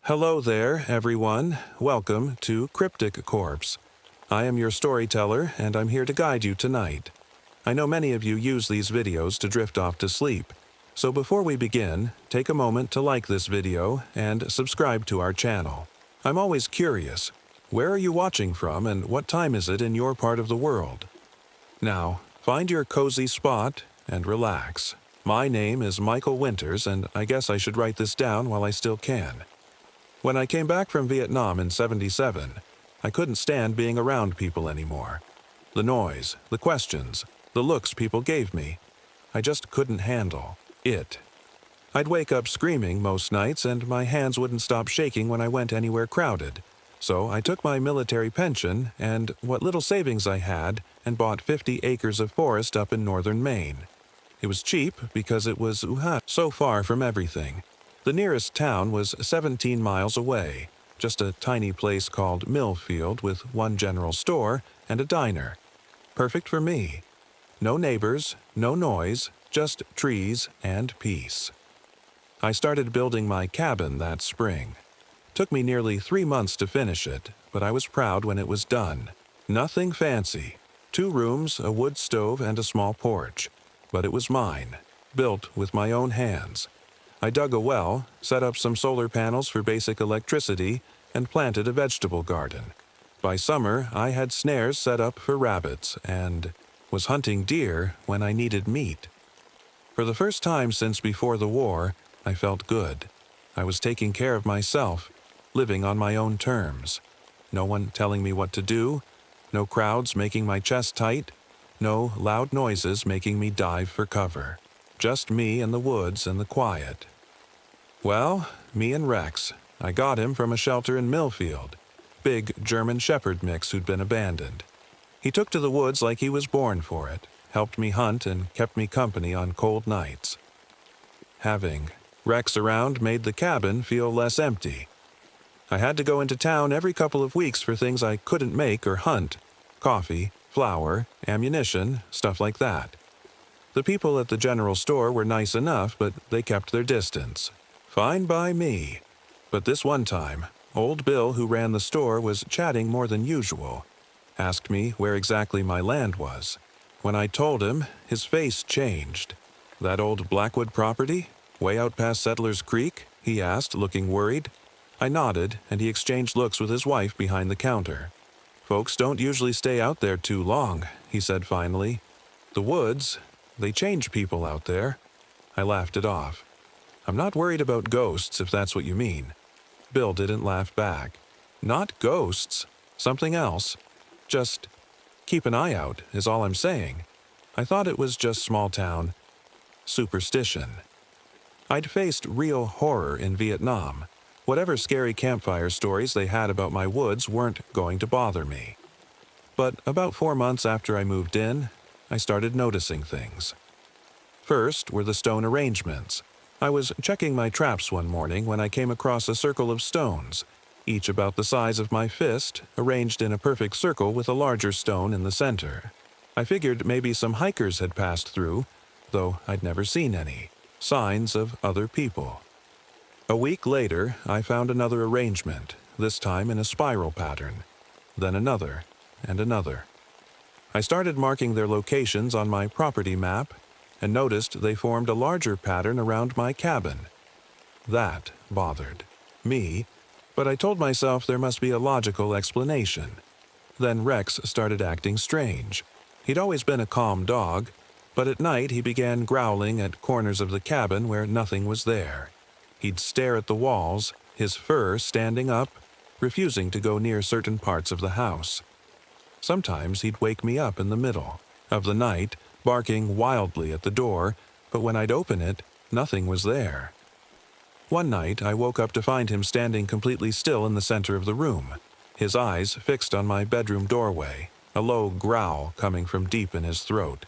Hello there, everyone. Welcome to Cryptic Corpse. I am your storyteller, and I'm here to guide you tonight. I know many of you use these videos to drift off to sleep, so before we begin, take a moment to like this video and subscribe to our channel. I'm always curious, where are you watching from and what time is it in your part of the world? Now, find your cozy spot and relax. My name is Michael Winters, and I guess I should write this down while I still can. When I came back from Vietnam in '77, I couldn't stand being around people anymore. The noise, the questions, the looks people gave me, I just couldn't handle it. I'd wake up screaming most nights, and my hands wouldn't stop shaking when I went anywhere crowded. So I took my military pension and what little savings I had and bought 50 acres of forest up in northern Maine. It was cheap because it was so far from everything. The nearest town was 17 miles away, just a tiny place called Millfield with one general store and a diner. Perfect for me. No neighbors, no noise, just trees and peace. I started building my cabin that spring. Took me nearly 3 months to finish it, but I was proud when it was done. Nothing fancy. 2 rooms, a wood stove, and a small porch. But it was mine, built with my own hands. I dug a well, set up some solar panels for basic electricity, and planted a vegetable garden. By summer, I had snares set up for rabbits and was hunting deer when I needed meat. For the first time since before the war, I felt good. I was taking care of myself, living on my own terms. No one telling me what to do, no crowds making my chest tight, no loud noises making me dive for cover. Just me and the woods and the quiet. Well, me and Rex. I got him from a shelter in Millfield. Big German Shepherd mix who'd been abandoned. He took to the woods like he was born for it, helped me hunt and kept me company on cold nights. Having Rex around made the cabin feel less empty. I had to go into town every couple of weeks for things I couldn't make or hunt. Coffee, flour, ammunition, stuff like that. The people at the general store were nice enough, but they kept their distance. Fine by me. But this one time, old Bill, who ran the store, was chatting more than usual. Asked me where exactly my land was. When I told him, his face changed. That old Blackwood property? Way out past Settlers Creek? He asked, looking worried. I nodded, and he exchanged looks with his wife behind the counter. Folks don't usually stay out there too long, he said finally. The woods, they change people out there. I laughed it off. I'm not worried about ghosts, if that's what you mean. Bill didn't laugh back. Not ghosts. Something else. Just keep an eye out, is all I'm saying. I thought it was just small town superstition. I'd faced real horror in Vietnam. Whatever scary campfire stories they had about my woods weren't going to bother me. But about 4 months after I moved in, I started noticing things. First were the stone arrangements. I was checking my traps one morning when I came across a circle of stones, each about the size of my fist, arranged in a perfect circle with a larger stone in the center. I figured maybe some hikers had passed through, though I'd never seen any. Signs of other people. A week later, I found another arrangement, this time in a spiral pattern. Then another, and another. I started marking their locations on my property map and noticed they formed a larger pattern around my cabin. That bothered me, but I told myself there must be a logical explanation. Then Rex started acting strange. He'd always been a calm dog, but at night he began growling at corners of the cabin where nothing was there. He'd stare at the walls, his fur standing up, refusing to go near certain parts of the house. Sometimes he'd wake me up in the middle of the night, barking wildly at the door, but when I'd open it, nothing was there. One night, I woke up to find him standing completely still in the center of the room, his eyes fixed on my bedroom doorway, a low growl coming from deep in his throat.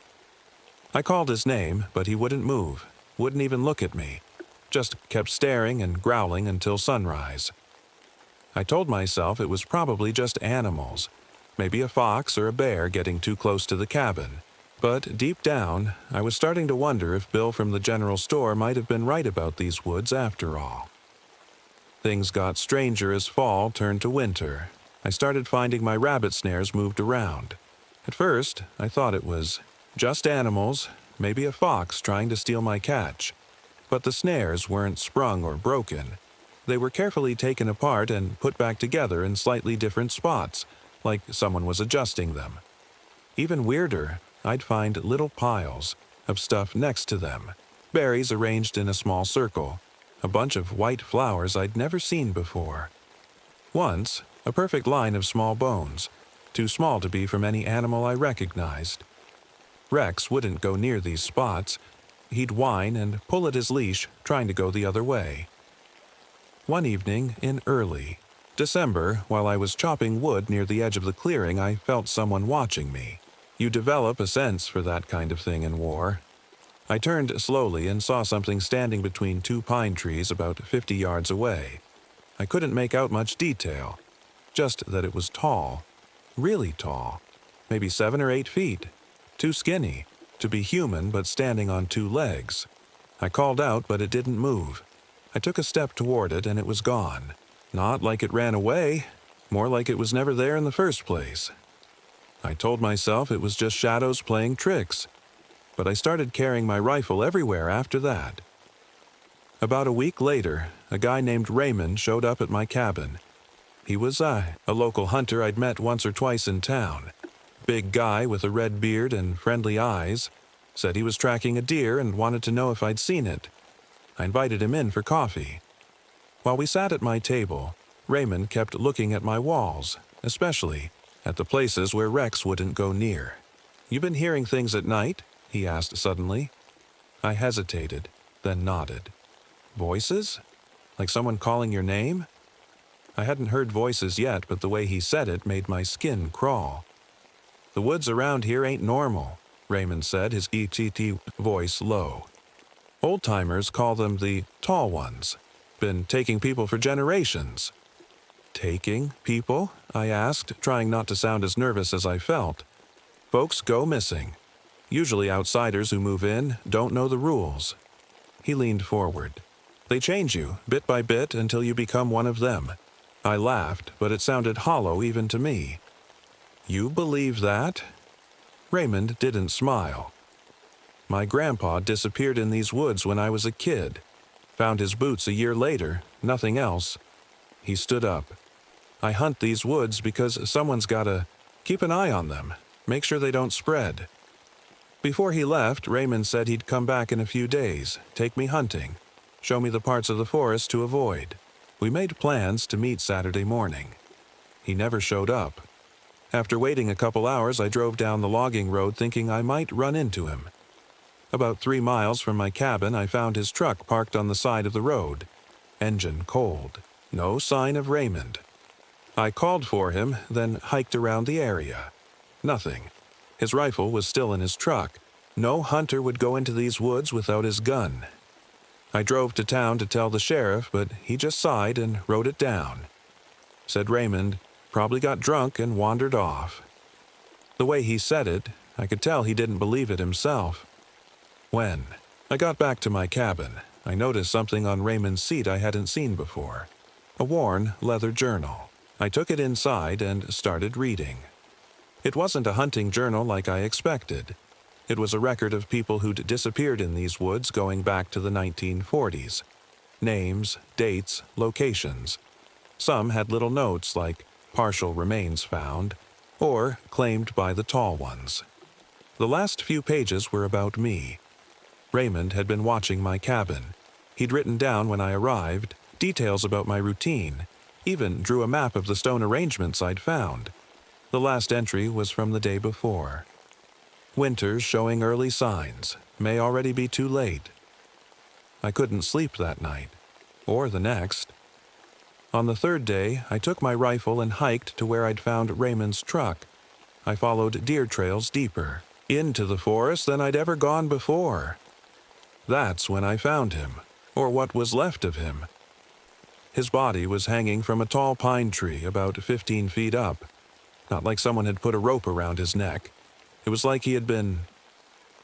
I called his name, but he wouldn't move, wouldn't even look at me. Just kept staring and growling until sunrise. I told myself it was probably just animals, maybe a fox or a bear getting too close to the cabin. But deep down, I was starting to wonder if Bill from the general store might have been right about these woods after all. Things got stranger as fall turned to winter. I started finding my rabbit snares moved around. At first, I thought it was just animals, maybe a fox trying to steal my catch. But the snares weren't sprung or broken. They were carefully taken apart and put back together in slightly different spots, like someone was adjusting them. Even weirder, I'd find little piles of stuff next to them, berries arranged in a small circle, a bunch of white flowers I'd never seen before. Once, a perfect line of small bones, too small to be from any animal I recognized. Rex wouldn't go near these spots. He'd whine and pull at his leash, trying to go the other way. One evening in early December, while I was chopping wood near the edge of the clearing, I felt someone watching me. You develop a sense for that kind of thing in war. I turned slowly and saw something standing between two pine trees about 50 yards away. I couldn't make out much detail, just that it was tall, really tall, maybe 7 or 8 feet, too skinny to be human but standing on 2 legs. I called out, but it didn't move. I took a step toward it and it was gone. Not like it ran away, more like it was never there in the first place. I told myself it was just shadows playing tricks, but I started carrying my rifle everywhere after that. About a week later, a guy named Raymond showed up at my cabin. He was a local hunter I'd met once or twice in town. Big guy with a red beard and friendly eyes. Said he was tracking a deer and wanted to know if I'd seen it. I invited him in for coffee. While we sat at my table, Raymond kept looking at my walls, especially at the places where Rex wouldn't go near. "You been hearing things at night?" he asked suddenly. I hesitated, then nodded. "Voices? Like someone calling your name?" I hadn't heard voices yet, but the way he said it made my skin crawl. "The woods around here ain't normal," Raymond said, his ETT voice low. "Old-timers call them the tall ones. Been taking people for generations." "Taking people?" I asked, trying not to sound as nervous as I felt. "Folks go missing. Usually outsiders who move in don't know the rules." He leaned forward. "They change you, bit by bit, until you become one of them." I laughed, but it sounded hollow even to me. "You believe that?" Raymond didn't smile. "My grandpa disappeared in these woods when I was a kid. Found his boots a year later, nothing else." He stood up. "I hunt these woods because someone's gotta keep an eye on them, make sure they don't spread." Before he left, Raymond said he'd come back in a few days, take me hunting, show me the parts of the forest to avoid. We made plans to meet Saturday morning. He never showed up. After waiting a couple hours, I drove down the logging road thinking I might run into him. About 3 miles from my cabin, I found his truck parked on the side of the road. Engine cold. No sign of Raymond. I called for him, then hiked around the area. Nothing. His rifle was still in his truck. No hunter would go into these woods without his gun. I drove to town to tell the sheriff, but he just sighed and wrote it down. Said Raymond probably got drunk and wandered off. The way he said it, I could tell he didn't believe it himself. When I got back to my cabin, I noticed something on Raymond's seat I hadn't seen before. A worn leather journal. I took it inside and started reading. It wasn't a hunting journal like I expected. It was a record of people who'd disappeared in these woods going back to the 1940s. Names, dates, locations. Some had little notes like partial remains found, or claimed by the tall ones. The last few pages were about me. Raymond had been watching my cabin. He'd written down when I arrived, details about my routine, even drew a map of the stone arrangements I'd found. The last entry was from the day before. "Winter's showing early signs. May already be too late." I couldn't sleep that night, or the next. On the 3rd day, I took my rifle and hiked to where I'd found Raymond's truck. I followed deer trails deeper, into the forest than I'd ever gone before. That's when I found him, or what was left of him. His body was hanging from a tall pine tree about 15 feet up. Not like someone had put a rope around his neck. It was like he had been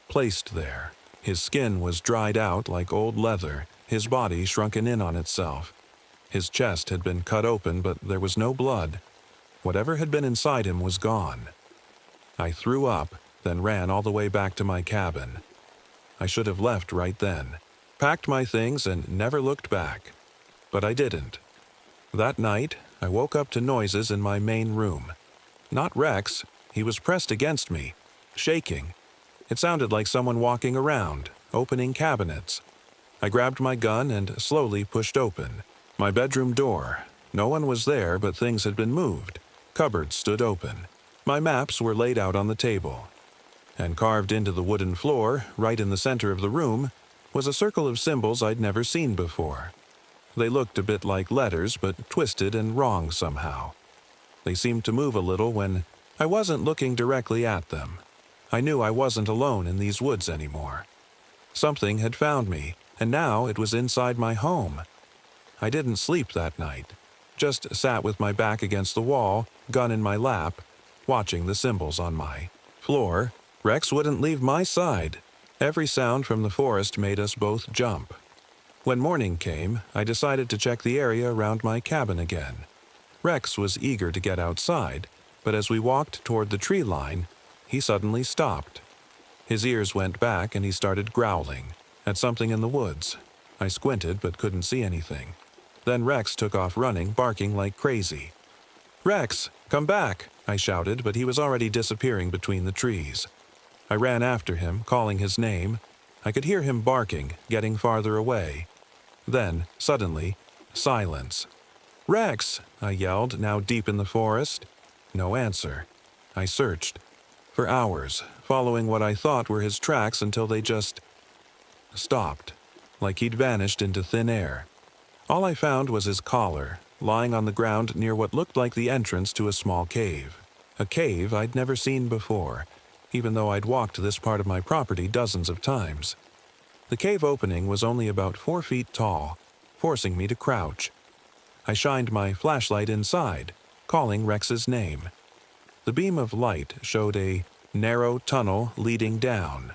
placed there. His skin was dried out like old leather, his body shrunken in on itself. His chest had been cut open, but there was no blood. Whatever had been inside him was gone. I threw up, then ran all the way back to my cabin. I should have left right then, packed my things, and never looked back. But I didn't. That night, I woke up to noises in my main room. Not Rex. He was pressed against me, shaking. It sounded like someone walking around, opening cabinets. I grabbed my gun and slowly pushed open my bedroom door. No one was there, but things had been moved. Cupboards stood open. My maps were laid out on the table. And carved into the wooden floor, right in the center of the room, was a circle of symbols I'd never seen before. They looked a bit like letters, but twisted and wrong somehow. They seemed to move a little when I wasn't looking directly at them. I knew I wasn't alone in these woods anymore. Something had found me, and now it was inside my home. I didn't sleep that night, just sat with my back against the wall, gun in my lap, watching the symbols on my floor. Rex wouldn't leave my side. Every sound from the forest made us both jump. When morning came, I decided to check the area around my cabin again. Rex was eager to get outside, but as we walked toward the tree line, he suddenly stopped. His ears went back and he started growling at something in the woods. I squinted but couldn't see anything. Then Rex took off running, barking like crazy. "Rex, come back!" I shouted, but he was already disappearing between the trees. I ran after him, calling his name. I could hear him barking, getting farther away. Then, suddenly, silence. "Rex!" I yelled, now deep in the forest. No answer. I searched. For hours, following what I thought were his tracks until they just stopped, like he'd vanished into thin air. All I found was his collar, lying on the ground near what looked like the entrance to a small cave. A cave I'd never seen before, even though I'd walked this part of my property dozens of times. The cave opening was only about 4 feet tall, forcing me to crouch. I shined my flashlight inside, calling Rex's name. The beam of light showed a narrow tunnel leading down.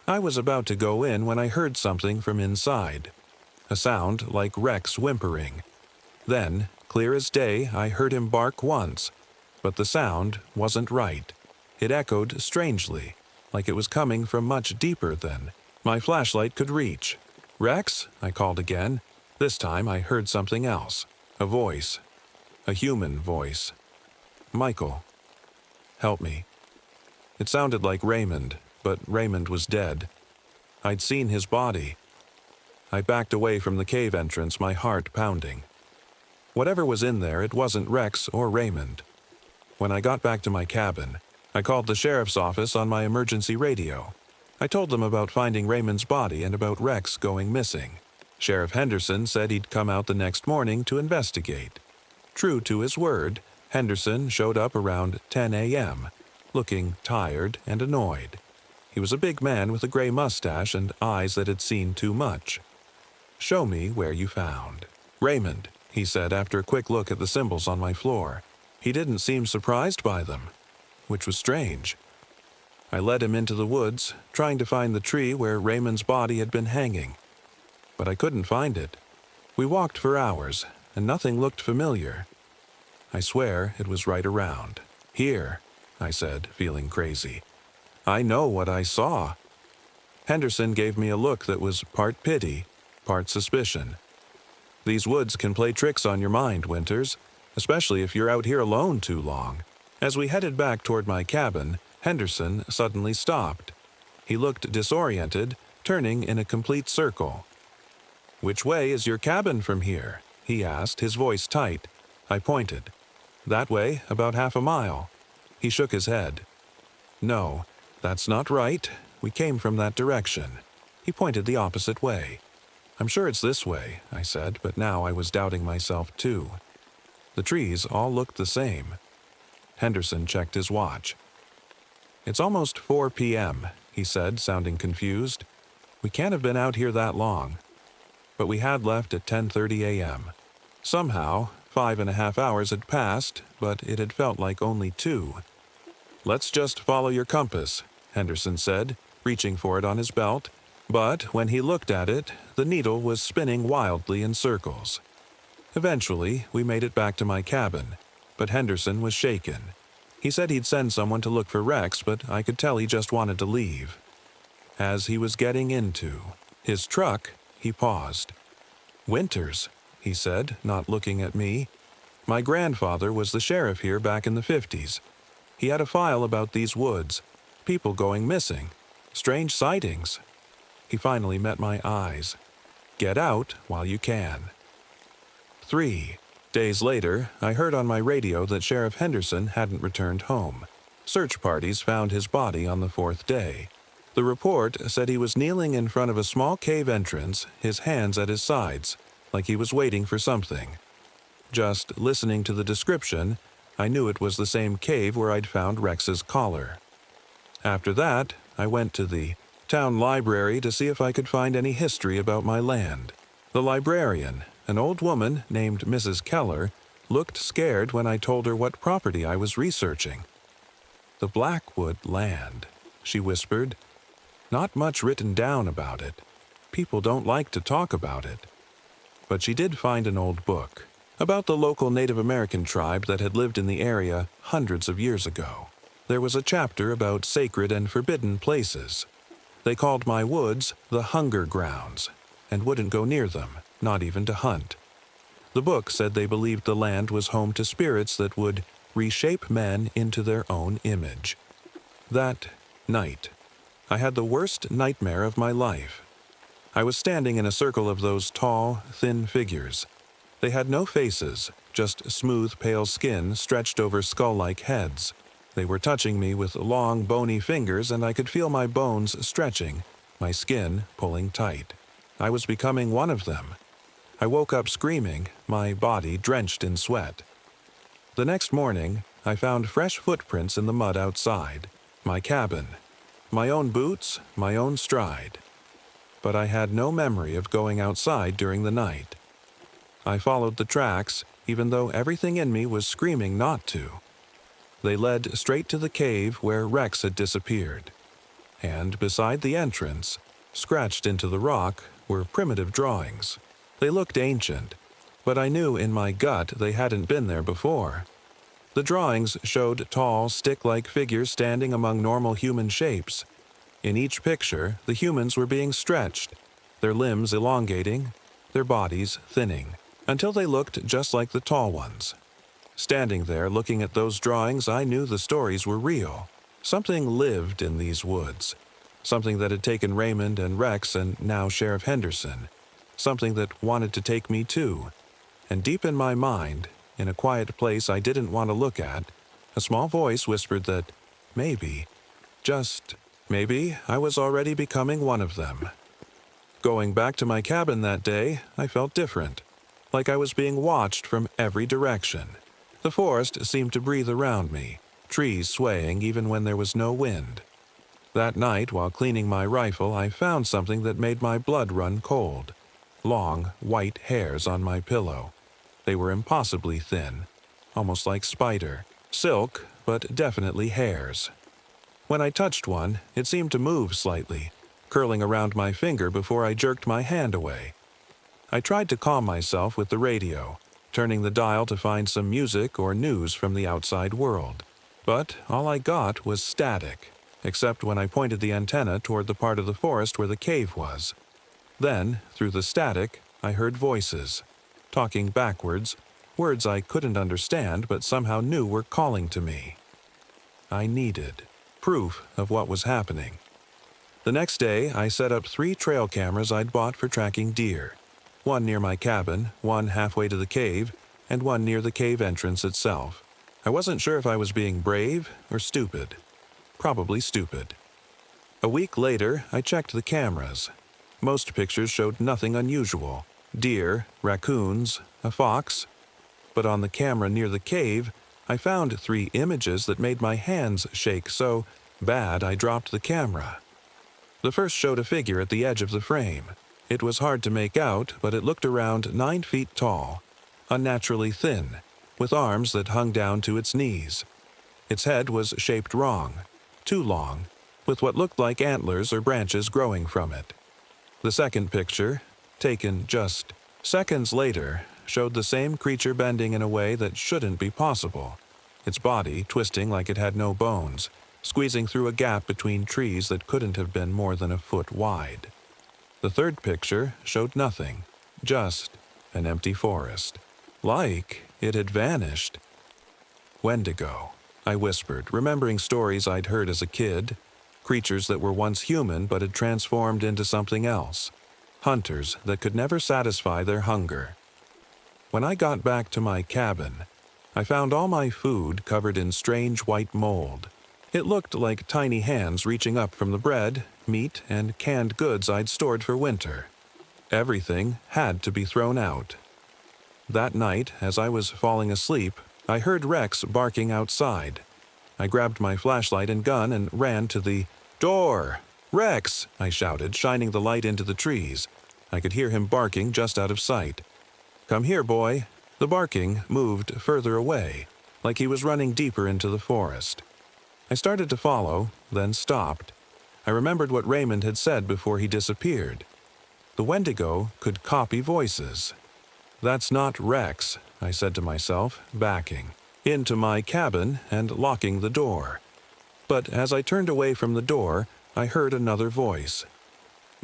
I was about to go in when I heard something from inside. A sound like Rex whimpering. Then, clear as day, I heard him bark once, but the sound wasn't right. It echoed strangely, like it was coming from much deeper than my flashlight could reach. "Rex?" I called again. This time I heard something else. A voice. A human voice. "Michael. Help me." It sounded like Raymond, but Raymond was dead. I'd seen his body. I backed away from the cave entrance, my heart pounding. Whatever was in there, it wasn't Rex or Raymond. When I got back to my cabin, I called the sheriff's office on my emergency radio. I told them about finding Raymond's body and about Rex going missing. Sheriff Henderson said he'd come out the next morning to investigate. True to his word, Henderson showed up around 10 a.m., looking tired and annoyed. He was a big man with a gray mustache and eyes that had seen too much. "Show me where you found Raymond," he said after a quick look at the symbols on my floor. He didn't seem surprised by them, which was strange. I led him into the woods, trying to find the tree where Raymond's body had been hanging. But I couldn't find it. We walked for hours, and nothing looked familiar. I swear it was right around. "Here," I said, feeling crazy. "I know what I saw." Henderson gave me a look that was part pity, part suspicion. "These woods can play tricks on your mind, Winters, especially if you're out here alone too long." As we headed back toward my cabin, Henderson suddenly stopped. He looked disoriented, turning in a complete circle. "Which way is your cabin from here?" he asked, his voice tight. I pointed. "That way, about half a mile." He shook his head. "No, that's not right. We came from that direction." He pointed the opposite way. "I'm sure it's this way," I said, but now I was doubting myself too. The trees all looked the same. Henderson checked his watch. "It's almost 4 p.m., he said, sounding confused. "We can't have been out here that long." But we had left at 10:30 a.m. Somehow, 5.5 hours had passed, but it had felt like only 2. "Let's just follow your compass," Henderson said, reaching for it on his belt. But when he looked at it, the needle was spinning wildly in circles. Eventually, we made it back to my cabin, but Henderson was shaken. He said he'd send someone to look for Rex, but I could tell he just wanted to leave. As he was getting into his truck, he paused. "Winters," he said, not looking at me. "My grandfather was the sheriff here back in the 50s. He had a file about these woods, people going missing, strange sightings." He finally met my eyes. "Get out while you can." 3 days later, I heard on my radio that Sheriff Henderson hadn't returned home. Search parties found his body on the 4th day. The report said he was kneeling in front of a small cave entrance, his hands at his sides, like he was waiting for something. Just listening to the description, I knew it was the same cave where I'd found Rex's collar. After that, I went to the town library to see if I could find any history about my land. The librarian, an old woman named Mrs. Keller, looked scared when I told her what property I was researching. "The Blackwood land," she whispered. "Not much written down about it. People don't like to talk about it." But she did find an old book about the local Native American tribe that had lived in the area hundreds of years ago. There was a chapter about sacred and forbidden places. They called my woods the Hunger Grounds, and wouldn't go near them, not even to hunt. The book said they believed the land was home to spirits that would reshape men into their own image. That night, I had the worst nightmare of my life. I was standing in a circle of those tall, thin figures. They had no faces, just smooth, pale skin stretched over skull-like heads. They were touching me with long, bony fingers, and I could feel my bones stretching, my skin pulling tight. I was becoming one of them. I woke up screaming, my body drenched in sweat. The next morning, I found fresh footprints in the mud outside. My cabin. My own boots, my own stride. But I had no memory of going outside during the night. I followed the tracks, even though everything in me was screaming not to. They led straight to the cave where Rex had disappeared. And beside the entrance, scratched into the rock, were primitive drawings. They looked ancient, but I knew in my gut they hadn't been there before. The drawings showed tall, stick-like figures standing among normal human shapes. In each picture, the humans were being stretched, their limbs elongating, their bodies thinning, until they looked just like the tall ones. Standing there looking at those drawings, I knew the stories were real. Something lived in these woods. Something that had taken Raymond and Rex and now Sheriff Henderson. Something that wanted to take me too. And deep in my mind, in a quiet place I didn't want to look at, a small voice whispered that maybe, just maybe, I was already becoming one of them. Going back to my cabin that day, I felt different, like I was being watched from every direction. The forest seemed to breathe around me, trees swaying even when there was no wind. That night, while cleaning my rifle, I found something that made my blood run cold. Long, white hairs on my pillow. They were impossibly thin, almost like spider. Silk, but definitely hairs. When I touched one, it seemed to move slightly, curling around my finger before I jerked my hand away. I tried to calm myself with the radio, turning the dial to find some music or news from the outside world. But all I got was static, except when I pointed the antenna toward the part of the forest where the cave was. Then, through the static, I heard voices, talking backwards, words I couldn't understand but somehow knew were calling to me. I needed proof of what was happening. The next day, I set up 3 trail cameras I'd bought for tracking deer. One near my cabin, one halfway to the cave, and one near the cave entrance itself. I wasn't sure if I was being brave or stupid. Probably stupid. A week later, I checked the cameras. Most pictures showed nothing unusual. Deer, raccoons, a fox. But on the camera near the cave, I found 3 images that made my hands shake so bad I dropped the camera. The first showed a figure at the edge of the frame. It was hard to make out, but it looked around 9 feet tall, unnaturally thin, with arms that hung down to its knees. Its head was shaped wrong, too long, with what looked like antlers or branches growing from it. The second picture, taken just seconds later, showed the same creature bending in a way that shouldn't be possible, its body twisting like it had no bones, squeezing through a gap between trees that couldn't have been more than a foot wide. The third picture showed nothing, just an empty forest, like it had vanished. Wendigo, I whispered, remembering stories I'd heard as a kid, creatures that were once human but had transformed into something else, hunters that could never satisfy their hunger. When I got back to my cabin, I found all my food covered in strange white mold. It looked like tiny hands reaching up from the bread, meat, and canned goods I'd stored for winter. Everything had to be thrown out. That night, as I was falling asleep, I heard Rex barking outside. I grabbed my flashlight and gun and ran to the door. "Rex!" I shouted, shining the light into the trees. I could hear him barking just out of sight. "Come here, boy." The barking moved further away, like he was running deeper into the forest. I started to follow, then stopped. I remembered what Raymond had said before he disappeared. The Wendigo could copy voices. "That's not Rex," I said to myself, backing into my cabin and locking the door. But as I turned away from the door, I heard another voice.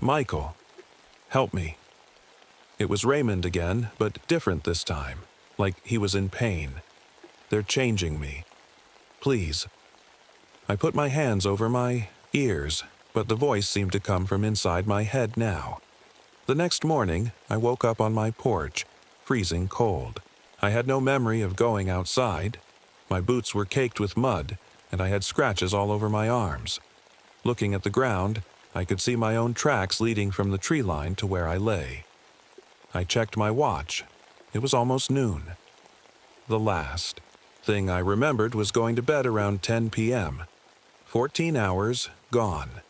"Michael, help me." It was Raymond again, but different this time, like he was in pain. "They're changing me. Please." I put my hands over my ears, but the voice seemed to come from inside my head now. The next morning, I woke up on my porch, freezing cold. I had no memory of going outside. My boots were caked with mud, and I had scratches all over my arms. Looking at the ground, I could see my own tracks leading from the tree line to where I lay. I checked my watch. It was almost noon. The last thing I remembered was going to bed around 10 p.m. 14 hours gone.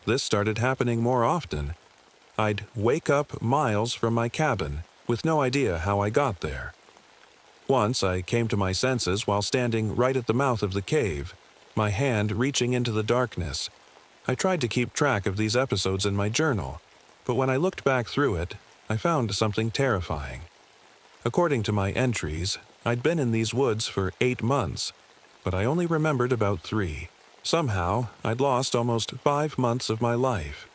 This started happening more often. I'd wake up miles from my cabin, with no idea how I got there. Once I came to my senses while standing right at the mouth of the cave, my hand reaching into the darkness. I tried to keep track of these episodes in my journal, but when I looked back through it, I found something terrifying. According to my entries, I'd been in these woods for 8 months, but I only remembered about 3. Somehow, I'd lost almost 5 months of my life.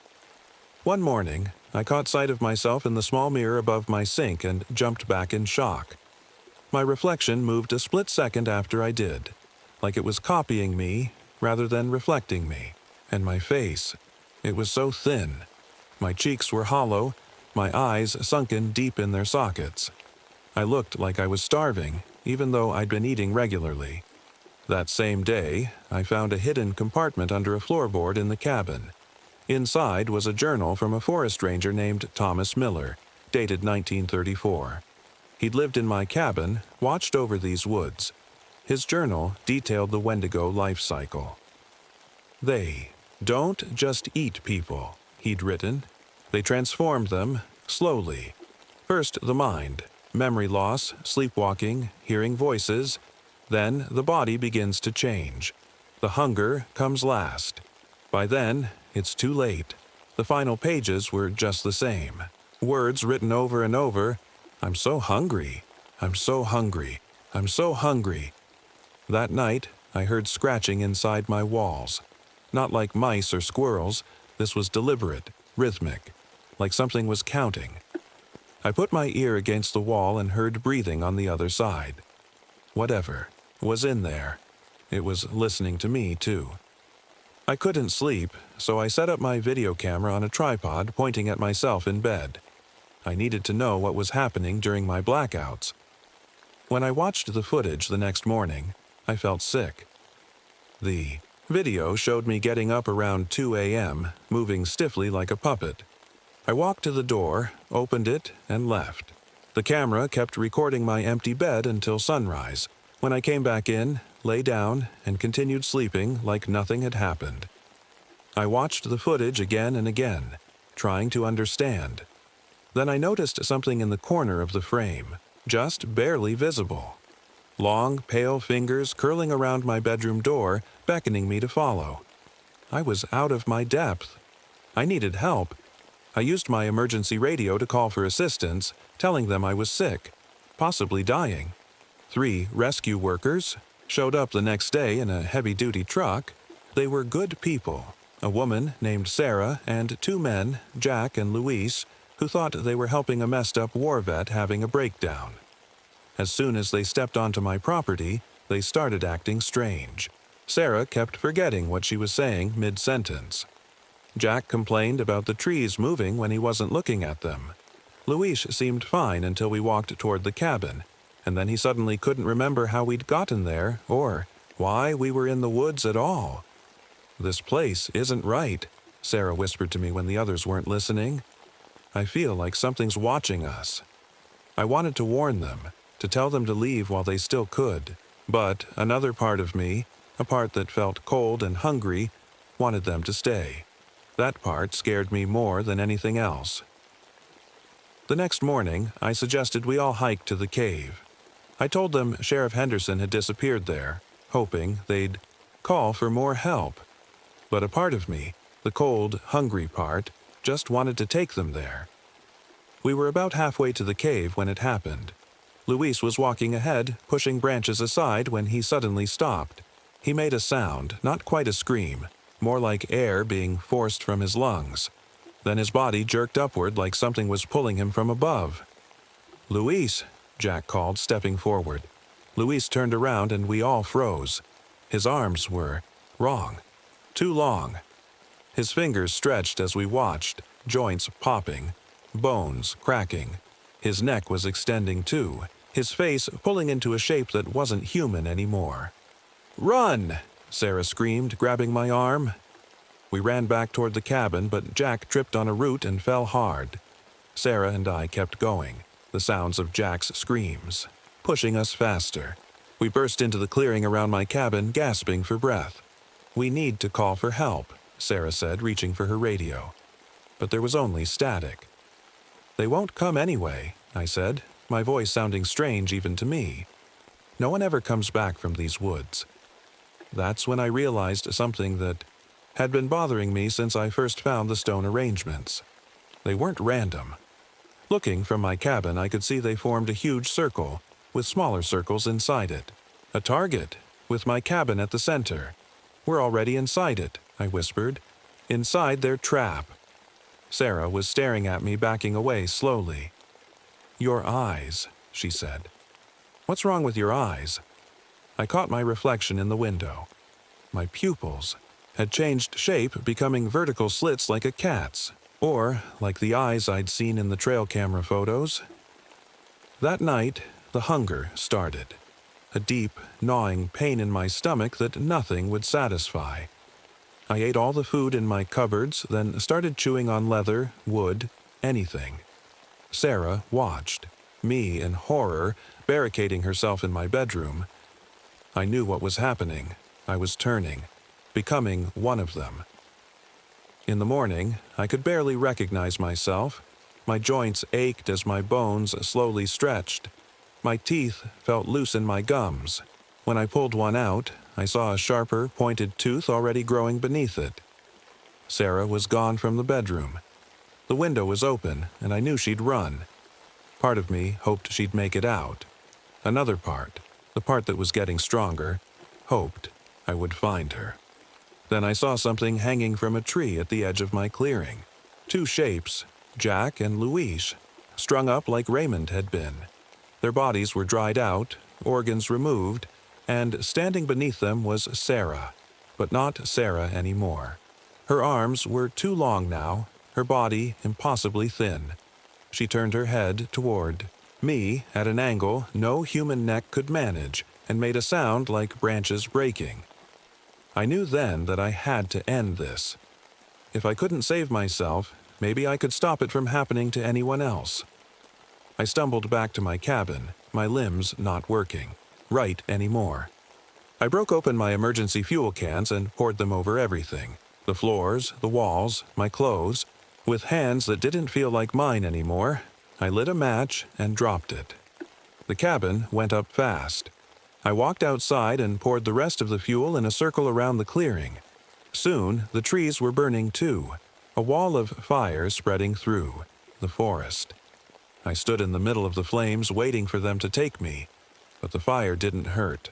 One morning, I caught sight of myself in the small mirror above my sink and jumped back in shock. My reflection moved a split second after I did, like it was copying me rather than reflecting me. And my face, it was so thin. My cheeks were hollow, my eyes sunken deep in their sockets. I looked like I was starving, even though I'd been eating regularly. That same day, I found a hidden compartment under a floorboard in the cabin. Inside was a journal from a forest ranger named Thomas Miller, dated 1934. He'd lived in my cabin, watched over these woods. His journal detailed the Wendigo life cycle. "They don't just eat people," he'd written. "They transform them, slowly. First the mind, memory loss, sleepwalking, hearing voices. Then the body begins to change. The hunger comes last. By then, it's too late. The final pages were just the same. Words written over and over. I'm so hungry. I'm so hungry. I'm so hungry." That night, I heard scratching inside my walls. Not like mice or squirrels. This was deliberate, rhythmic, like something was counting. I put my ear against the wall and heard breathing on the other side. Whatever was in there. It was listening to me, too. I couldn't sleep, so I set up my video camera on a tripod pointing at myself in bed. I needed to know what was happening during my blackouts. When I watched the footage the next morning, I felt sick. The video showed me getting up around 2 a.m., moving stiffly like a puppet. I walked to the door, opened it, and left. The camera kept recording my empty bed until sunrise, when I came back in, lay down, and continued sleeping like nothing had happened. I watched the footage again and again, trying to understand. Then I noticed something in the corner of the frame, just barely visible. Long, pale fingers curling around my bedroom door, beckoning me to follow. I was out of my depth. I needed help. I used my emergency radio to call for assistance, telling them I was sick, possibly dying. 3 rescue workers showed up the next day in a heavy-duty truck. They were good people, a woman named Sarah and 2 men, Jack and Luis, who thought they were helping a messed-up war vet having a breakdown. As soon as they stepped onto my property, they started acting strange. Sarah kept forgetting what she was saying mid-sentence. Jack complained about the trees moving when he wasn't looking at them. Luis seemed fine until we walked toward the cabin, and then he suddenly couldn't remember how we'd gotten there or why we were in the woods at all. "This place isn't right," Sarah whispered to me when the others weren't listening. "I feel like something's watching us." I wanted to warn them, to tell them to leave while they still could, but another part of me, a part that felt cold and hungry, wanted them to stay. That part scared me more than anything else. The next morning, I suggested we all hike to the cave. I told them Sheriff Henderson had disappeared there, hoping they'd call for more help. But a part of me, the cold, hungry part, just wanted to take them there. We were about halfway to the cave when it happened. Luis was walking ahead, pushing branches aside when he suddenly stopped. He made a sound, not quite a scream, more like air being forced from his lungs. Then his body jerked upward like something was pulling him from above. "Luis," Jack called, stepping forward. Luis turned around and we all froze. His arms were wrong. Too long. His fingers stretched as we watched, joints popping, bones cracking. His neck was extending too, his face pulling into a shape that wasn't human anymore. "Run!" Sarah screamed, grabbing my arm. We ran back toward the cabin, but Jack tripped on a root and fell hard. Sarah and I kept going, the sounds of Jack's screams, pushing us faster. We burst into the clearing around my cabin, gasping for breath. "We need to call for help," Sarah said, reaching for her radio. But there was only static. "They won't come anyway," I said, my voice sounding strange even to me. "No one ever comes back from these woods." That's when I realized something that had been bothering me since I first found the stone arrangements. They weren't random. Looking from my cabin, I could see they formed a huge circle, with smaller circles inside it. A target, with my cabin at the center. "We're already inside it," I whispered. "Inside their trap." Sarah was staring at me, backing away slowly. "Your eyes," she said. "What's wrong with your eyes?" I caught my reflection in the window. My pupils had changed shape, becoming vertical slits like a cat's, or like the eyes I'd seen in the trail camera photos. That night, the hunger started. A deep, gnawing pain in my stomach that nothing would satisfy. I ate all the food in my cupboards, then started chewing on leather, wood, anything. Sarah watched, me in horror, barricading herself in my bedroom. I knew what was happening. I was turning, becoming one of them. In the morning, I could barely recognize myself. My joints ached as my bones slowly stretched. My teeth felt loose in my gums. When I pulled one out, I saw a sharper, pointed tooth already growing beneath it. Sarah was gone from the bedroom. The window was open, and I knew she'd run. Part of me hoped she'd make it out. Another part, the part that was getting stronger, hoped I would find her. Then I saw something hanging from a tree at the edge of my clearing. 2 shapes, Jack and Luis, strung up like Raymond had been. Their bodies were dried out, organs removed, and standing beneath them was Sarah, but not Sarah anymore. Her arms were too long now, her body impossibly thin. She turned her head toward me at an angle no human neck could manage and made a sound like branches breaking. I knew then that I had to end this. If I couldn't save myself, maybe I could stop it from happening to anyone else. I stumbled back to my cabin, my limbs not working right anymore. I broke open my emergency fuel cans and poured them over everything. The floors, the walls, my clothes. With hands that didn't feel like mine anymore, I lit a match and dropped it. The cabin went up fast. I walked outside and poured the rest of the fuel in a circle around the clearing. Soon, the trees were burning too, a wall of fire spreading through the forest. I stood in the middle of the flames waiting for them to take me, but the fire didn't hurt.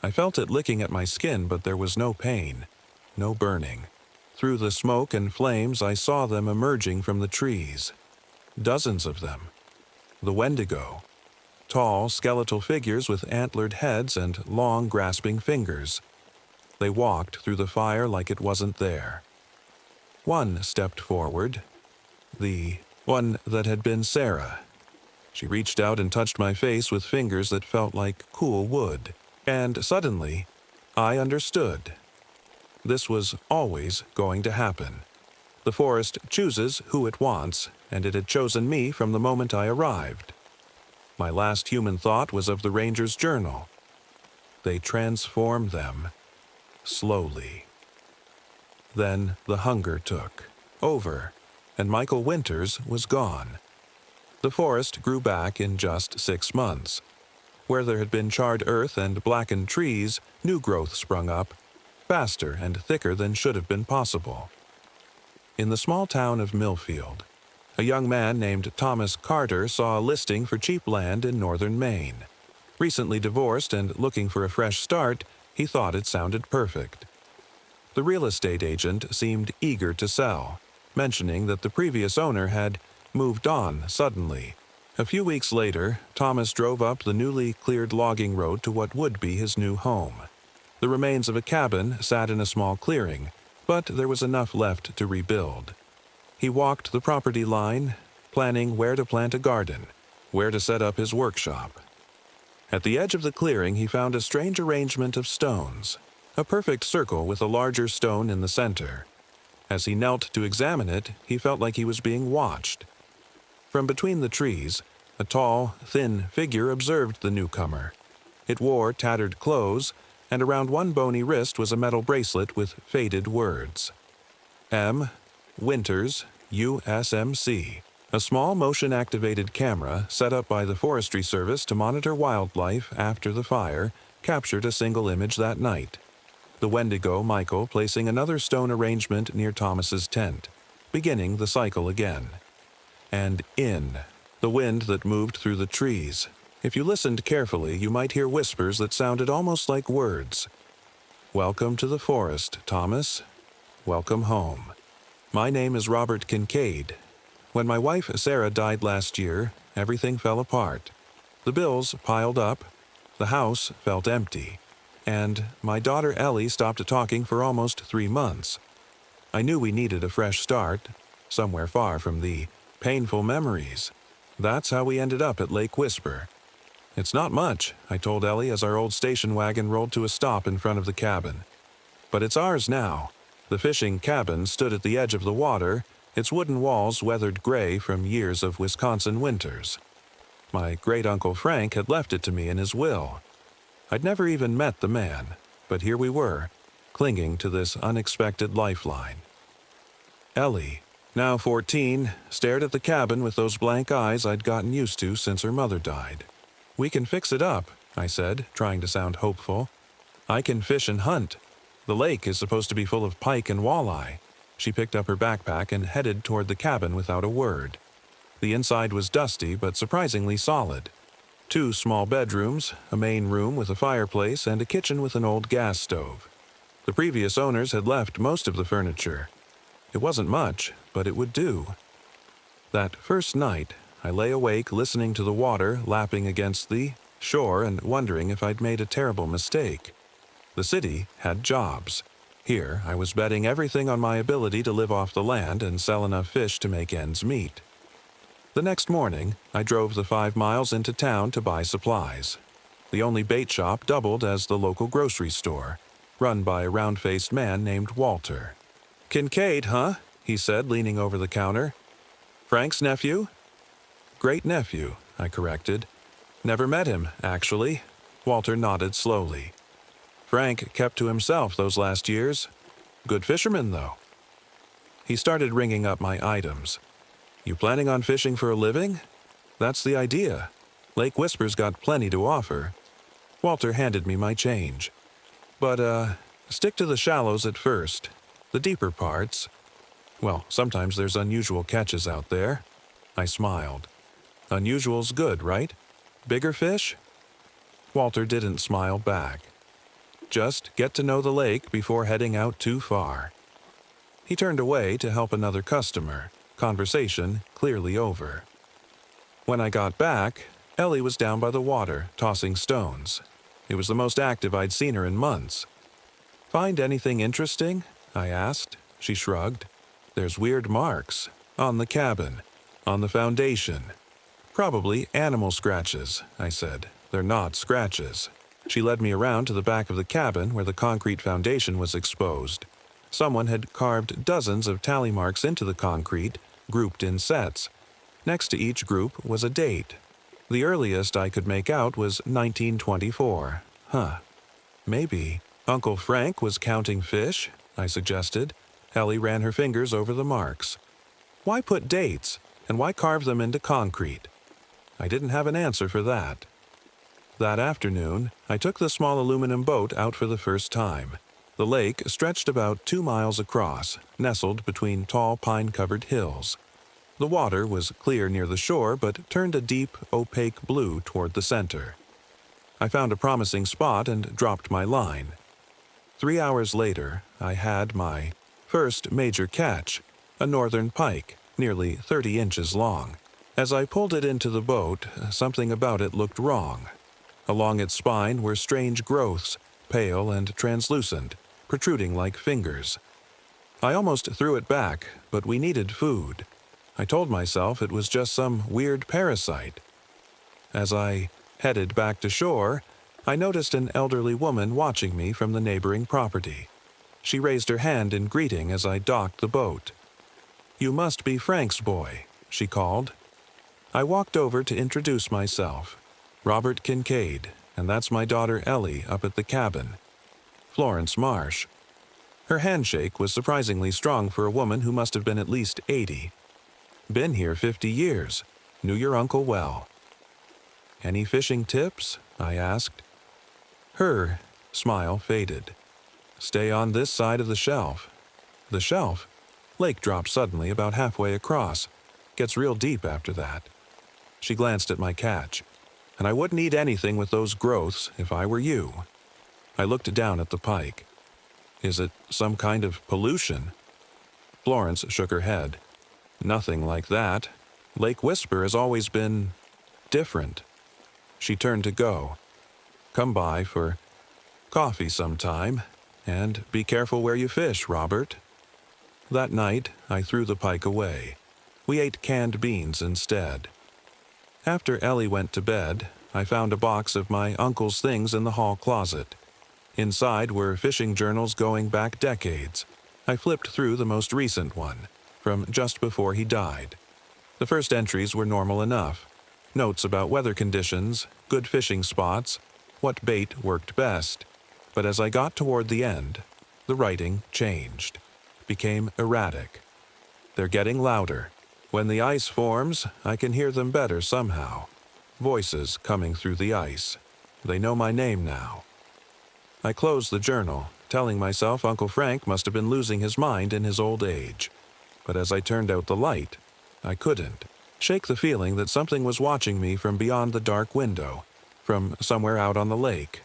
I felt it licking at my skin, but there was no pain, no burning. Through the smoke and flames, I saw them emerging from the trees. Dozens of them. The Wendigo. Tall, skeletal figures with antlered heads and long, grasping fingers. They walked through the fire like it wasn't there. One stepped forward. The one that had been Sarah. She reached out and touched my face with fingers that felt like cool wood. And suddenly, I understood. This was always going to happen. The forest chooses who it wants, and it had chosen me from the moment I arrived. My last human thought was of the Ranger's journal. They transform them, slowly. Then the hunger took over, and Michael Winters was gone. The forest grew back in just 6 months. Where there had been charred earth and blackened trees, new growth sprung up, faster and thicker than should have been possible. In the small town of Millfield, a young man named Thomas Carter saw a listing for cheap land in northern Maine. Recently divorced and looking for a fresh start, he thought it sounded perfect. The real estate agent seemed eager to sell, mentioning that the previous owner had moved on suddenly. A few weeks later, Thomas drove up the newly cleared logging road to what would be his new home. The remains of a cabin sat in a small clearing, but there was enough left to rebuild. He walked the property line, planning where to plant a garden, where to set up his workshop. At the edge of the clearing, he found a strange arrangement of stones, a perfect circle with a larger stone in the center. As he knelt to examine it, he felt like he was being watched. From between the trees, a tall, thin figure observed the newcomer. It wore tattered clothes, and around one bony wrist was a metal bracelet with faded words. M. Winters, USMC. A small motion-activated camera set up by the Forestry Service to monitor wildlife after the fire captured a single image that night. The Wendigo Michael placing another stone arrangement near Thomas's tent, beginning the cycle again. And in, the wind that moved through the trees. If you listened carefully, you might hear whispers that sounded almost like words. Welcome to the forest, Thomas. Welcome home. My name is Robert Kincaid. When my wife Sarah died last year, everything fell apart. The bills piled up, the house felt empty, and my daughter Ellie stopped talking for almost 3 months. I knew we needed a fresh start, somewhere far from the painful memories. That's how we ended up at Lake Whisper. It's not much, I told Ellie as our old station wagon rolled to a stop in front of the cabin. But it's ours now. The fishing cabin stood at the edge of the water, its wooden walls weathered gray from years of Wisconsin winters. My great-uncle Frank had left it to me in his will. I'd never even met the man, but here we were, clinging to this unexpected lifeline. Ellie, now 14, stared at the cabin with those blank eyes I'd gotten used to since her mother died. We can fix it up, I said, trying to sound hopeful. I can fish and hunt. The lake is supposed to be full of pike and walleye. She picked up her backpack and headed toward the cabin without a word. The inside was dusty but surprisingly solid. 2 small bedrooms, a main room with a fireplace, and a kitchen with an old gas stove. The previous owners had left most of the furniture. It wasn't much, but it would do. That first night, I lay awake listening to the water lapping against the shore and wondering if I'd made a terrible mistake. The city had jobs. Here, I was betting everything on my ability to live off the land and sell enough fish to make ends meet. The next morning, I drove the 5 miles into town to buy supplies. The only bait shop doubled as the local grocery store, run by a round-faced man named Walter. "Kincaid, huh?" he said, leaning over the counter. "Frank's nephew?" "Great-nephew," I corrected. "Never met him, actually." Walter nodded slowly. "Frank kept to himself those last years. Good fisherman, though." He started ringing up my items. "You planning on fishing for a living?" "That's the idea. Lake Whisper's got plenty to offer." Walter handed me my change. "But, stick to the shallows at first. The deeper parts. Well, sometimes there's unusual catches out there." I smiled. Unusual's good, right? Bigger fish? Walter didn't smile back. Just get to know the lake before heading out too far. He turned away to help another customer, conversation clearly over. When I got back, Ellie was down by the water, tossing stones. It was the most active I'd seen her in months. Find anything interesting? I asked. She shrugged. There's weird marks. On the cabin. On the foundation. Probably animal scratches, I said. They're not scratches. She led me around to the back of the cabin where the concrete foundation was exposed. Someone had carved dozens of tally marks into the concrete, grouped in sets. Next to each group was a date. The earliest I could make out was 1924. Maybe Uncle Frank was counting fish, I suggested. Ellie ran her fingers over the marks. Why put dates, and why carve them into concrete? I didn't have an answer for that. That afternoon, I took the small aluminum boat out for the first time. The lake stretched about 2 miles across, nestled between tall pine-covered hills. The water was clear near the shore, but turned a deep, opaque blue toward the center. I found a promising spot and dropped my line. 3 hours later, I had my first major catch, a northern pike, nearly 30 inches long. As I pulled it into the boat, something about it looked wrong. Along its spine were strange growths, pale and translucent, protruding like fingers. I almost threw it back, but we needed food. I told myself it was just some weird parasite. As I headed back to shore, I noticed an elderly woman watching me from the neighboring property. She raised her hand in greeting as I docked the boat. "You must be Frank's boy," she called. I walked over to introduce myself. Robert Kincaid, and that's my daughter Ellie up at the cabin. Florence Marsh. Her handshake was surprisingly strong for a woman who must have been at least 80. Been here 50 years. Knew your uncle well. Any fishing tips? I asked. Her smile faded. Stay on this side of the shelf. The shelf? Lake drops suddenly about halfway across. Gets real deep after that. She glanced at my catch. And I wouldn't eat anything with those growths if I were you. I looked down at the pike. Is it some kind of pollution? Florence shook her head. Nothing like that. Lake Whisper has always been different. She turned to go. Come by for coffee sometime, and be careful where you fish, Robert. That night, I threw the pike away. We ate canned beans instead. After Ellie went to bed, I found a box of my uncle's things in the hall closet. Inside were fishing journals going back decades. I flipped through the most recent one, from just before he died. The first entries were normal enough. Notes about weather conditions, good fishing spots, what bait worked best. But as I got toward the end, the writing changed, became erratic. They're getting louder. When the ice forms, I can hear them better somehow. Voices coming through the ice. They know my name now. I closed the journal, telling myself Uncle Frank must have been losing his mind in his old age. But as I turned out the light, I couldn't shake the feeling that something was watching me from beyond the dark window, from somewhere out on the lake.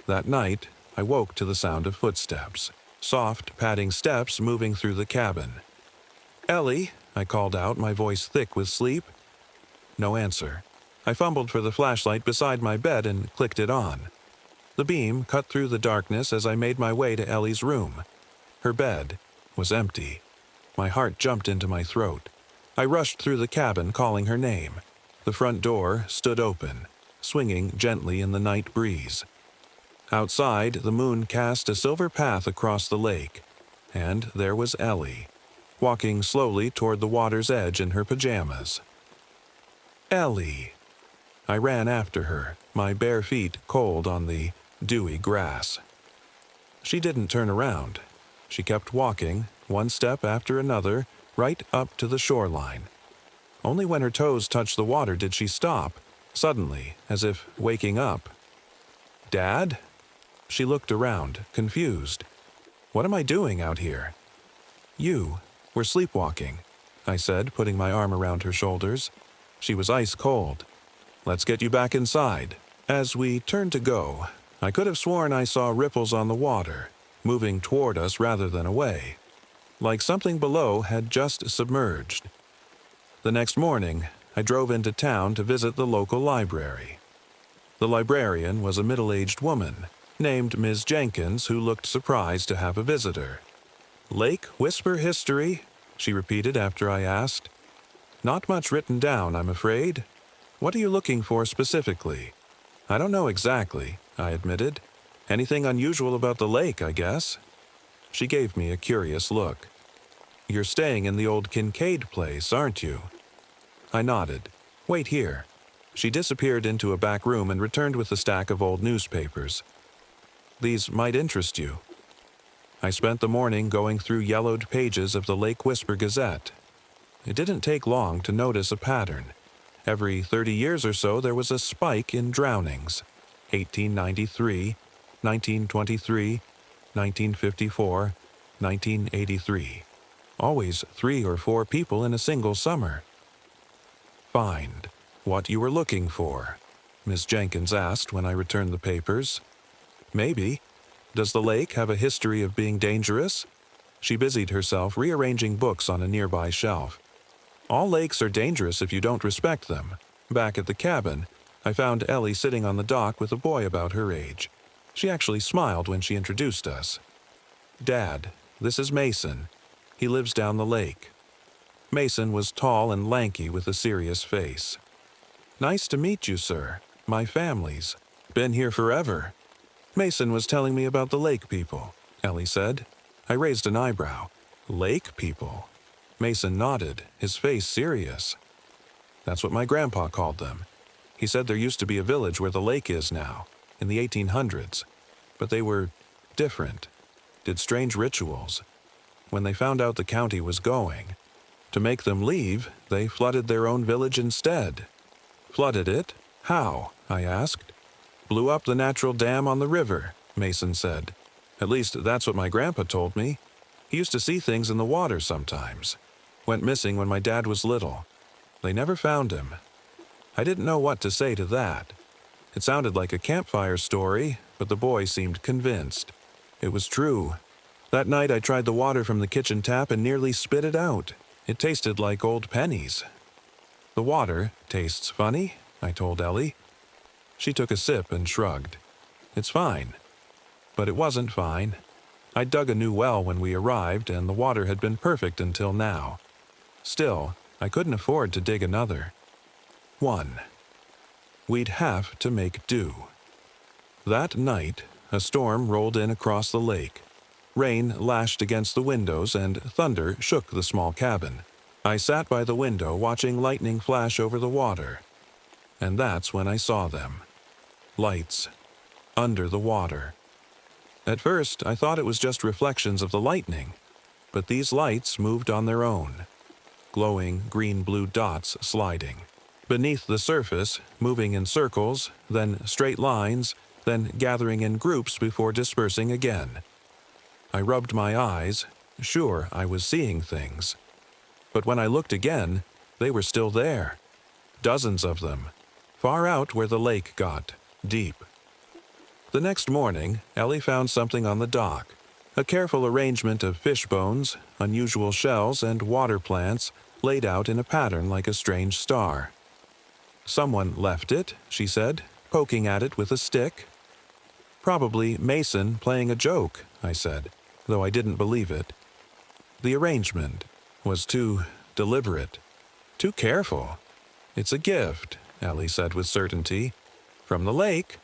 That night, I woke to the sound of footsteps, soft, padding steps moving through the cabin. "Ellie," I called out, my voice thick with sleep. No answer. I fumbled for the flashlight beside my bed and clicked it on. The beam cut through the darkness as I made my way to Ellie's room. Her bed was empty. My heart jumped into my throat. I rushed through the cabin calling her name. The front door stood open, swinging gently in the night breeze. Outside, the moon cast a silver path across the lake, and there was Ellie, walking slowly toward the water's edge in her pajamas. Ellie! I ran after her, my bare feet cold on the dewy grass. She didn't turn around. She kept walking, one step after another, right up to the shoreline. Only when her toes touched the water did she stop, suddenly, as if waking up. "Dad?" She looked around, confused. "What am I doing out here?" "You were sleepwalking," I said, putting my arm around her shoulders. She was ice cold. "Let's get you back inside." As we turned to go, I could have sworn I saw ripples on the water, moving toward us rather than away, like something below had just submerged. The next morning, I drove into town to visit the local library. The librarian was a middle-aged woman named Ms. Jenkins who looked surprised to have a visitor. "Lake Whisper history?" she repeated after I asked. "Not much written down, I'm afraid. What are you looking for specifically?" "I don't know exactly," I admitted. "Anything unusual about the lake, I guess." She gave me a curious look. "You're staying in the old Kincaid place, aren't you?" I nodded. "Wait here." She disappeared into a back room and returned with a stack of old newspapers. "These might interest you." I spent the morning going through yellowed pages of the Lake Whisper Gazette. It didn't take long to notice a pattern. Every 30 years or so there was a spike in drownings. 1893, 1923, 1954, 1983. Always 3 or 4 people in a single summer. "Find what you were looking for?" Miss Jenkins asked when I returned the papers. "Maybe. Does the lake have a history of being dangerous?" She busied herself rearranging books on a nearby shelf. "All lakes are dangerous if you don't respect them." Back at the cabin, I found Ellie sitting on the dock with a boy about her age. She actually smiled when she introduced us. "Dad, this is Mason. He lives down the lake." Mason was tall and lanky with a serious face. "Nice to meet you, sir. My family's been here forever." "Mason was telling me about the lake people," Ellie said. I raised an eyebrow. "Lake people?" Mason nodded, his face serious. "That's what my grandpa called them. He said there used to be a village where the lake is now, in the 1800s. But they were different, did strange rituals. When they found out the county was going, to make them leave, they flooded their own village instead." "Flooded it? How?" I asked. "Blew up the natural dam on the river," Mason said. "At least that's what my grandpa told me. He used to see things in the water sometimes. Went missing when my dad was little. They never found him." I didn't know what to say to that. It sounded like a campfire story, but the boy seemed convinced. It was true. That night I tried the water from the kitchen tap and nearly spit it out. It tasted like old pennies. "The water tastes funny," I told Ellie. She took a sip and shrugged. "It's fine." But it wasn't fine. I dug a new well when we arrived, and the water had been perfect until now. Still, I couldn't afford to dig another. 1. We'd have to make do. That night, a storm rolled in across the lake. Rain lashed against the windows and thunder shook the small cabin. I sat by the window watching lightning flash over the water. And that's when I saw them. Lights. Under the water. At first, I thought it was just reflections of the lightning, but these lights moved on their own. Glowing green-blue dots sliding. Beneath the surface, moving in circles, then straight lines, then gathering in groups before dispersing again. I rubbed my eyes, sure I was seeing things. But when I looked again, they were still there. Dozens of them. Far out where the lake got, deep. The next morning, Ellie found something on the dock. A careful arrangement of fish bones, unusual shells, and water plants laid out in a pattern like a strange star. "Someone left it," she said, poking at it with a stick. "Probably Mason playing a joke," I said, though I didn't believe it. The arrangement was too deliberate, too careful. "It's a gift," Ellie said with certainty. "From the lake."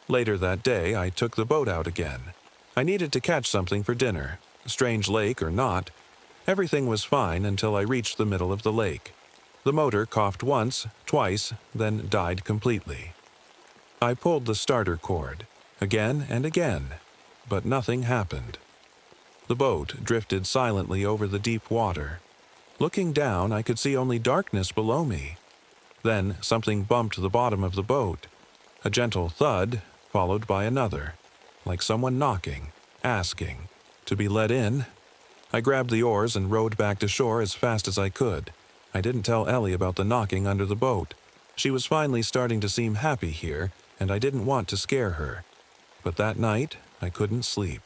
Later that day, I took the boat out again. I needed to catch something for dinner, strange lake or not. Everything was fine until I reached the middle of the lake. The motor coughed once, twice, then died completely. I pulled the starter cord, again and again, but nothing happened. The boat drifted silently over the deep water. Looking down, I could see only darkness below me. Then something bumped the bottom of the boat. A gentle thud, followed by another, like someone knocking, asking, to be let in. I grabbed the oars and rowed back to shore as fast as I could. I didn't tell Ellie about the knocking under the boat. She was finally starting to seem happy here, and I didn't want to scare her. But that night, I couldn't sleep.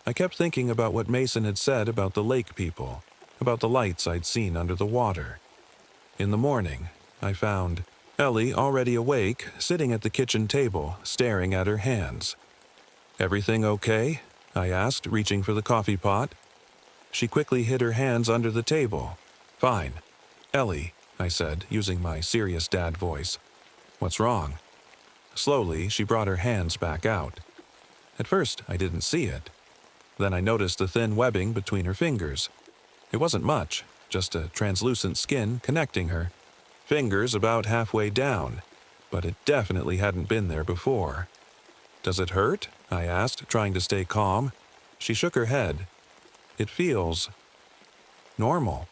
I kept thinking about what Mason had said about the lake people, about the lights I'd seen under the water. In the morning, I found Ellie already awake, sitting at the kitchen table, staring at her hands. "Everything okay?" I asked, reaching for the coffee pot. She quickly hid her hands under the table. "Fine. Ellie," I said, using my serious dad voice. "What's wrong?" Slowly, she brought her hands back out. At first, I didn't see it. Then I noticed the thin webbing between her fingers. It wasn't much, just a translucent skin connecting her fingers about halfway down, but it definitely hadn't been there before. "Does it hurt?" I asked, trying to stay calm. She shook her head. "It feels normal,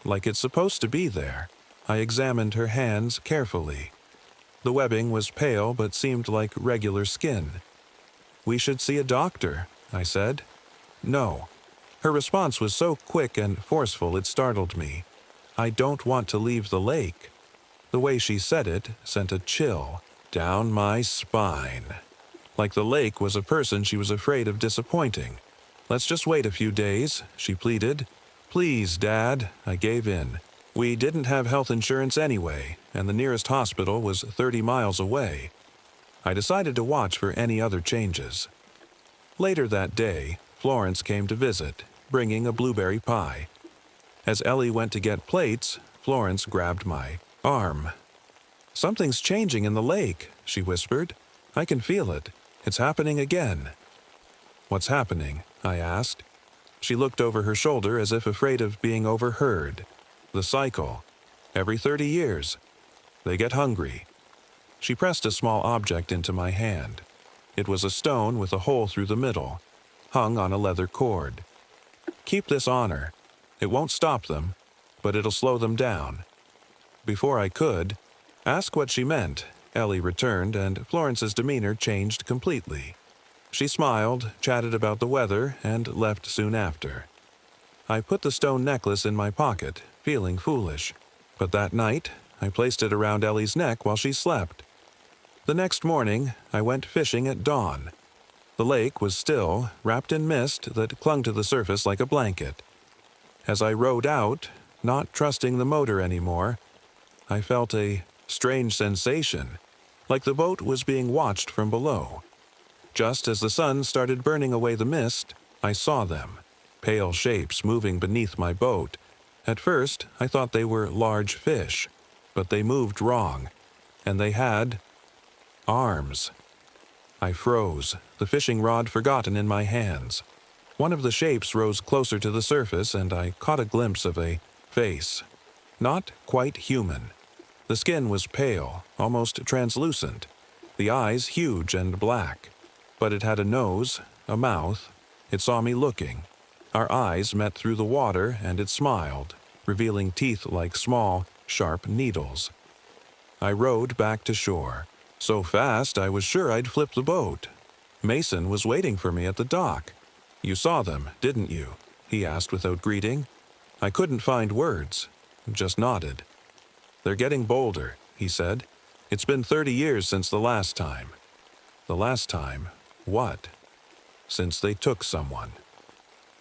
like it's supposed to be there." I examined her hands carefully. The webbing was pale but seemed like regular skin. "We should see a doctor," I said. "No." Her response was so quick and forceful it startled me. "I don't want to leave the lake." The way she said it sent a chill down my spine. Like the lake was a person she was afraid of disappointing. "Let's just wait a few days," she pleaded. "Please, Dad," I gave in. We didn't have health insurance anyway, and the nearest hospital was 30 miles away. I decided to watch for any other changes. Later that day, Florence came to visit, bringing a blueberry pie. As Ellie went to get plates, Florence grabbed my arm. "Something's changing in the lake," she whispered. "I can feel it. It's happening again." "What's happening?" I asked. She looked over her shoulder as if afraid of being overheard. "The cycle. Every 30 years. They get hungry." She pressed a small object into my hand. It was a stone with a hole through the middle, hung on a leather cord. "Keep this on her. It won't stop them, but it'll slow them down." Before I could ask what she meant, Ellie returned, and Florence's demeanor changed completely. She smiled, chatted about the weather, and left soon after. I put the stone necklace in my pocket, feeling foolish. But that night, I placed it around Ellie's neck while she slept. The next morning, I went fishing at dawn. The lake was still, wrapped in mist that clung to the surface like a blanket. As I rowed out, not trusting the motor anymore, I felt a strange sensation, like the boat was being watched from below. Just as the sun started burning away the mist, I saw them, pale shapes moving beneath my boat. At first, I thought they were large fish, but they moved wrong, and they had arms. I froze, the fishing rod forgotten in my hands. One of the shapes rose closer to the surface, and I caught a glimpse of a face. Not quite human. The skin was pale, almost translucent, the eyes huge and black. But it had a nose, a mouth. It saw me looking. Our eyes met through the water, and it smiled, revealing teeth like small, sharp needles. I rowed back to shore. So fast I was sure I'd flip the boat. Mason was waiting for me at the dock. "You saw them, didn't you?" he asked without greeting. I couldn't find words, just nodded. "They're getting bolder," he said. "It's been 30 years since the last time." The last time? What? Since they took someone.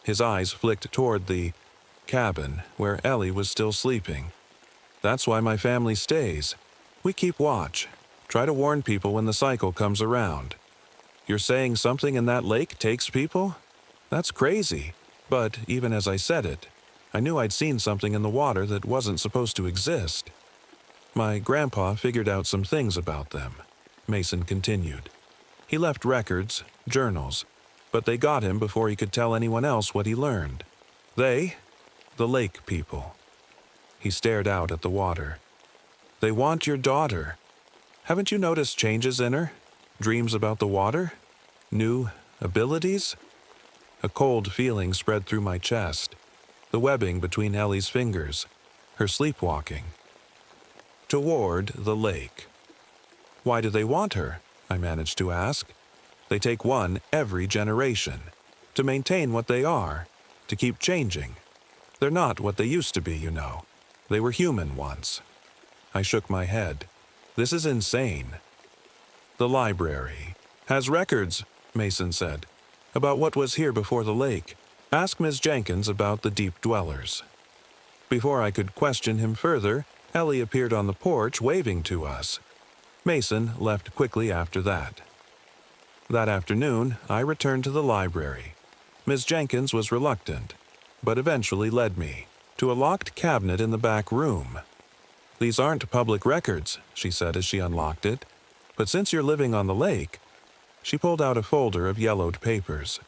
His eyes flicked toward the cabin where Ellie was still sleeping. "That's why my family stays. We keep watch. Try to warn people when the cycle comes around." "You're saying something in that lake takes people? That's crazy." But even as I said it, I knew I'd seen something in the water that wasn't supposed to exist. "My grandpa figured out some things about them," Mason continued. "He left records, journals, but they got him before he could tell anyone else what he learned. They? The lake people." He stared out at the water. "They want your daughter. Haven't you noticed changes in her? Dreams about the water? New abilities?" A cold feeling spread through my chest. The webbing between Ellie's fingers. Her sleepwalking. Toward the lake. "Why do they want her?" I managed to ask. "They take one every generation. To maintain what they are. To keep changing. They're not what they used to be, you know." They were human once. I shook my head. This is insane. The library has records, Mason said, about what was here before the lake. Ask Ms. Jenkins about the deep dwellers. Before I could question him further, Ellie appeared on the porch waving to us. Mason left quickly after that. That afternoon, I returned to the library. Ms. Jenkins was reluctant, but eventually led me to a locked cabinet in the back room. These aren't public records, she said as she unlocked it, but since you're living on the lake, she pulled out a folder of yellowed papers.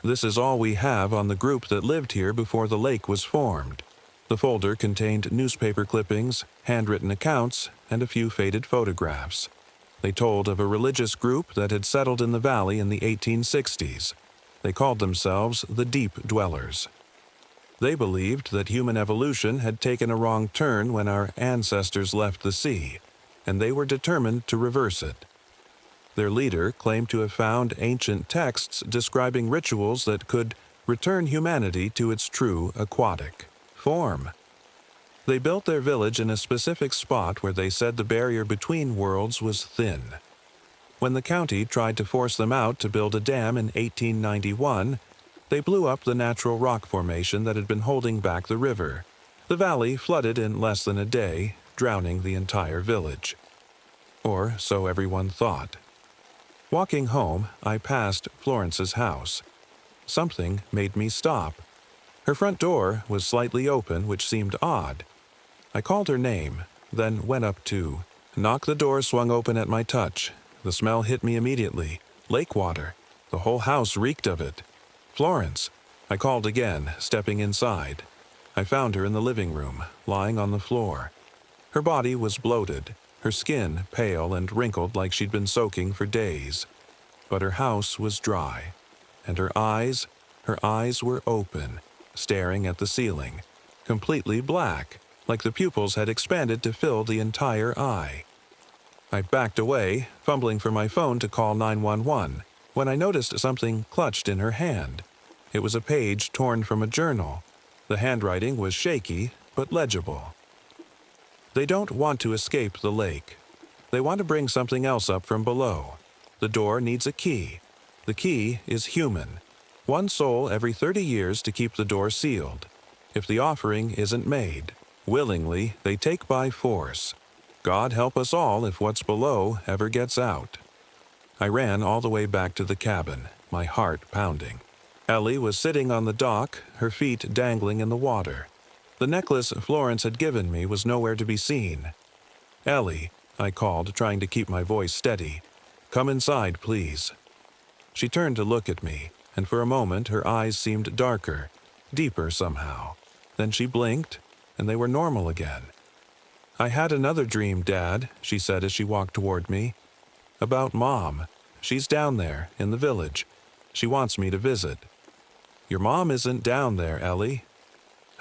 This is all we have on the group that lived here before the lake was formed. The folder contained newspaper clippings, handwritten accounts, and a few faded photographs. They told of a religious group that had settled in the valley in the 1860s. They called themselves the Deep Dwellers. They believed that human evolution had taken a wrong turn when our ancestors left the sea, and they were determined to reverse it. Their leader claimed to have found ancient texts describing rituals that could return humanity to its true aquatic form. They built their village in a specific spot where they said the barrier between worlds was thin. When the county tried to force them out to build a dam in 1891, they blew up the natural rock formation that had been holding back the river. The valley flooded in less than a day, drowning the entire village. Or so everyone thought. Walking home, I passed Florence's house. Something made me stop. Her front door was slightly open, which seemed odd. I called her name, then went up to knock. The door swung open at my touch. The smell hit me immediately. Lake water. The whole house reeked of it. Florence. I called again, stepping inside. I found her in the living room, lying on the floor. Her body was bloated, her skin pale and wrinkled like she'd been soaking for days. But her house was dry, and her eyes were open, staring at the ceiling, completely black, like the pupils had expanded to fill the entire eye. I backed away, fumbling for my phone to call 911, when I noticed something clutched in her hand. It was a page torn from a journal. The handwriting was shaky, but legible. They don't want to escape the lake. They want to bring something else up from below. The door needs a key. The key is human. One soul every 30 years to keep the door sealed. If the offering isn't made, willingly they take by force. God help us all if what's below ever gets out. I ran all the way back to the cabin, my heart pounding. Ellie was sitting on the dock, her feet dangling in the water. The necklace Florence had given me was nowhere to be seen. Ellie, I called, trying to keep my voice steady. Come inside, please. She turned to look at me, and for a moment her eyes seemed darker, deeper somehow. Then she blinked, and they were normal again. I had another dream, Dad, she said as she walked toward me. About Mom. She's down there, in the village. She wants me to visit. Your mom isn't down there, Ellie.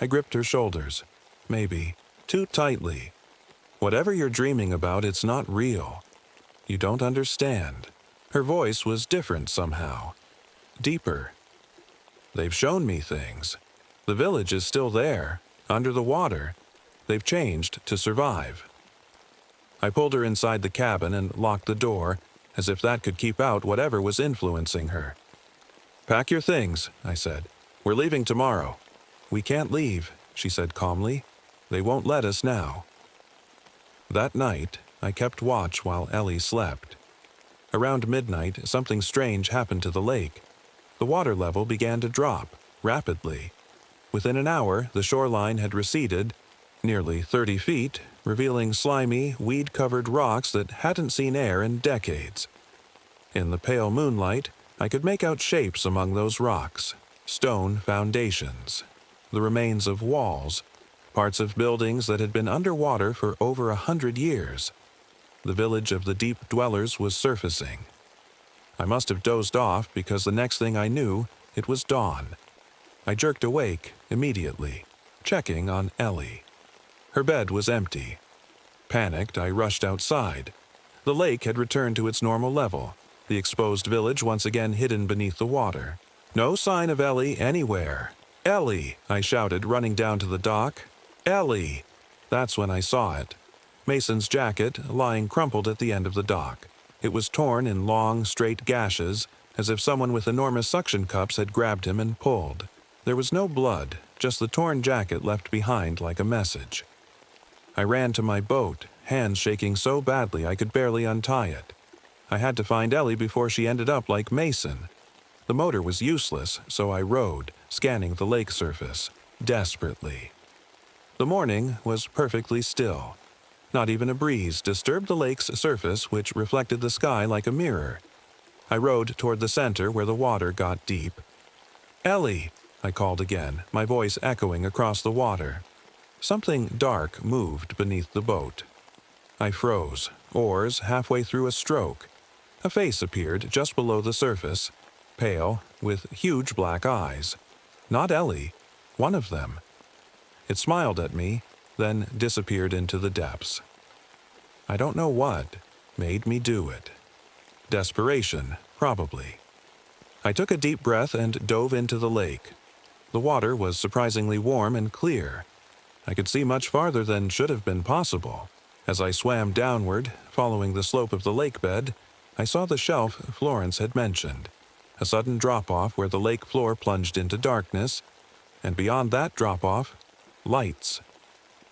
I gripped her shoulders. Maybe. Too tightly. Whatever you're dreaming about, it's not real. You don't understand. Her voice was different somehow. Deeper. They've shown me things. The village is still there, under the water. They've changed to survive. I pulled her inside the cabin and locked the door, as if that could keep out whatever was influencing her. Pack your things, I said. We're leaving tomorrow. We can't leave, she said calmly. They won't let us now. That night, I kept watch while Ellie slept. Around midnight, something strange happened to the lake. The water level began to drop, rapidly. Within an hour, the shoreline had receded, nearly 30 feet, revealing slimy, weed-covered rocks that hadn't seen air in decades. In the pale moonlight, I could make out shapes among those rocks, stone foundations, the remains of walls, parts of buildings that had been underwater for over 100 years. The village of the Deep Dwellers was surfacing. I must have dozed off because the next thing I knew, it was dawn. I jerked awake immediately, checking on Ellie. Her bed was empty. Panicked, I rushed outside. The lake had returned to its normal level, the exposed village once again hidden beneath the water. No sign of Ellie anywhere. Ellie, I shouted, running down to the dock. Ellie! That's when I saw it. Mason's jacket lying crumpled at the end of the dock. It was torn in long, straight gashes, as if someone with enormous suction cups had grabbed him and pulled. There was no blood, just the torn jacket left behind like a message. I ran to my boat, hands shaking so badly I could barely untie it. I had to find Ellie before she ended up like Mason. The motor was useless, so I rowed, scanning the lake surface, desperately. The morning was perfectly still. Not even a breeze disturbed the lake's surface, which reflected the sky like a mirror. I rowed toward the center where the water got deep. "Ellie!" I called again, my voice echoing across the water. Something dark moved beneath the boat. I froze, oars halfway through a stroke. A face appeared just below the surface, pale, with huge black eyes. Not Ellie, one of them. It smiled at me, then disappeared into the depths. I don't know what made me do it. Desperation, probably. I took a deep breath and dove into the lake. The water was surprisingly warm and clear. I could see much farther than should have been possible. As I swam downward, following the slope of the lake bed, I saw the shelf Florence had mentioned. A sudden drop-off where the lake floor plunged into darkness, and beyond that drop-off, lights.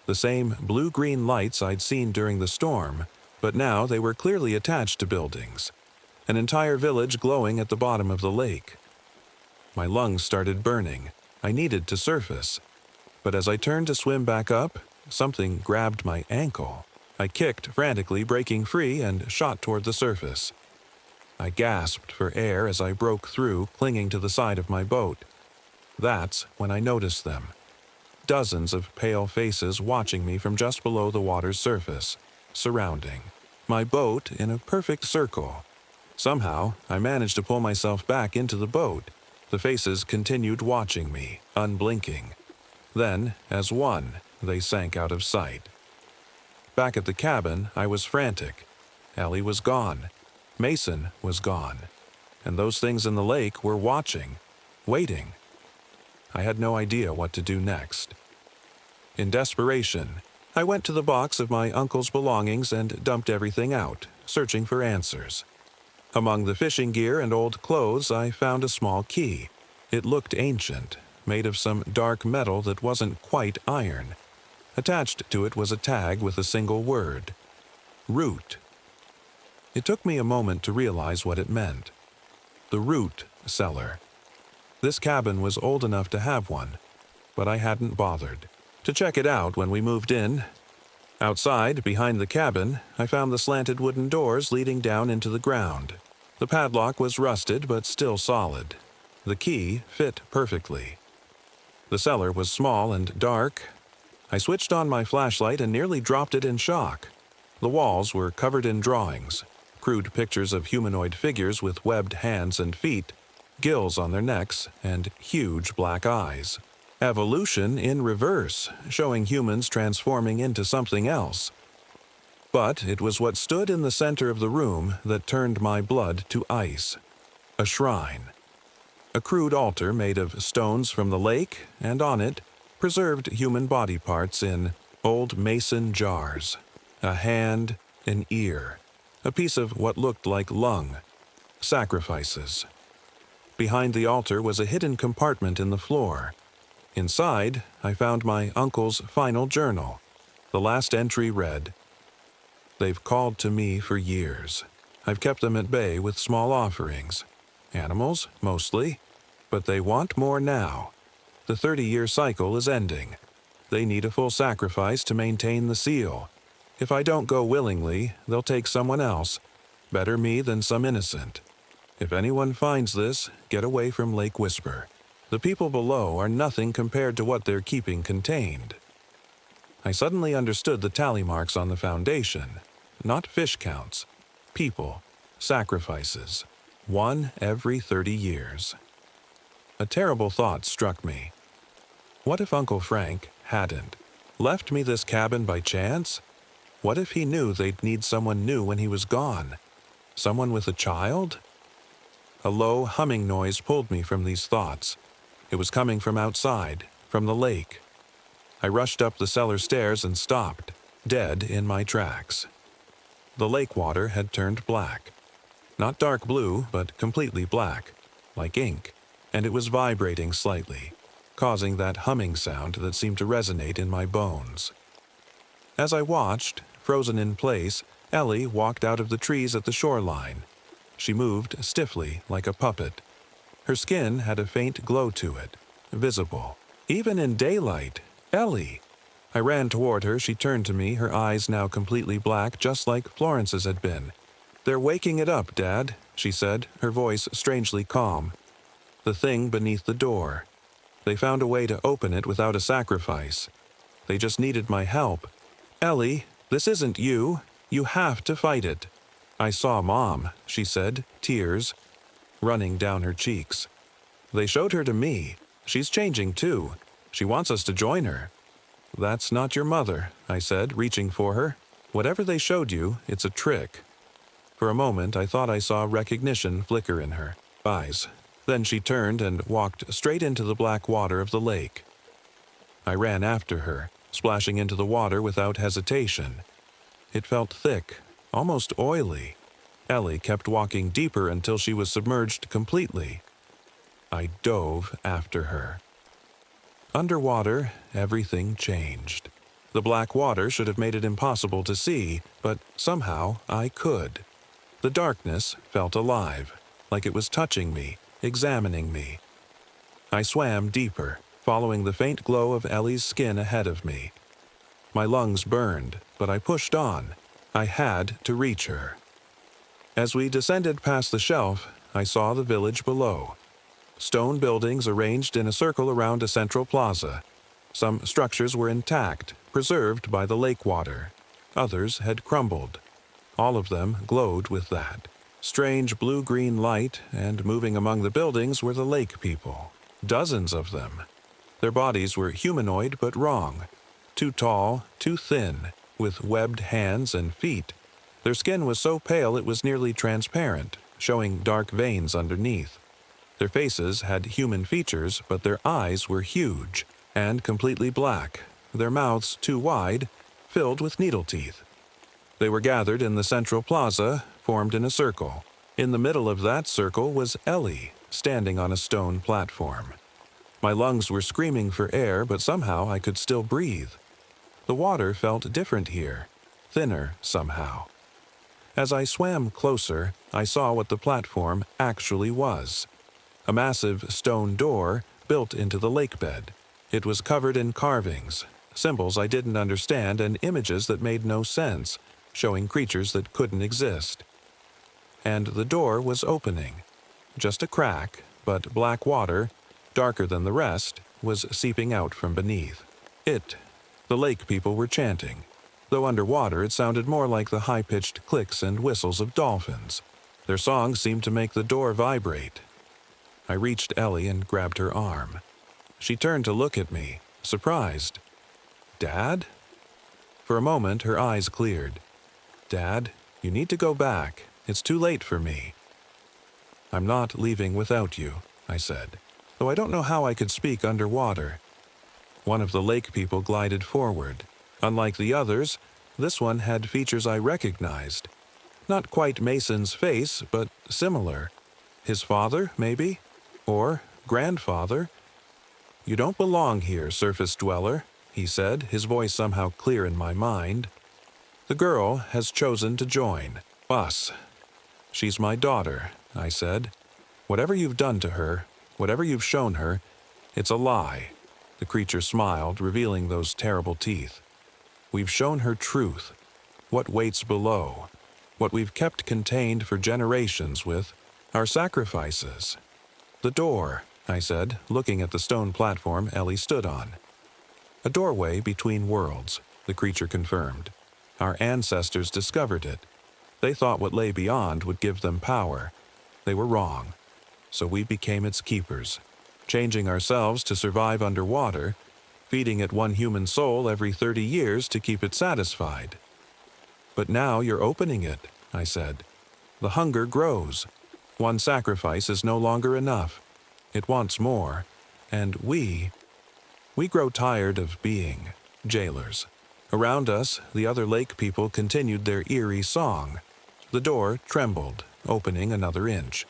The same blue-green lights I'd seen during the storm, but now they were clearly attached to buildings. An entire village glowing at the bottom of the lake. My lungs started burning. I needed to surface. But as I turned to swim back up, something grabbed my ankle. I kicked frantically, breaking free, and shot toward the surface. I gasped for air as I broke through, clinging to the side of my boat. That's when I noticed them. Dozens of pale faces watching me from just below the water's surface, surrounding my boat in a perfect circle. Somehow, I managed to pull myself back into the boat. The faces continued watching me, unblinking. Then, as one, they sank out of sight. Back at the cabin, I was frantic. Ellie was gone. Mason was gone. And those things in the lake were watching, waiting. I had no idea what to do next. In desperation, I went to the box of my uncle's belongings and dumped everything out, searching for answers. Among the fishing gear and old clothes, I found a small key. It looked ancient, made of some dark metal that wasn't quite iron. Attached to it was a tag with a single word: root. It took me a moment to realize what it meant. The root cellar. This cabin was old enough to have one, but I hadn't bothered to check it out when we moved in. Outside, behind the cabin, I found the slanted wooden doors leading down into the ground. The padlock was rusted but still solid. The key fit perfectly. The cellar was small and dark. I switched on my flashlight and nearly dropped it in shock. The walls were covered in drawings, crude pictures of humanoid figures with webbed hands and feet, gills on their necks, and huge black eyes. Evolution in reverse, showing humans transforming into something else. But it was what stood in the center of the room that turned my blood to ice. A shrine. A crude altar made of stones from the lake, and on it, preserved human body parts in old mason jars. A hand, an ear, a piece of what looked like lung. Sacrifices. Behind the altar was a hidden compartment in the floor. Inside, I found my uncle's final journal. The last entry read, "They've called to me for years. I've kept them at bay with small offerings. Animals, mostly, but they want more now. The 30-year cycle is ending. They need a full sacrifice to maintain the seal. If I don't go willingly, they'll take someone else. Better me than some innocent. If anyone finds this, get away from Lake Whisper. The people below are nothing compared to what they're keeping contained." I suddenly understood the tally marks on the foundation. Not fish counts. People. Sacrifices. One every 30 years. A terrible thought struck me. What if Uncle Frank hadn't left me this cabin by chance? What if he knew they'd need someone new when he was gone? Someone with a child? A low humming noise pulled me from these thoughts. It was coming from outside, from the lake. I rushed up the cellar stairs and stopped, dead in my tracks. The lake water had turned black. Not dark blue, but completely black, like ink, and it was vibrating slightly, causing that humming sound that seemed to resonate in my bones. As I watched, frozen in place, Ellie walked out of the trees at the shoreline. She moved stiffly like a puppet. Her skin had a faint glow to it, visible. Even in daylight, Ellie! I ran toward her. She turned to me, her eyes now completely black, just like Florence's had been. "They're waking it up, Dad," she said, her voice strangely calm. "The thing beneath the door. They found a way to open it without a sacrifice. They just needed my help. Ellie, this isn't you. You have to fight it." "I saw Mom," she said, tears running down her cheeks. "They showed her to me. She's changing too. She wants us to join her." "That's not your mother," I said, reaching for her. "Whatever they showed you, it's a trick." For a moment, I thought I saw recognition flicker in her eyes. Then she turned and walked straight into the black water of the lake. I ran after her, splashing into the water without hesitation. It felt thick, almost oily. Ellie kept walking deeper until she was submerged completely. I dove after her. Underwater, everything changed. The black water should have made it impossible to see, but somehow I could. The darkness felt alive, like it was touching me, examining me. I swam deeper, following the faint glow of Ellie's skin ahead of me. My lungs burned, but I pushed on. I had to reach her. As we descended past the shelf, I saw the village below. Stone buildings arranged in a circle around a central plaza. Some structures were intact, preserved by the lake water. Others had crumbled. All of them glowed with that strange blue-green light, and moving among the buildings were the lake people. Dozens of them. Their bodies were humanoid but wrong. Too tall, too thin, with webbed hands and feet. Their skin was so pale it was nearly transparent, showing dark veins underneath. Their faces had human features, but their eyes were huge and completely black, their mouths too wide, filled with needle teeth. They were gathered in the central plaza, formed in a circle. In the middle of that circle was Ellie, standing on a stone platform. My lungs were screaming for air, but somehow I could still breathe. The water felt different here, thinner somehow. As I swam closer, I saw what the platform actually was. A massive stone door built into the lake bed. It was covered in carvings, symbols I didn't understand, and images that made no sense, showing creatures that couldn't exist. And the door was opening. Just a crack, but black water, darker than the rest, was seeping out from beneath. The lake people were chanting. Though underwater, it sounded more like the high-pitched clicks and whistles of dolphins. Their song seemed to make the door vibrate. I reached Ellie and grabbed her arm. She turned to look at me, surprised. "Dad?" For a moment, her eyes cleared. "Dad, you need to go back. It's too late for me." "I'm not leaving without you," I said, though I don't know how I could speak underwater. One of the lake people glided forward. Unlike the others, this one had features I recognized. Not quite Mason's face, but similar. His father, maybe? Or grandfather? "You don't belong here, surface dweller," he said, his voice somehow clear in my mind. "The girl has chosen to join us. She's my daughter," I said. "Whatever you've done to her, whatever you've shown her, it's a lie." The creature smiled, revealing those terrible teeth. "We've shown her truth, what waits below, what we've kept contained for generations with our sacrifices." "The door," I said, looking at the stone platform Ellie stood on. "A doorway between worlds," the creature confirmed. "Our ancestors discovered it. They thought what lay beyond would give them power. They were wrong. So we became its keepers, changing ourselves to survive underwater, feeding it one human soul every 30 years to keep it satisfied." "But now you're opening it," I said. "The hunger grows. One sacrifice is no longer enough. It wants more. And we..." We grow tired of being jailers. Around us, the other lake people continued their eerie song. The door trembled, opening another inch.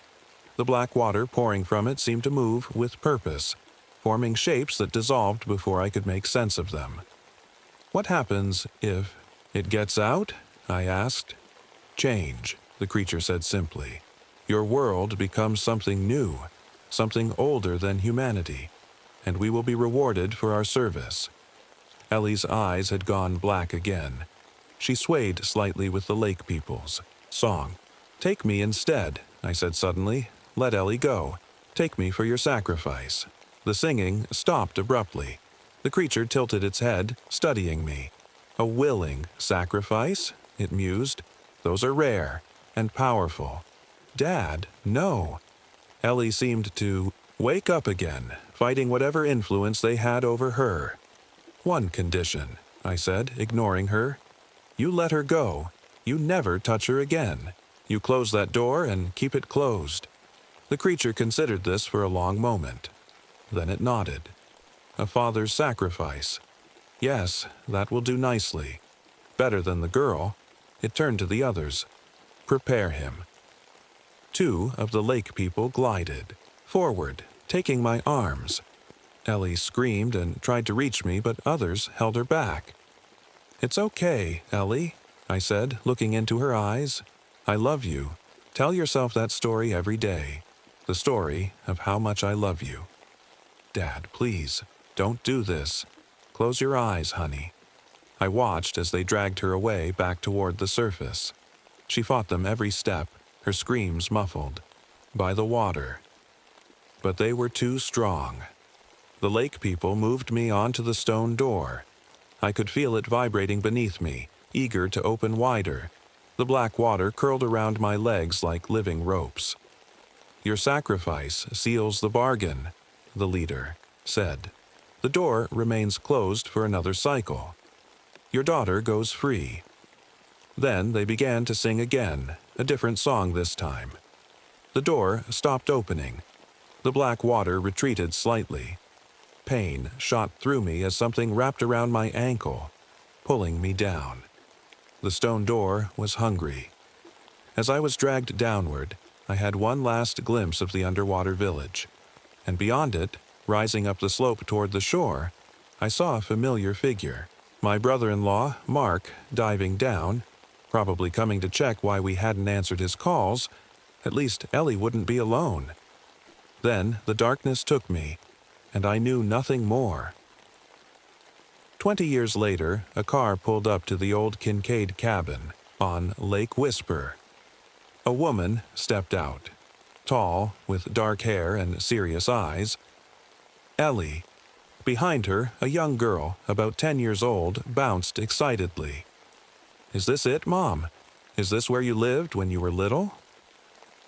The black water pouring from it seemed to move with purpose, forming shapes that dissolved before I could make sense of them. "What happens if it gets out?" I asked. "Change," the creature said simply. "Your world becomes something new, something older than humanity, and we will be rewarded for our service." Ellie's eyes had gone black again. She swayed slightly with the lake people's song. "Take me instead," I said suddenly. "Let Ellie go. Take me for your sacrifice." The singing stopped abruptly. The creature tilted its head, studying me. "A willing sacrifice?" it mused. "Those are rare and powerful." "Dad, no." Ellie seemed to wake up again, fighting whatever influence they had over her. "One condition," I said, ignoring her. "You let her go. You never touch her again. You close that door and keep it closed." The creature considered this for a long moment. Then it nodded. "A father's sacrifice. Yes, that will do nicely. Better than the girl." It turned to the others. "Prepare him." 2 of the lake people glided forward, taking my arms. Ellie screamed and tried to reach me, but others held her back. "It's okay, Ellie," I said, looking into her eyes. "I love you. Tell yourself that story every day. The story of how much I love you." "Dad, please, don't do this. Close your eyes, honey." I watched as they dragged her away back toward the surface. She fought them every step, her screams muffled. By the water. But they were too strong. The lake people moved me onto the stone door. I could feel it vibrating beneath me, eager to open wider. The black water curled around my legs like living ropes. "Your sacrifice seals the bargain," the leader said. "The door remains closed for another cycle. Your daughter goes free." Then they began to sing again, a different song this time. The door stopped opening. The black water retreated slightly. Pain shot through me as something wrapped around my ankle, pulling me down. The stone door was hungry. As I was dragged downward, I had one last glimpse of the underwater village. And beyond it, rising up the slope toward the shore, I saw a familiar figure. My brother-in-law, Mark, diving down, probably coming to check why we hadn't answered his calls. At least Ellie wouldn't be alone. Then the darkness took me, and I knew nothing more. 20 years later, a car pulled up to the old Kincaid cabin on Lake Whisper. A woman stepped out, tall, with dark hair and serious eyes. Ellie. Behind her, a young girl, about 10 years old, bounced excitedly. "Is this it, Mom? Is this where you lived when you were little?"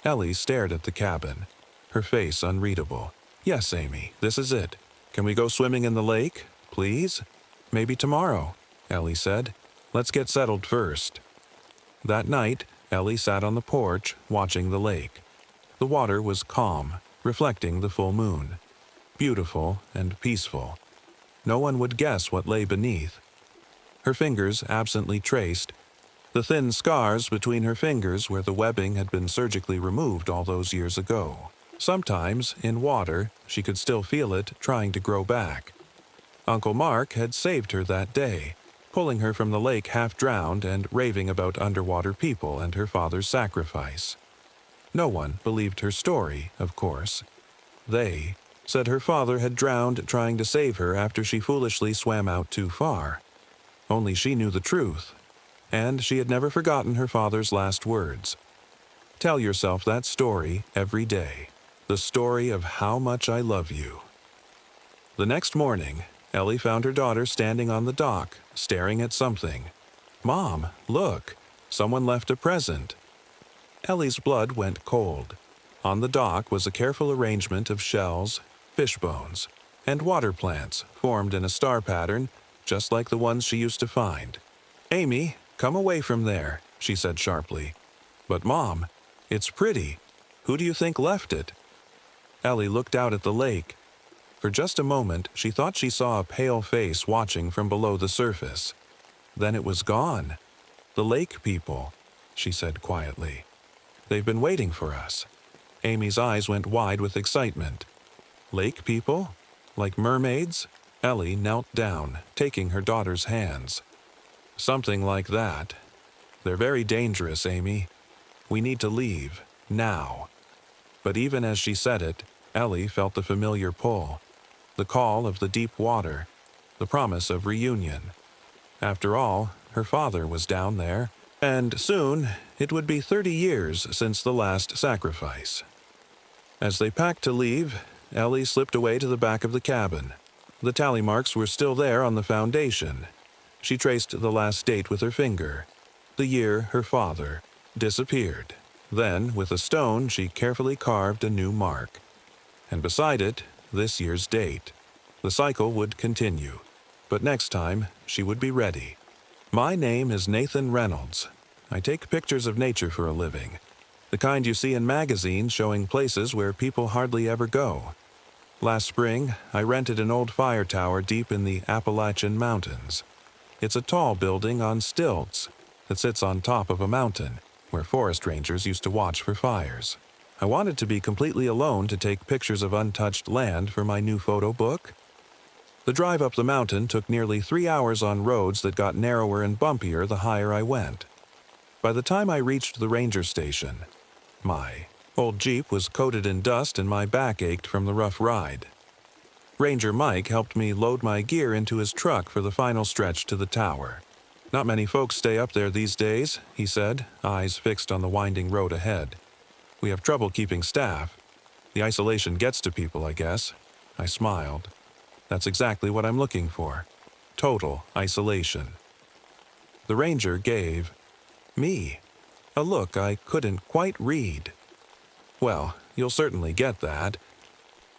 Ellie stared at the cabin, her face unreadable. "Yes, Amy, this is it. Can we go swimming in the lake, please?" "Maybe tomorrow," Ellie said. "Let's get settled first." That night, Ellie sat on the porch, watching the lake. The water was calm, reflecting the full moon. Beautiful and peaceful. No one would guess what lay beneath. Her fingers absently traced the thin scars between her fingers where the webbing had been surgically removed all those years ago. Sometimes, in water, she could still feel it trying to grow back. Uncle Mark had saved her that day, pulling her from the lake half-drowned and raving about underwater people and her father's sacrifice. No one believed her story, of course. They said her father had drowned trying to save her after she foolishly swam out too far. Only she knew the truth, and she had never forgotten her father's last words. Tell yourself that story every day. The story of how much I love you. The next morning, Ellie found her daughter standing on the dock, staring at something. "Mom, look, someone left a present." Ellie's blood went cold. On the dock was a careful arrangement of shells, fish bones, and water plants formed in a star pattern, just like the ones she used to find. "Amy, come away from there," she said sharply. "But Mom, it's pretty. Who do you think left it?" Ellie looked out at the lake. For just a moment, she thought she saw a pale face watching from below the surface. Then it was gone. "The lake people," she said quietly. "They've been waiting for us." Amy's eyes went wide with excitement. "Lake people? Like mermaids?" Ellie knelt down, taking her daughter's hands. "Something like that. They're very dangerous, Amy. We need to leave, now." But even as she said it, Ellie felt the familiar pull, the call of the deep water, the promise of reunion. After all, her father was down there, and soon it would be 30 years since the last sacrifice. As they packed to leave, Ellie slipped away to the back of the cabin. The tally marks were still there on the foundation. She traced the last date with her finger. The year her father disappeared. Then, with a stone, she carefully carved a new mark. And beside it, this year's date. The cycle would continue, but next time she would be ready. "My name is Nathan Reynolds. I take pictures of nature for a living. The kind you see in magazines showing places where people hardly ever go. Last spring, I rented an old fire tower deep in the Appalachian Mountains. It's a tall building on stilts that sits on top of a mountain where forest rangers used to watch for fires. I wanted to be completely alone to take pictures of untouched land for my new photo book. The drive up the mountain took nearly 3 hours on roads that got narrower and bumpier the higher I went. By the time I reached the ranger station, my old Jeep was coated in dust and my back ached from the rough ride. Ranger Mike helped me load my gear into his truck for the final stretch to the tower. "Not many folks stay up there these days," he said, eyes fixed on the winding road ahead. "We have trouble keeping staff. The isolation gets to people, I guess." I smiled. "That's exactly what I'm looking for. Total isolation." The ranger gave me a look I couldn't quite read. "Well, you'll certainly get that."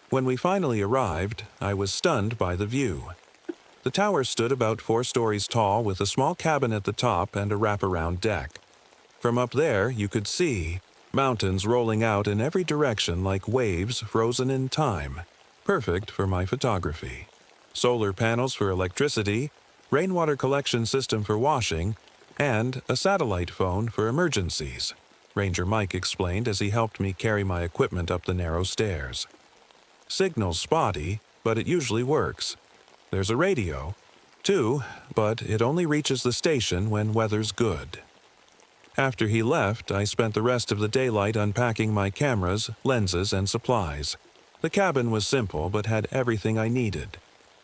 When we finally arrived, I was stunned by the view. The tower stood about 4 stories tall with a small cabin at the top and a wraparound deck. From up there, you could see mountains rolling out in every direction like waves frozen in time. Perfect for my photography. Solar panels for electricity, rainwater collection system for washing, and a satellite phone for emergencies, Ranger Mike explained as he helped me carry my equipment up the narrow stairs. "Signal's spotty, but it usually works. There's a radio, too, but it only reaches the station when weather's good." After he left, I spent the rest of the daylight unpacking my cameras, lenses, and supplies. The cabin was simple but had everything I needed.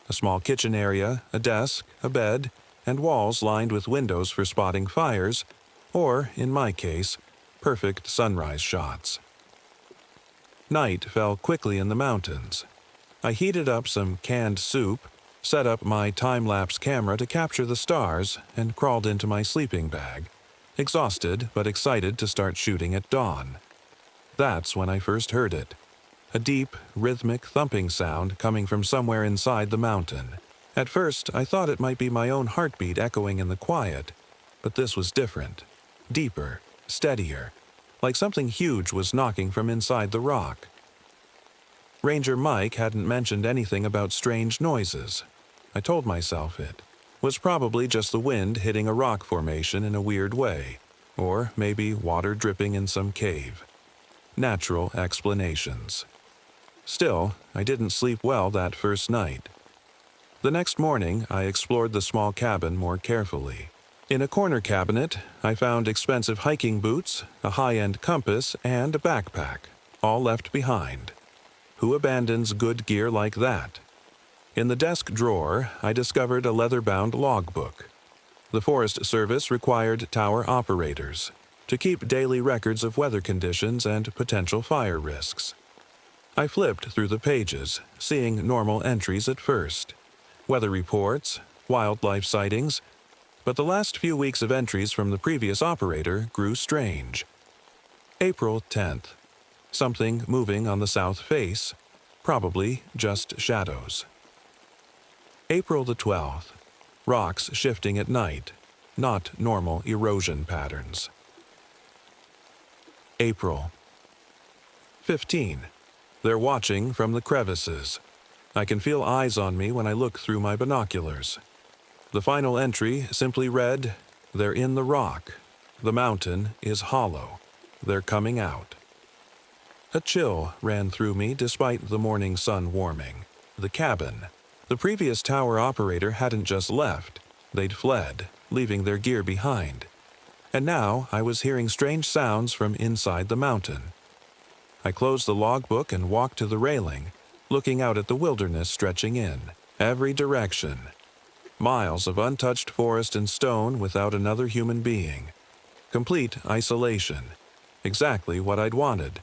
A small kitchen area, a desk, a bed, and walls lined with windows for spotting fires, or, in my case, perfect sunrise shots. Night fell quickly in the mountains. I heated up some canned soup, set up my time-lapse camera to capture the stars, and crawled into my sleeping bag, exhausted but excited to start shooting at dawn. That's when I first heard it. A deep, rhythmic thumping sound coming from somewhere inside the mountain. At first, I thought it might be my own heartbeat echoing in the quiet, but this was different. Deeper, steadier, like something huge was knocking from inside the rock. Ranger Mike hadn't mentioned anything about strange noises. I told myself it was probably just the wind hitting a rock formation in a weird way, or maybe water dripping in some cave. Natural explanations. Still, I didn't sleep well that first night. The next morning, I explored the small cabin more carefully. In a corner cabinet, I found expensive hiking boots, a high-end compass, and a backpack, all left behind. Who abandons good gear like that? In the desk drawer, I discovered a leather-bound logbook. The Forest Service required tower operators to keep daily records of weather conditions and potential fire risks. I flipped through the pages, seeing normal entries at first. Weather reports, wildlife sightings, but the last few weeks of entries from the previous operator grew strange. April 10th. Something moving on the south face, probably just shadows. April the 12th. Rocks shifting at night, not normal erosion patterns. April 15. They're watching from the crevices. I can feel eyes on me when I look through my binoculars. The final entry simply read, "They're in the rock. The mountain is hollow. They're coming out." A chill ran through me despite the morning sun warming. The cabin. The previous tower operator hadn't just left. They'd fled, leaving their gear behind. And now I was hearing strange sounds from inside the mountain. I closed the logbook and walked to the railing, looking out at the wilderness stretching in every direction. Miles of untouched forest and stone without another human being. Complete isolation. Exactly what I'd wanted.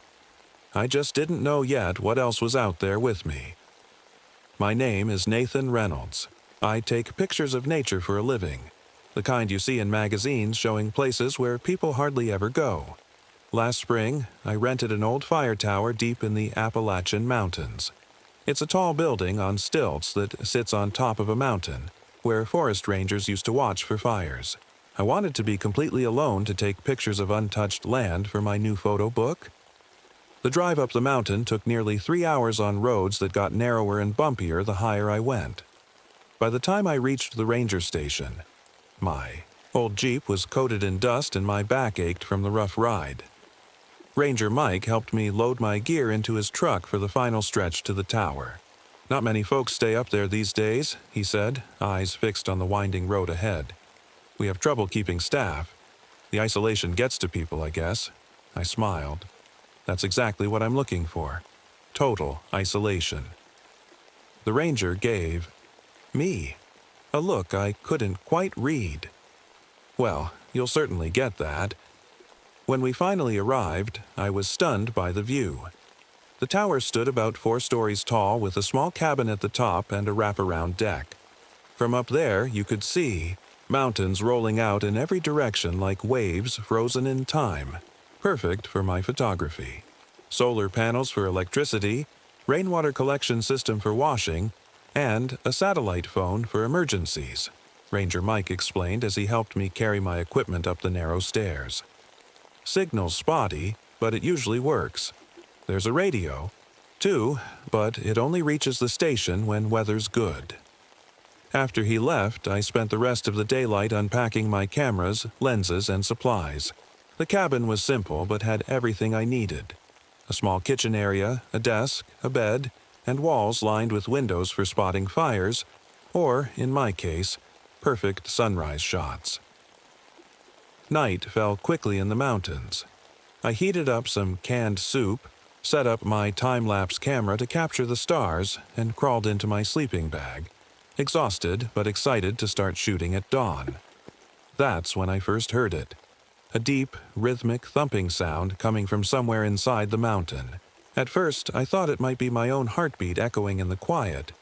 I just didn't know yet what else was out there with me. My name is Nathan Reynolds. I take pictures of nature for a living, the kind you see in magazines showing places where people hardly ever go. Last spring, I rented an old fire tower deep in the Appalachian Mountains. It's a tall building on stilts that sits on top of a mountain, where forest rangers used to watch for fires. I wanted to be completely alone to take pictures of untouched land for my new photo book. The drive up the mountain took nearly 3 hours on roads that got narrower and bumpier the higher I went. By the time I reached the ranger station, my old Jeep was coated in dust and my back ached from the rough ride. Ranger Mike helped me load my gear into his truck for the final stretch to the tower. "Not many folks stay up there these days," he said, eyes fixed on the winding road ahead. "We have trouble keeping staff. The isolation gets to people, I guess." I smiled. That's exactly what I'm looking for. Total isolation. The ranger gave me a look I couldn't quite read. Well, you'll certainly get that. When we finally arrived, I was stunned by the view. The tower stood about 4 stories tall with a small cabin at the top and a wraparound deck. From up there, you could see mountains rolling out in every direction like waves frozen in time. Perfect for my photography. Solar panels for electricity, rainwater collection system for washing, and a satellite phone for emergencies, Ranger Mike explained as he helped me carry my equipment up the narrow stairs. Signal's spotty, but it usually works. There's a radio, too, but it only reaches the station when weather's good. After he left, I spent the rest of the daylight unpacking my cameras, lenses, and supplies. The cabin was simple but had everything I needed. A small kitchen area, a desk, a bed, and walls lined with windows for spotting fires, or, in my case, perfect sunrise shots. Night fell quickly in the mountains. I heated up some canned soup, set up my time-lapse camera to capture the stars, and crawled into my sleeping bag, exhausted but excited to start shooting at dawn. That's when I first heard it. A deep, rhythmic thumping sound coming from somewhere inside the mountain. At first, I thought it might be my own heartbeat echoing in the quiet,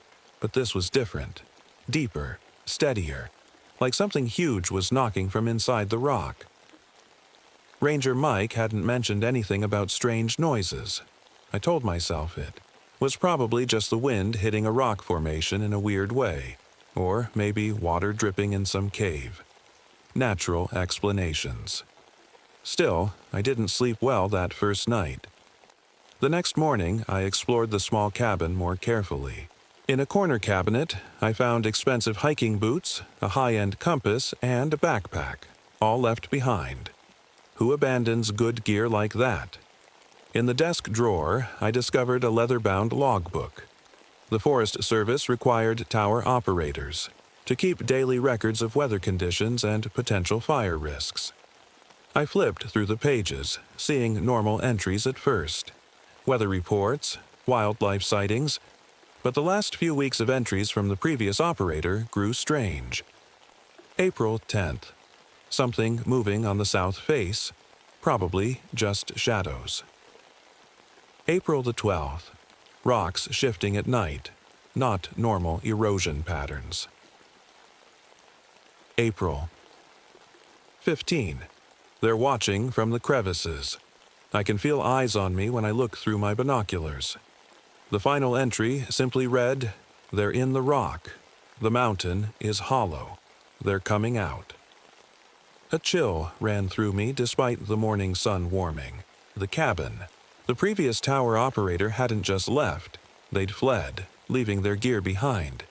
but this was different. Deeper, steadier, like something huge was knocking from inside the rock. Ranger Mike hadn't mentioned anything about strange noises. I told myself it was probably just the wind hitting a rock formation in a weird way, or maybe water dripping in some cave. Natural explanations. Still, I didn't sleep well that first night. The next morning, I explored the small cabin more carefully. In a corner cabinet, I found expensive hiking boots, a high-end compass, and a backpack, all left behind. Who abandons good gear like that? In the desk drawer, I discovered a leather-bound logbook. The Forest Service required tower operators to keep daily records of weather conditions and potential fire risks. I flipped through the pages, seeing normal entries at first. Weather reports, wildlife sightings, but the last few weeks of entries from the previous operator grew strange. April 10th. Something moving on the south face, probably just shadows. April the 12th. Rocks shifting at night, not normal erosion patterns. April 15. They're watching from the crevices. I can feel eyes on me when I look through my binoculars. The final entry simply read, "They're in the rock. The mountain is hollow. They're coming out." A chill ran through me despite the morning sun warming. The cabin. The previous tower operator hadn't just left. They'd fled, leaving their gear behind.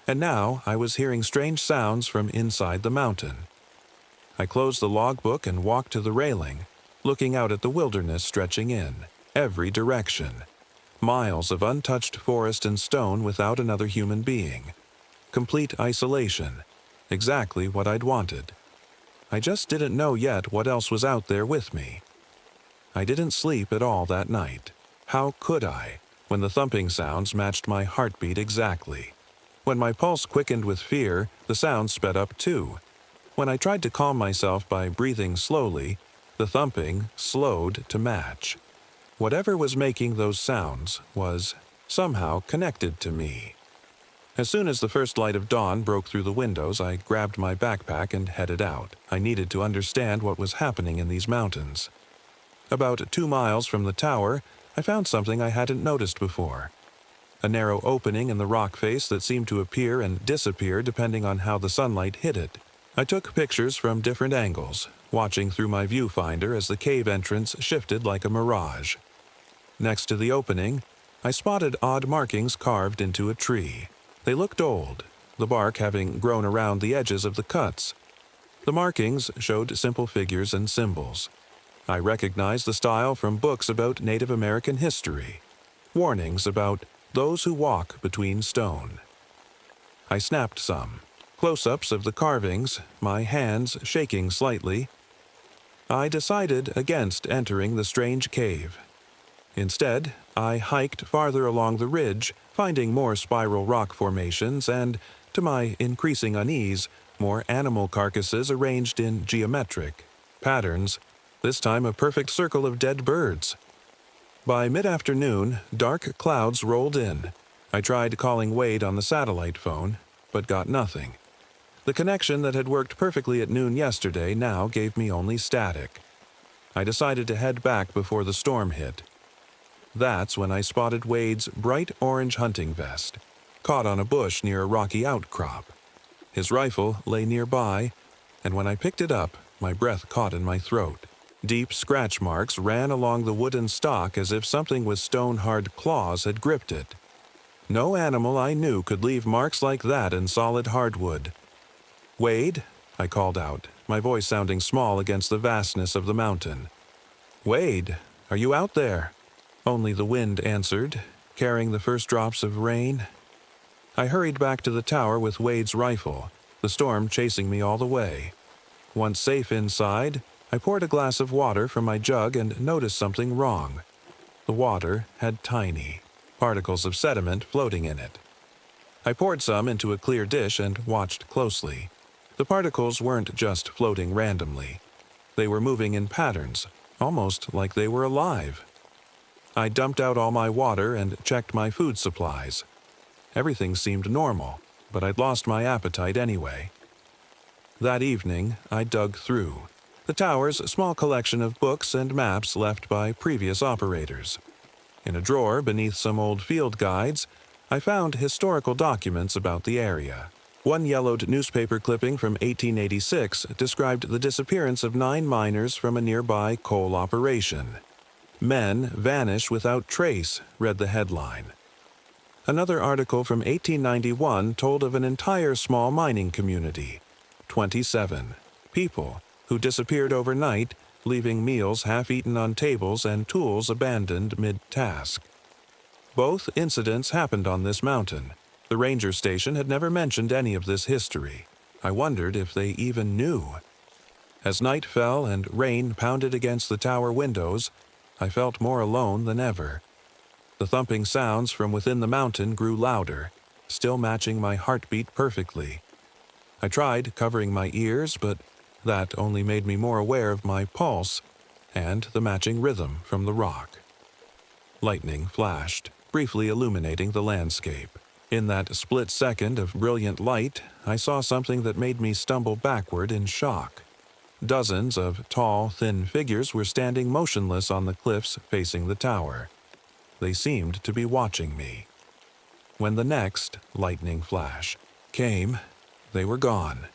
And now I was hearing strange sounds from inside the mountain. I closed the logbook and walked to the railing, looking out at the wilderness stretching in, every direction. Miles of untouched forest and stone without another human being. Complete isolation. Exactly what I'd wanted. I just didn't know yet what else was out there with me. I didn't sleep at all that night. How could I, when the thumping sounds matched my heartbeat exactly? When my pulse quickened with fear, the sound sped up too. When I tried to calm myself by breathing slowly, the thumping slowed to match. Whatever was making those sounds was somehow connected to me. As soon as the first light of dawn broke through the windows, I grabbed my backpack and headed out. I needed to understand what was happening in these mountains. About 2 miles from the tower, I found something I hadn't noticed before. A narrow opening in the rock face that seemed to appear and disappear depending on how the sunlight hit it. I took pictures from different angles, watching through my viewfinder as the cave entrance shifted like a mirage. Next to the opening, I spotted odd markings carved into a tree. They looked old, the bark having grown around the edges of the cuts. The markings showed simple figures and symbols. I recognized the style from books about Native American history. Warnings about those who walk between stone. I snapped some. Close-ups of the carvings, my hands shaking slightly. I decided against entering the strange cave. Instead, I hiked farther along the ridge, finding more spiral rock formations and, to my increasing unease, more animal carcasses arranged in geometric patterns, this time a perfect circle of dead birds. By mid-afternoon, dark clouds rolled in. I tried calling Wade on the satellite phone, but got nothing. The connection that had worked perfectly at noon yesterday now gave me only static. I decided to head back before the storm hit. That's when I spotted Wade's bright orange hunting vest, caught on a bush near a rocky outcrop. His rifle lay nearby, and when I picked it up, my breath caught in my throat. Deep scratch marks ran along the wooden stock as if something with stone-hard claws had gripped it. No animal I knew could leave marks like that in solid hardwood. "Wade," I called out, my voice sounding small against the vastness of the mountain. "Wade, are you out there?" Only the wind answered, carrying the first drops of rain. I hurried back to the tower with Wade's rifle, the storm chasing me all the way. Once safe inside, I poured a glass of water from my jug and noticed something wrong. The water had tiny particles of sediment floating in it. I poured some into a clear dish and watched closely. The particles weren't just floating randomly. They were moving in patterns, almost like they were alive. I dumped out all my water and checked my food supplies. Everything seemed normal, but I'd lost my appetite anyway. That evening, I dug through the tower's small collection of books and maps left by previous operators. In a drawer beneath some old field guides, I found historical documents about the area. One yellowed newspaper clipping from 1886 described the disappearance of 9 miners from a nearby coal operation. "Men vanish without trace," read the headline. Another article from 1891 told of an entire small mining community, 27 people, who disappeared overnight, leaving meals half-eaten on tables and tools abandoned mid-task. Both incidents happened on this mountain. The ranger station had never mentioned any of this history. I wondered if they even knew. As night fell and rain pounded against the tower windows, I felt more alone than ever. The thumping sounds from within the mountain grew louder, still matching my heartbeat perfectly. I tried covering my ears, but that only made me more aware of my pulse and the matching rhythm from the rock. Lightning flashed, briefly illuminating the landscape. In that split second of brilliant light, I saw something that made me stumble backward in shock. Dozens of tall, thin figures were standing motionless on the cliffs facing the tower. They seemed to be watching me. When the next lightning flash came, they were gone.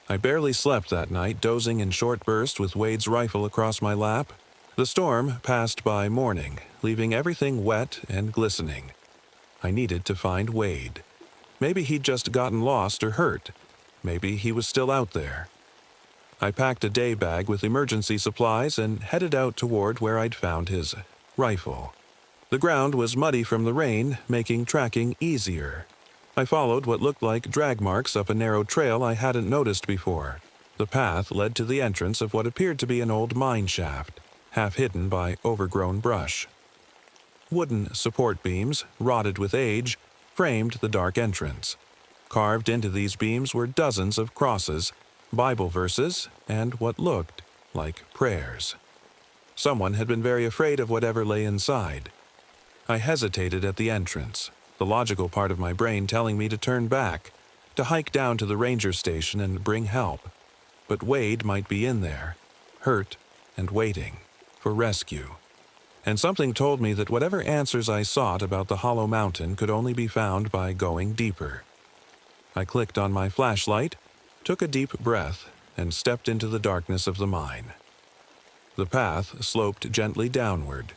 I barely slept that night, dozing in short bursts with Wade's rifle across my lap. The storm passed by morning, leaving everything wet and glistening. I needed to find Wade. Maybe he'd just gotten lost or hurt. Maybe he was still out there. I packed a day bag with emergency supplies and headed out toward where I'd found his rifle. The ground was muddy from the rain, making tracking easier. I followed what looked like drag marks up a narrow trail I hadn't noticed before. The path led to the entrance of what appeared to be an old mine shaft, half hidden by overgrown brush. Wooden support beams, rotted with age, framed the dark entrance. Carved into these beams were dozens of crosses, Bible verses, and what looked like prayers. Someone had been very afraid of whatever lay inside. I hesitated at the entrance, the logical part of my brain telling me to turn back, to hike down to the ranger station and bring help. But Wade might be in there, hurt and waiting for rescue. And something told me that whatever answers I sought about the Hollow Mountain could only be found by going deeper. I clicked on my flashlight, took a deep breath, and stepped into the darkness of the mine. The path sloped gently downward.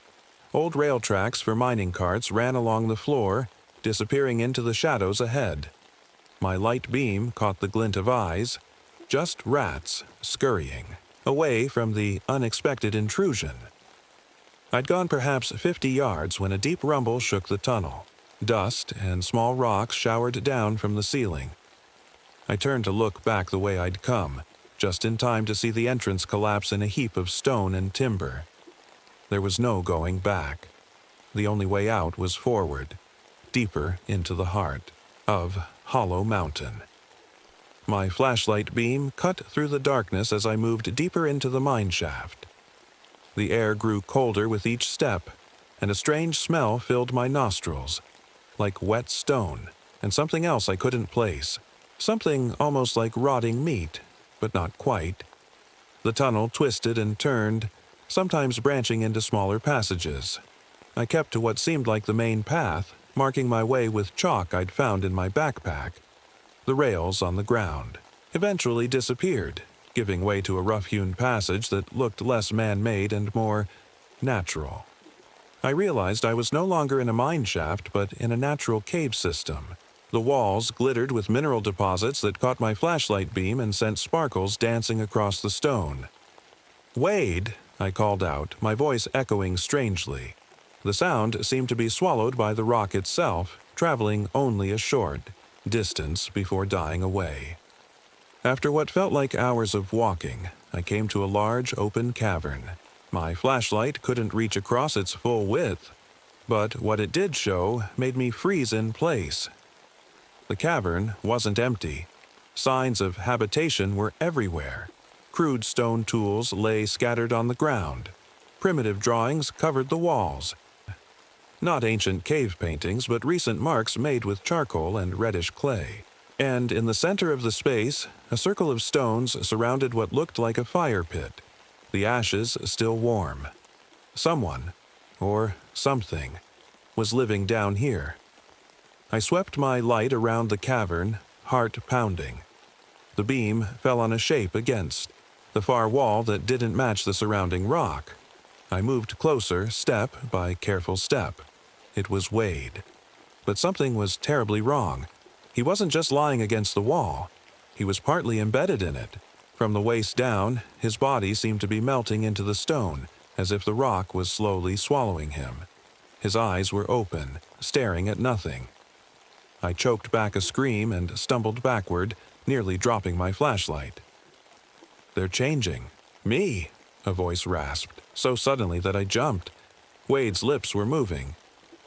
Old rail tracks for mining carts ran along the floor, disappearing into the shadows ahead. My light beam caught the glint of eyes, just rats scurrying, away from the unexpected intrusion. I'd gone perhaps 50 yards when a deep rumble shook the tunnel. Dust and small rocks showered down from the ceiling. I turned to look back the way I'd come, just in time to see the entrance collapse in a heap of stone and timber. There was no going back. The only way out was forward, deeper into the heart of Hollow Mountain. My flashlight beam cut through the darkness as I moved deeper into the mine shaft. The air grew colder with each step, and a strange smell filled my nostrils, like wet stone, and something else I couldn't place. Something almost like rotting meat, but not quite. The tunnel twisted and turned, sometimes branching into smaller passages. I kept to what seemed like the main path, marking my way with chalk I'd found in my backpack. The rails on the ground eventually disappeared, giving way to a rough-hewn passage that looked less man-made and more natural. I realized I was no longer in a mine shaft, but in a natural cave system. The walls glittered with mineral deposits that caught my flashlight beam and sent sparkles dancing across the stone. "Wade!" I called out, my voice echoing strangely. The sound seemed to be swallowed by the rock itself, traveling only a short distance before dying away. After what felt like hours of walking, I came to a large open cavern. My flashlight couldn't reach across its full width, but what it did show made me freeze in place. The cavern wasn't empty. Signs of habitation were everywhere. Crude stone tools lay scattered on the ground. Primitive drawings covered the walls. Not ancient cave paintings, but recent marks made with charcoal and reddish clay. And in the center of the space, a circle of stones surrounded what looked like a fire pit, the ashes still warm. Someone, or something, was living down here. I swept my light around the cavern, heart pounding. The beam fell on a shape against the far wall that didn't match the surrounding rock. I moved closer, step by careful step. It was Wade. But something was terribly wrong. He wasn't just lying against the wall. He was partly embedded in it. From the waist down, his body seemed to be melting into the stone, as if the rock was slowly swallowing him. His eyes were open, staring at nothing. I choked back a scream and stumbled backward, nearly dropping my flashlight. "They're changing. Me!" a voice rasped, so suddenly that I jumped. Wade's lips were moving.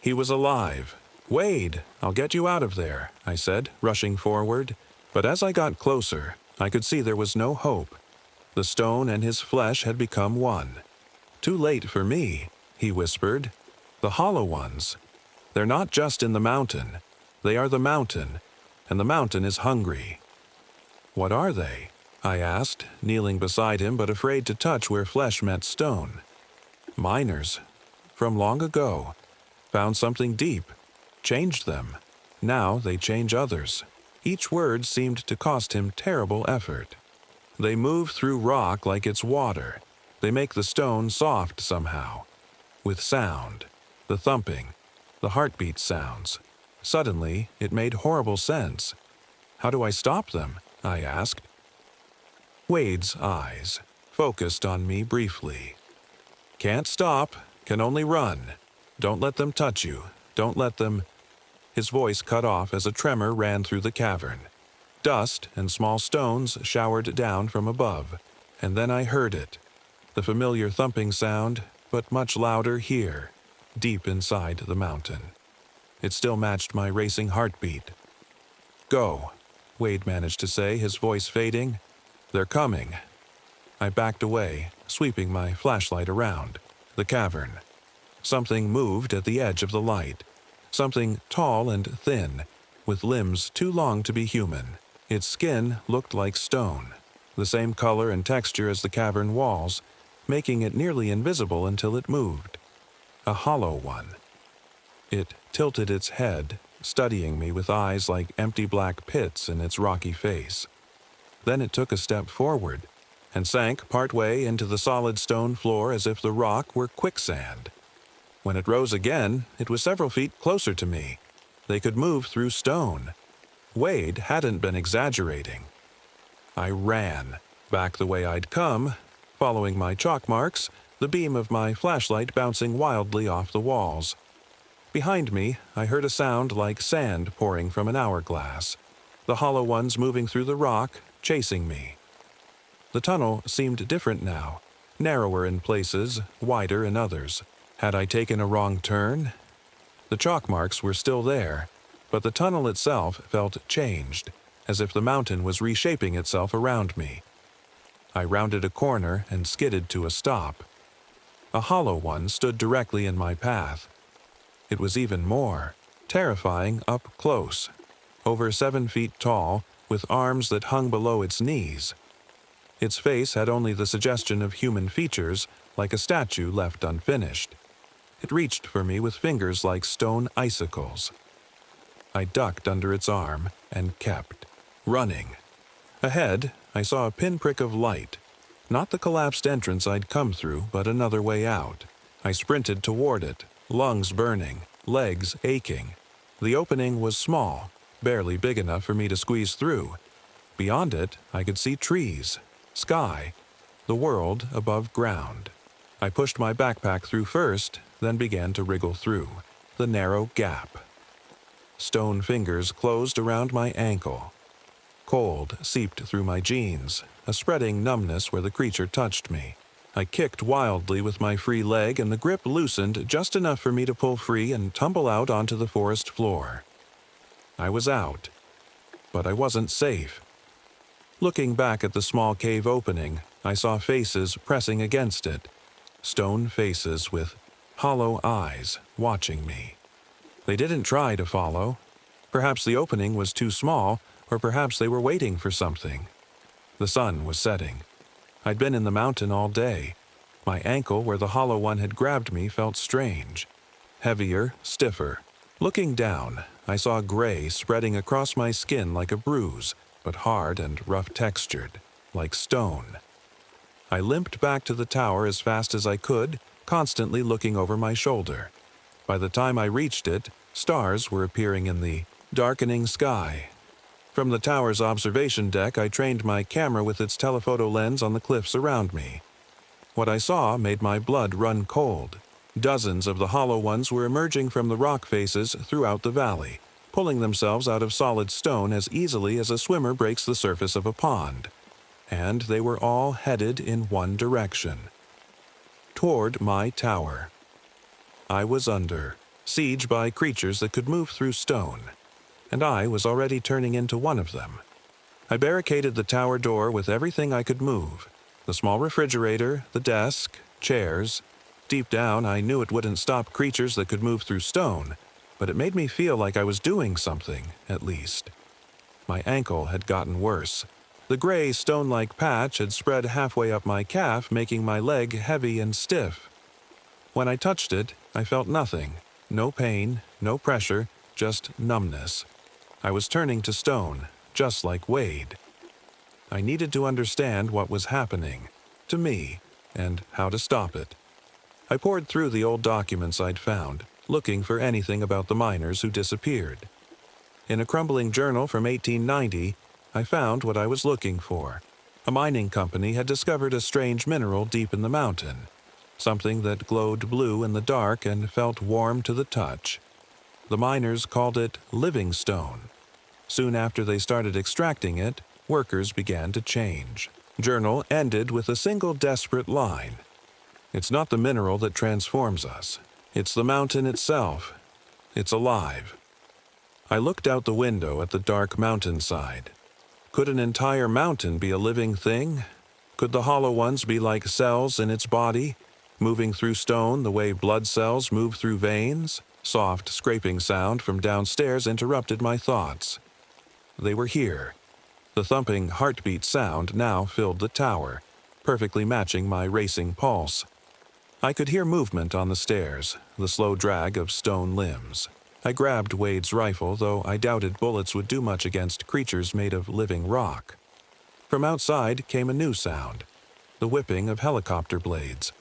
He was alive. "Wade, I'll get you out of there," I said, rushing forward. But as I got closer, I could see there was no hope. The stone and his flesh had become one. "Too late for me," he whispered. "The Hollow Ones. They're not just in the mountain. They are the mountain, and the mountain is hungry." "What are they?" I asked, kneeling beside him but afraid to touch where flesh met stone. "Miners. From long ago. Found something deep. Changed them. Now they change others." Each word seemed to cost him terrible effort. "They move through rock like it's water. They make the stone soft somehow. With sound. The thumping. The heartbeat sounds. Suddenly, it made horrible sense. How do I stop them? I asked. Wade's eyes focused on me briefly. Can't stop, can only run. Don't let them touch you. Don't let them... His voice cut off as a tremor ran through the cavern. Dust and small stones showered down from above, and then I heard it. The familiar thumping sound, but much louder here, deep inside the mountain. It still matched my racing heartbeat. Go, Wade managed to say, his voice fading. They're coming. I backed away, sweeping my flashlight around the cavern. Something moved at the edge of the light. Something tall and thin, with limbs too long to be human. Its skin looked like stone, the same color and texture as the cavern walls, making it nearly invisible until it moved. A hollow one. It tilted its head, studying me with eyes like empty black pits in its rocky face. Then it took a step forward and sank partway into the solid stone floor as if the rock were quicksand. When it rose again, it was several feet closer to me. They could move through stone. Wade hadn't been exaggerating. I ran, back the way I'd come, following my chalk marks, the beam of my flashlight bouncing wildly off the walls. Behind me, I heard a sound like sand pouring from an hourglass, the hollow ones moving through the rock, chasing me. The tunnel seemed different now, narrower in places, wider in others. Had I taken a wrong turn? The chalk marks were still there, but the tunnel itself felt changed, as if the mountain was reshaping itself around me. I rounded a corner and skidded to a stop. A hollow one stood directly in my path. It was even more terrifying up close, over 7 feet tall, with arms that hung below its knees. Its face had only the suggestion of human features, like a statue left unfinished. It reached for me with fingers like stone icicles. I ducked under its arm and kept running. Ahead, I saw a pinprick of light. Not the collapsed entrance I'd come through, but another way out. I sprinted toward it, lungs burning, legs aching. The opening was small, barely big enough for me to squeeze through. Beyond it, I could see trees, sky, the world above ground. I pushed my backpack through first, then began to wriggle through the narrow gap. Stone fingers closed around my ankle. Cold seeped through my jeans, a spreading numbness where the creature touched me. I kicked wildly with my free leg and the grip loosened just enough for me to pull free and tumble out onto the forest floor. I was out, but I wasn't safe. Looking back at the small cave opening, I saw faces pressing against it. Stone faces with hollow eyes watching me. They didn't try to follow. Perhaps the opening was too small, or perhaps they were waiting for something. The sun was setting. I'd been in the mountain all day. My ankle where the hollow one had grabbed me felt strange. Heavier, stiffer. Looking down, I saw gray spreading across my skin like a bruise, but hard and rough-textured, like stone. I limped back to the tower as fast as I could, constantly looking over my shoulder. By the time I reached it, stars were appearing in the darkening sky. From the tower's observation deck, I trained my camera with its telephoto lens on the cliffs around me. What I saw made my blood run cold. Dozens of the hollow ones were emerging from the rock faces throughout the valley, pulling themselves out of solid stone as easily as a swimmer breaks the surface of a pond. And they were all headed in one direction. Toward my tower. I was under siege by creatures that could move through stone, and I was already turning into one of them. I barricaded the tower door with everything I could move. The small refrigerator, the desk, chairs. Deep down, I knew it wouldn't stop creatures that could move through stone, but it made me feel like I was doing something, at least. My ankle had gotten worse. The gray, stone-like patch had spread halfway up my calf, making my leg heavy and stiff. When I touched it, I felt nothing. No pain, no pressure, just numbness. I was turning to stone, just like Wade. I needed to understand what was happening, to me, and how to stop it. I pored through the old documents I'd found, looking for anything about the miners who disappeared. In a crumbling journal from 1890, I found what I was looking for. A mining company had discovered a strange mineral deep in the mountain, something that glowed blue in the dark and felt warm to the touch. The miners called it living stone. Soon after they started extracting it, workers began to change. Journal ended with a single desperate line. "It's not the mineral that transforms us. It's the mountain itself. It's alive." I looked out the window at the dark mountainside. Could an entire mountain be a living thing? Could the hollow ones be like cells in its body, moving through stone the way blood cells move through veins? Soft, scraping sound from downstairs interrupted my thoughts. They were here. The thumping heartbeat sound now filled the tower, perfectly matching my racing pulse. I could hear movement on the stairs, the slow drag of stone limbs. I grabbed Wade's rifle, though I doubted bullets would do much against creatures made of living rock. From outside came a new sound, the whipping of helicopter blades.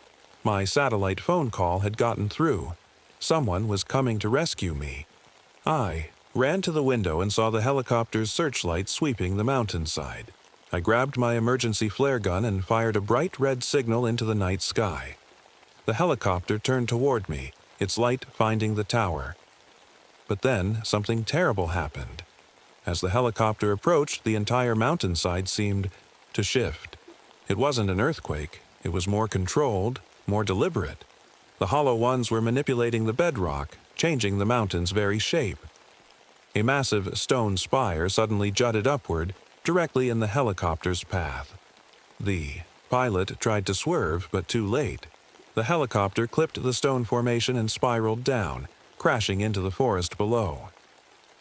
My satellite phone call had gotten through. Someone was coming to rescue me. I ran to the window and saw the helicopter's searchlight sweeping the mountainside. I grabbed my emergency flare gun and fired a bright red signal into the night sky. The helicopter turned toward me, its light finding the tower. But then something terrible happened. As the helicopter approached, the entire mountainside seemed to shift. It wasn't an earthquake. It was more controlled, more deliberate. The hollow ones were manipulating the bedrock, changing the mountain's very shape. A massive stone spire suddenly jutted upward, directly in the helicopter's path. The pilot tried to swerve, but too late. The helicopter clipped the stone formation and spiraled down, crashing into the forest below.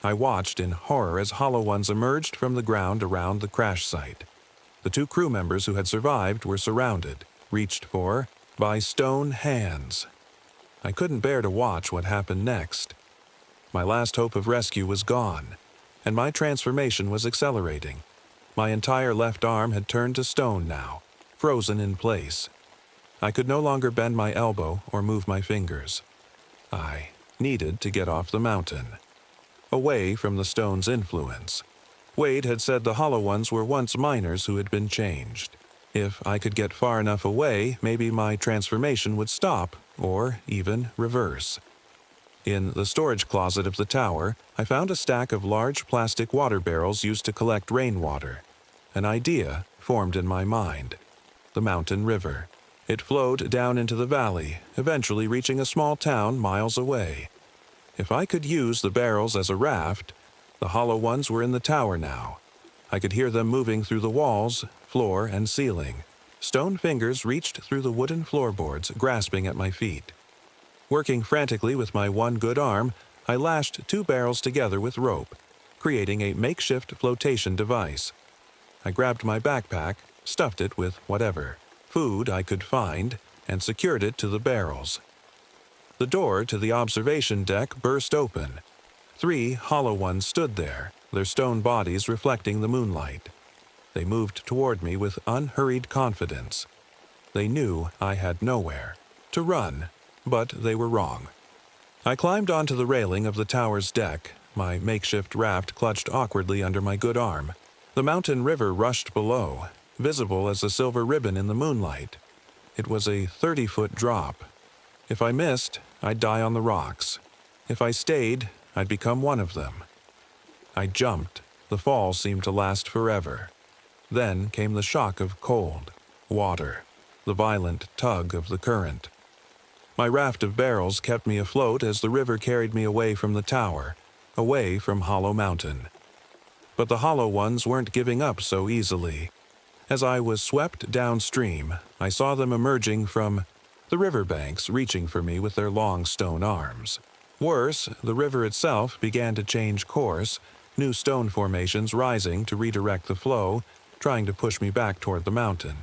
I watched in horror as hollow ones emerged from the ground around the crash site. The two crew members who had survived were surrounded, reached for, by stone hands. I couldn't bear to watch what happened next. My last hope of rescue was gone, and my transformation was accelerating. My entire left arm had turned to stone now, frozen in place. I could no longer bend my elbow or move my fingers. I needed to get off the mountain, away from the stone's influence. Wade had said the hollow ones were once miners who had been changed. If I could get far enough away, maybe my transformation would stop, or even reverse. In the storage closet of the tower, I found a stack of large plastic water barrels used to collect rainwater. An idea formed in my mind. The mountain river. It flowed down into the valley, eventually reaching a small town miles away. If I could use the barrels as a raft, the hollow ones were in the tower now. I could hear them moving through the walls, floor, and ceiling. Stone fingers reached through the wooden floorboards, grasping at my feet. Working frantically with my one good arm, I lashed two barrels together with rope, creating a makeshift flotation device. I grabbed my backpack, stuffed it with whatever food I could find, and secured it to the barrels. The door to the observation deck burst open. 3 hollow ones stood there, their stone bodies reflecting the moonlight. They moved toward me with unhurried confidence. They knew I had nowhere to run, but they were wrong. I climbed onto the railing of the tower's deck, my makeshift raft clutched awkwardly under my good arm. The mountain river rushed below, visible as a silver ribbon in the moonlight. It was a 30-foot drop. If I missed, I'd die on the rocks. If I stayed, I'd become one of them. I jumped. The fall seemed to last forever. Then came the shock of cold, water, the violent tug of the current. My raft of barrels kept me afloat as the river carried me away from the tower, away from Hollow Mountain. But the hollow ones weren't giving up so easily. As I was swept downstream, I saw them emerging from the riverbanks, reaching for me with their long stone arms. Worse, the river itself began to change course, new stone formations rising to redirect the flow, trying to push me back toward the mountain.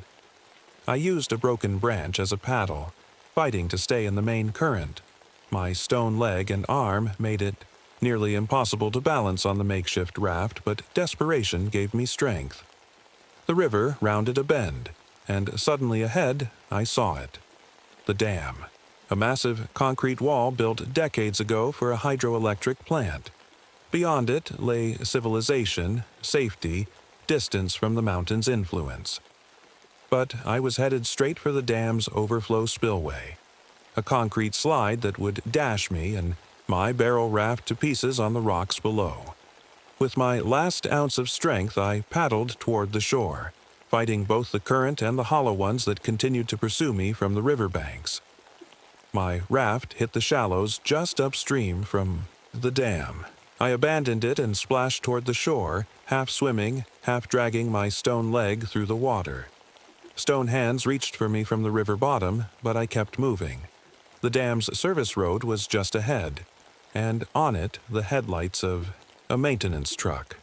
I used a broken branch as a paddle, fighting to stay in the main current. My stone leg and arm made it nearly impossible to balance on the makeshift raft, but desperation gave me strength. The river rounded a bend, and suddenly ahead I saw it. The dam. a massive concrete wall built decades ago for a hydroelectric plant. Beyond it lay civilization, safety, distance from the mountain's influence. But I was headed straight for the dam's overflow spillway, a concrete slide that would dash me and my barrel raft to pieces on the rocks below. With my last ounce of strength, I paddled toward the shore, fighting both the current and the hollow ones that continued to pursue me from the riverbanks. My raft hit the shallows just upstream from the dam. I abandoned it and splashed toward the shore, half swimming, half dragging my stone leg through the water. Stone hands reached for me from the river bottom, but I kept moving. The dam's service road was just ahead, and on it the headlights of a maintenance truck.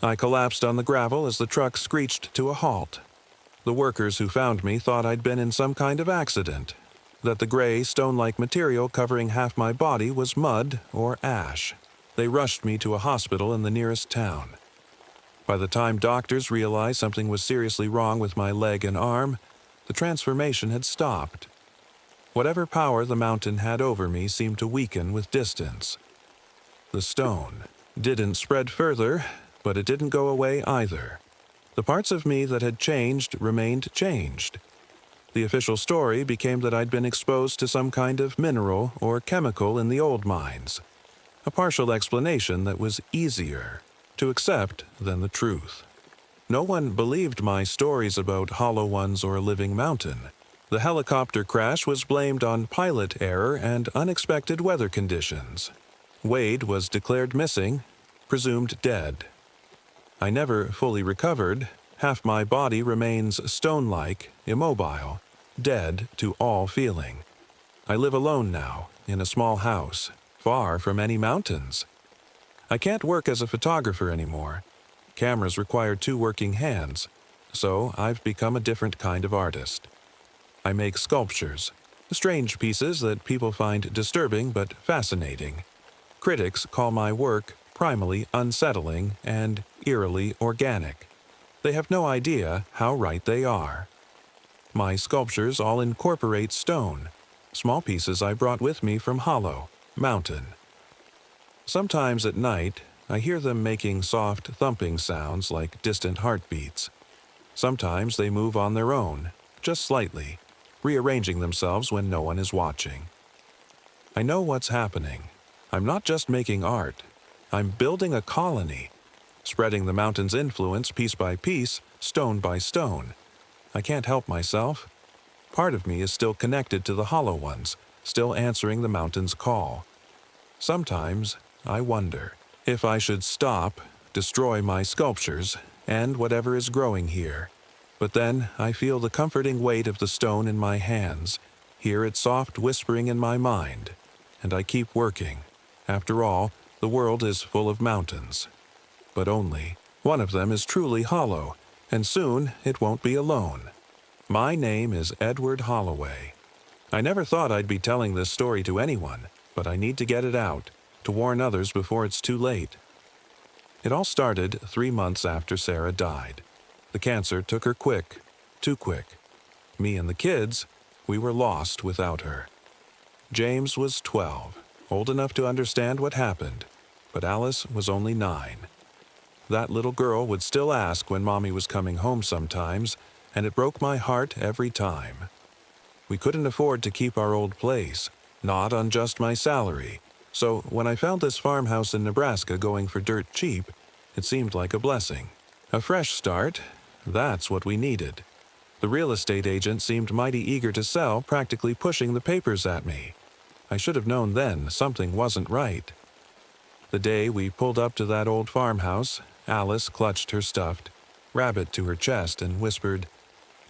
I collapsed on the gravel as the truck screeched to a halt. The workers who found me thought I'd been in some kind of accident, that the gray, stone-like material covering half my body was mud or ash. They rushed me to a hospital in the nearest town. By the time doctors realized something was seriously wrong with my leg and arm, the transformation had stopped. Whatever power the mountain had over me seemed to weaken with distance. The stone didn't spread further, but it didn't go away either. The parts of me that had changed remained changed. The official story became that I'd been exposed to some kind of mineral or chemical in the old mines. A partial explanation that was easier to accept than the truth. No one believed my stories about hollow ones or a living mountain. The helicopter crash was blamed on pilot error and unexpected weather conditions. Wade was declared missing, presumed dead. I never fully recovered. Half my body remains stone-like, immobile, dead to all feeling. I live alone now, in a small house, far from any mountains. I can't work as a photographer anymore. Cameras require 2 working hands, so I've become a different kind of artist. I make sculptures, strange pieces that people find disturbing but fascinating. Critics call my work primally unsettling and eerily organic. They have no idea how right they are. My sculptures all incorporate stone, small pieces I brought with me from Hollow Mountain. Sometimes at night, I hear them making soft thumping sounds like distant heartbeats. Sometimes they move on their own, just slightly, rearranging themselves when no one is watching. I know what's happening. I'm not just making art. I'm building a colony, spreading the mountain's influence piece by piece, stone by stone. I can't help myself. Part of me is still connected to the hollow ones, still answering the mountain's call. Sometimes I wonder if I should stop, destroy my sculptures, and whatever is growing here. But then I feel the comforting weight of the stone in my hands, hear its soft whispering in my mind, and I keep working. After all, the world is full of mountains. But only one of them is truly hollow, and soon it won't be alone. My name is Edward Holloway. I never thought I'd be telling this story to anyone, but I need to get it out, to warn others before it's too late. It all started 3 months after Sarah died. The cancer took her quick, too quick. Me and the kids, we were lost without her. James was 12, old enough to understand what happened, but Alice was only 9. That little girl would still ask when Mommy was coming home sometimes, and it broke my heart every time. We couldn't afford to keep our old place, not on just my salary, so when I found this farmhouse in Nebraska going for dirt cheap, it seemed like a blessing. A fresh start, that's what we needed. The real estate agent seemed mighty eager to sell, practically pushing the papers at me. I should have known then something wasn't right. The day we pulled up to that old farmhouse, Alice clutched her stuffed rabbit to her chest and whispered,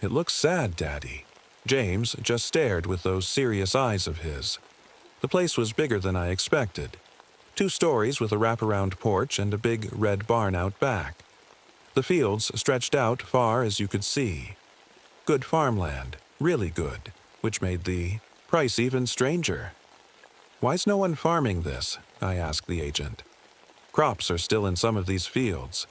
"It looks sad, Daddy." James just stared with those serious eyes of his. The place was bigger than I expected. 2 stories with a wraparound porch and a big red barn out back. The fields stretched out far as you could see. Good farmland, really good, which made the price even stranger. "Why's no one farming this?" I asked the agent. "Crops are still in some of these fields."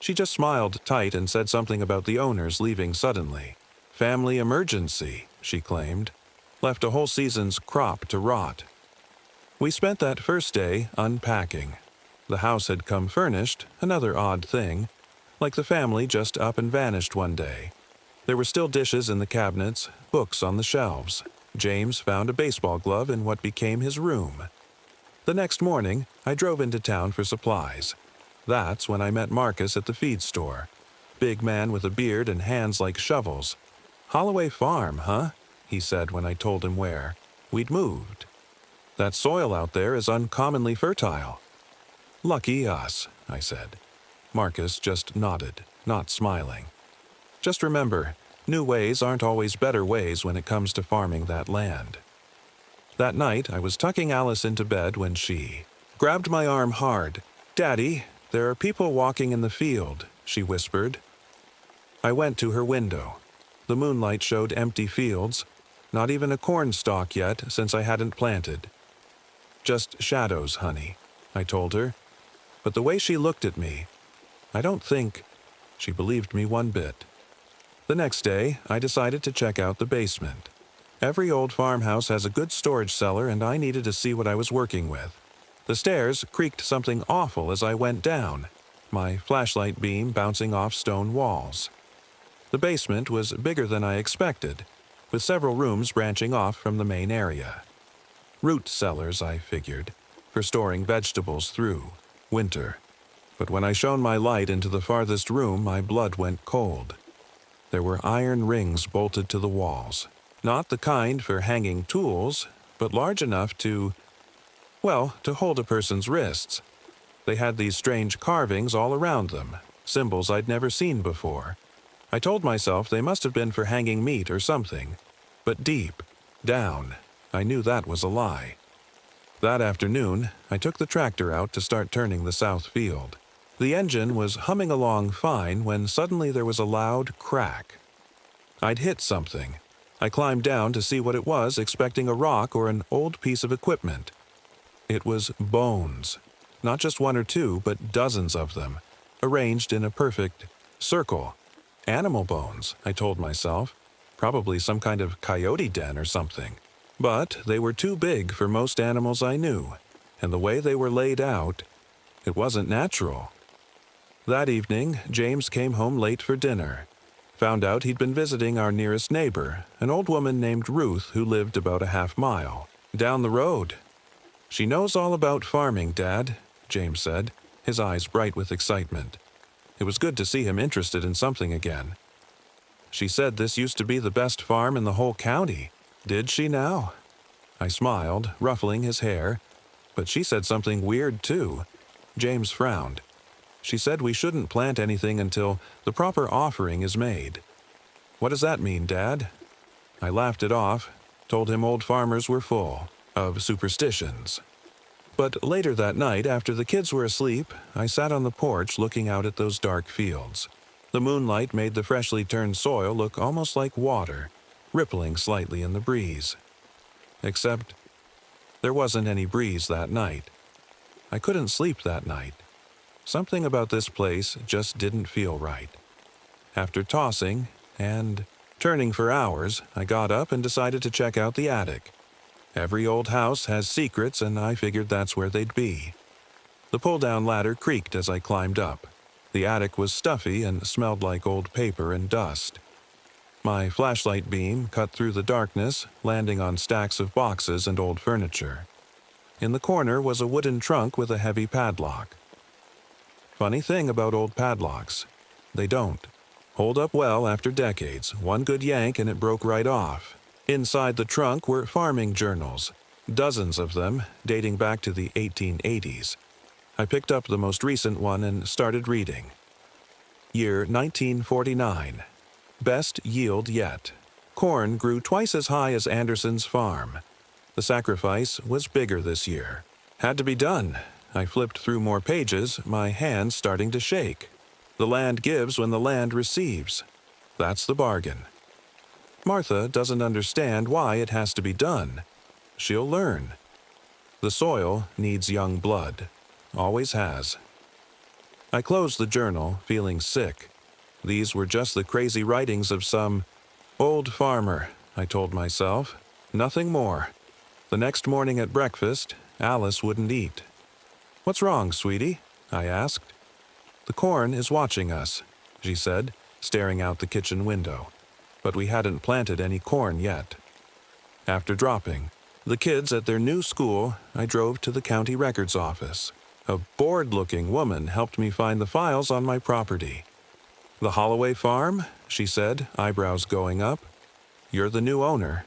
She just smiled tight and said something about the owners leaving suddenly. "Family emergency," she claimed. left a whole season's crop to rot. We spent that first day unpacking. The house had come furnished, another odd thing, like the family just up and vanished one day. There were still dishes in the cabinets, books on the shelves. James found a baseball glove in what became his room. The next morning, I drove into town for supplies. That's when I met Marcus at the feed store. Big man with a beard and hands like shovels. "Holloway Farm, huh?" he said when I told him where. We'd moved. "That soil out there is uncommonly fertile." "Lucky us," I said. Marcus just nodded, not smiling. "Just remember, new ways aren't always better ways when it comes to farming that land." That night, I was tucking Alice into bed when she grabbed my arm hard. "Daddy, there are people walking in the field," she whispered. I went to her window. The moonlight showed empty fields, not even a corn stalk yet since I hadn't planted. "Just shadows, honey," I told her. But the way she looked at me, I don't think she believed me one bit. The next day, I decided to check out the basement. Every old farmhouse has a good storage cellar, and I needed to see what I was working with. The stairs creaked something awful as I went down, my flashlight beam bouncing off stone walls. The basement was bigger than I expected, with several rooms branching off from the main area. Root cellars, I figured, for storing vegetables through winter. But when I shone my light into the farthest room, my blood went cold. There were iron rings bolted to the walls. Not the kind for hanging tools, but large enough to hold a person's wrists. They had these strange carvings all around them, symbols I'd never seen before. I told myself they must have been for hanging meat or something. But deep down, I knew that was a lie. That afternoon, I took the tractor out to start turning the south field. The engine was humming along fine when suddenly there was a loud crack. I'd hit something. I climbed down to see what it was, expecting a rock or an old piece of equipment. It was bones. Not just one or two, but dozens of them, arranged in a perfect circle. Animal bones, I told myself. Probably some kind of coyote den or something. But they were too big for most animals I knew, and the way they were laid out, it wasn't natural. That evening, James came home late for dinner. Found out he'd been visiting our nearest neighbor, an old woman named Ruth who lived about a half-mile down the road. "She knows all about farming, Dad," James said, his eyes bright with excitement. It was good to see him interested in something again. "She said this used to be the best farm in the whole county. Did she now?" I smiled, ruffling his hair, but she said something weird too. James frowned. "She said we shouldn't plant anything until the proper offering is made." "What does that mean, Dad?" I laughed it off, told him old farmers were full of superstitions. But later that night, after the kids were asleep, I sat on the porch looking out at those dark fields. The moonlight made the freshly turned soil look almost like water, rippling slightly in the breeze. Except there wasn't any breeze that night. I couldn't sleep that night. Something about this place just didn't feel right. After tossing and turning for hours, I got up and decided to check out the attic. Every old house has secrets, and I figured that's where they'd be. The pull-down ladder creaked as I climbed up. The attic was stuffy and smelled like old paper and dust. My flashlight beam cut through the darkness, landing on stacks of boxes and old furniture. In the corner was a wooden trunk with a heavy padlock. Funny thing about old padlocks, they don't hold up well after decades. One good yank and it broke right off. Inside the trunk were farming journals, dozens of them dating back to the 1880s. I picked up the most recent one and started reading. Year 1949. Best yield yet. Corn grew twice as high as Anderson's farm. The sacrifice was bigger this year. Had to be done. I flipped through more pages, my hands starting to shake. The land gives when the land receives. That's the bargain. Martha doesn't understand why it has to be done. She'll learn. The soil needs young blood. Always has. I closed the journal, feeling sick. These were just the crazy writings of some old farmer, I told myself. Nothing more. The next morning at breakfast, Alice wouldn't eat. "What's wrong, sweetie?" I asked. "The corn is watching us," she said, staring out the kitchen window. But we hadn't planted any corn yet. After dropping the kids at their new school, I drove to the county records office. A bored-looking woman helped me find the files on my property. "The Holloway farm?" she said, eyebrows going up. "You're the new owner."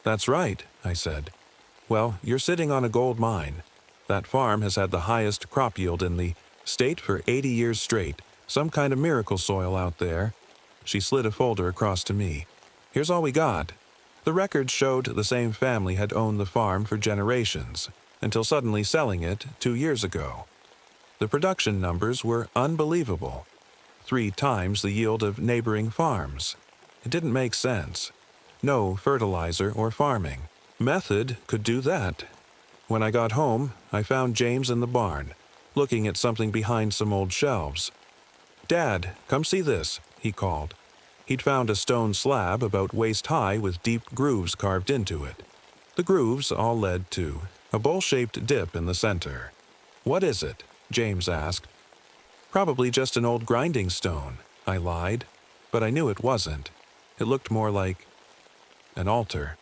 "That's right," I said. "Well, you're sitting on a gold mine. That farm has had the highest crop yield in the state for 80 years straight. Some kind of miracle soil out there." She slid a folder across to me. "Here's all we got." The records showed the same family had owned the farm for generations, until suddenly selling it 2 years ago. The production numbers were unbelievable. 3 times the yield of neighboring farms. It didn't make sense. No fertilizer or farming method could do that. When I got home, I found James in the barn, looking at something behind some old shelves. "Dad, come see this," he called. He'd found a stone slab about waist-high with deep grooves carved into it. The grooves all led to a bowl-shaped dip in the center. "What is it?" James asked. "Probably just an old grinding stone," I lied, but I knew it wasn't. It looked more like an altar.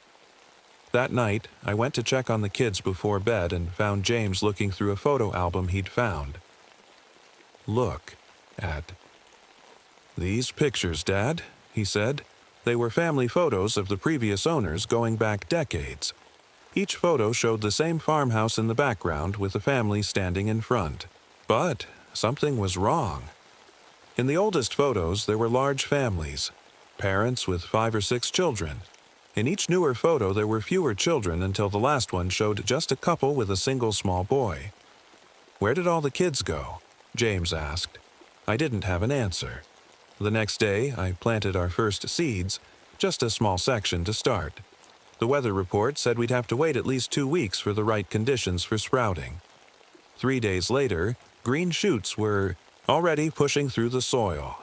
That night, I went to check on the kids before bed and found James looking through a photo album he'd found. "Look at these pictures, Dad," he said. They were family photos of the previous owners going back decades. Each photo showed the same farmhouse in the background with the family standing in front. But something was wrong. In the oldest photos, there were large families, parents with 5 or 6 children. In each newer photo, there were fewer children until the last one showed just a couple with a single small boy. "Where did all the kids go?" James asked. I didn't have an answer. The next day, I planted our first seeds, just a small section to start. The weather report said we'd have to wait at least 2 weeks for the right conditions for sprouting. 3 days later, green shoots were already pushing through the soil.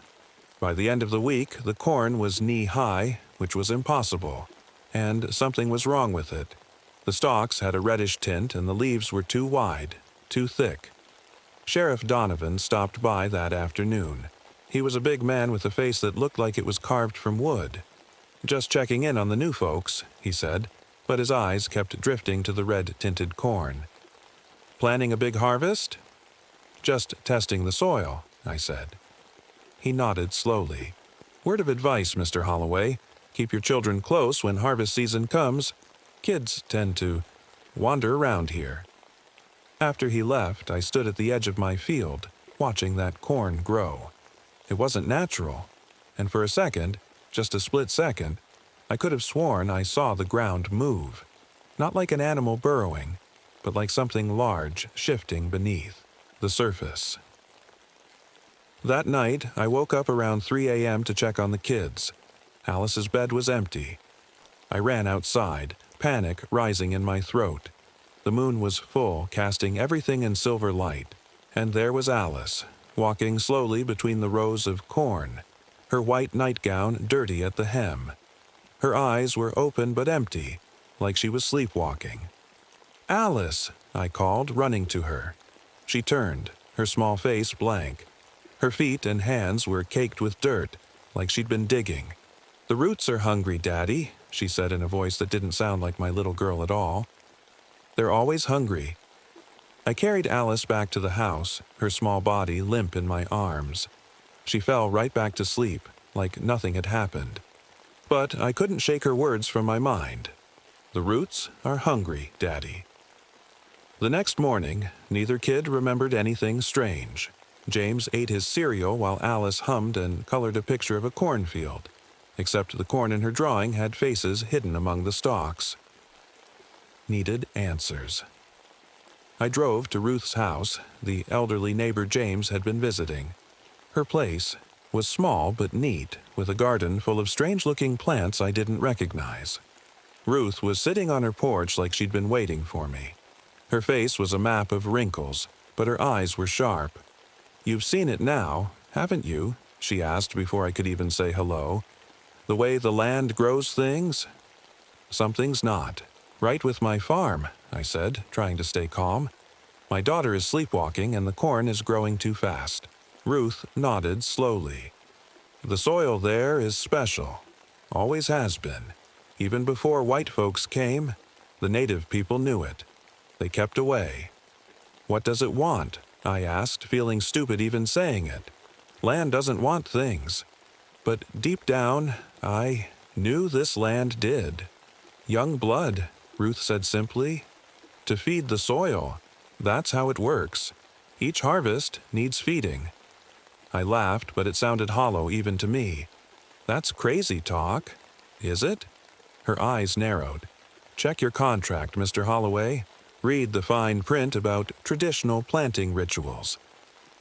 By the end of the week, the corn was knee-high, which was impossible, and something was wrong with it. The stalks had a reddish tint and the leaves were too wide, too thick. Sheriff Donovan stopped by that afternoon. He was a big man with a face that looked like it was carved from wood. "Just checking in on the new folks," he said, but his eyes kept drifting to the red-tinted corn. "Planning a big harvest?" "Just testing the soil," I said. He nodded slowly. "Word of advice, Mr. Holloway. Keep your children close when harvest season comes. Kids tend to wander around here." After he left, I stood at the edge of my field, watching that corn grow. It wasn't natural, and for a second, just a split second, I could have sworn I saw the ground move. Not like an animal burrowing, but like something large shifting beneath the surface. That night, I woke up around 3 a.m. to check on the kids. Alice's bed was empty. I ran outside, panic rising in my throat. The moon was full, casting everything in silver light, and there was Alice, walking slowly between the rows of corn, her white nightgown dirty at the hem. Her eyes were open but empty, like she was sleepwalking. "Alice!" I called, running to her. She turned, her small face blank. Her feet and hands were caked with dirt, like she'd been digging. "The roots are hungry, Daddy," she said in a voice that didn't sound like my little girl at all. "They're always hungry." I carried Alice back to the house, her small body limp in my arms. She fell right back to sleep, like nothing had happened. But I couldn't shake her words from my mind. "The roots are hungry, Daddy." The next morning, neither kid remembered anything strange. James ate his cereal while Alice hummed and colored a picture of a cornfield, except the corn in her drawing had faces hidden among the stalks. Needed answers. I drove to Ruth's house. The elderly neighbor James had been visiting. Her place was small but neat, with a garden full of strange-looking plants I didn't recognize. Ruth was sitting on her porch like she'd been waiting for me. Her face was a map of wrinkles, but her eyes were sharp. "You've seen it now, haven't you?" she asked before I could even say hello. "The way the land grows things?" Something's not right with my farm, I said, trying to stay calm. My daughter is sleepwalking and the corn is growing too fast. Ruth nodded slowly. The soil there is special. Always has been. Even before white folks came, the native people knew it. They kept away. What does it want? I asked, feeling stupid even saying it. Land doesn't want things. But deep down, I knew this land did. Young blood, Ruth said simply. To feed the soil. That's how it works. Each harvest needs feeding. I laughed, but it sounded hollow even to me. That's crazy talk. Is it? Her eyes narrowed. Check your contract, Mr. Holloway. Read the fine print about traditional planting rituals.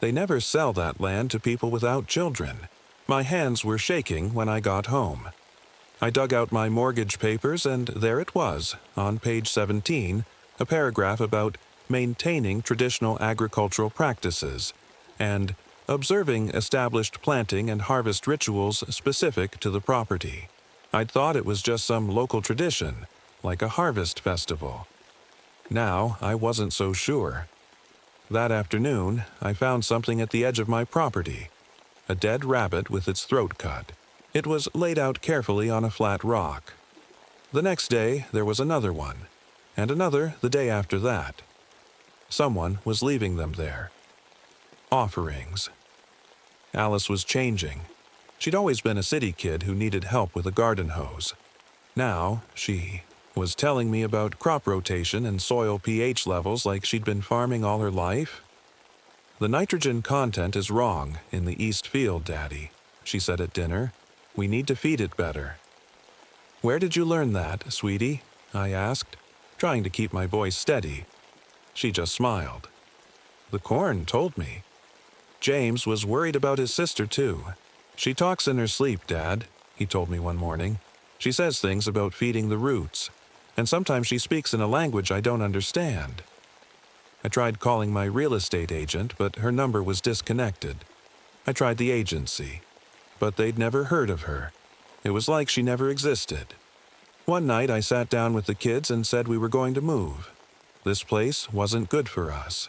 They never sell that land to people without children. My hands were shaking when I got home. I dug out my mortgage papers, and there it was, on page 17, a paragraph about maintaining traditional agricultural practices and observing established planting and harvest rituals specific to the property. I'd thought it was just some local tradition, like a harvest festival. Now I wasn't so sure. That afternoon, I found something at the edge of my property, a dead rabbit with its throat cut. It was laid out carefully on a flat rock. The next day, there was another one, and another the day after that. Someone was leaving them there. Offerings. Alice was changing. She'd always been a city kid who needed help with a garden hose. Now, she was telling me about crop rotation and soil pH levels like she'd been farming all her life. The nitrogen content is wrong in the East Field, Daddy, she said at dinner. We need to feed it better. Where did you learn that, sweetie? I asked, trying to keep my voice steady. She just smiled. The corn told me. James was worried about his sister, too. She talks in her sleep, Dad, he told me one morning. She says things about feeding the roots, and sometimes she speaks in a language I don't understand. I tried calling my real estate agent, but her number was disconnected. I tried the agency, but they'd never heard of her. It was like she never existed. One night I sat down with the kids and said we were going to move. This place wasn't good for us.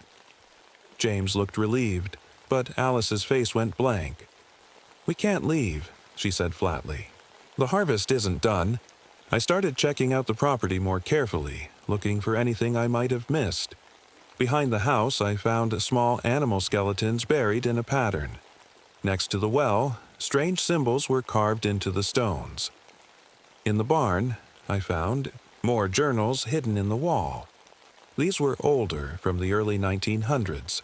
James looked relieved, but Alice's face went blank. We can't leave, she said flatly. The harvest isn't done. I started checking out the property more carefully, looking for anything I might have missed. Behind the house, I found small animal skeletons buried in a pattern. Next to the well, strange symbols were carved into the stones. In the barn, I found more journals hidden in the wall. These were older, from the early 1900s.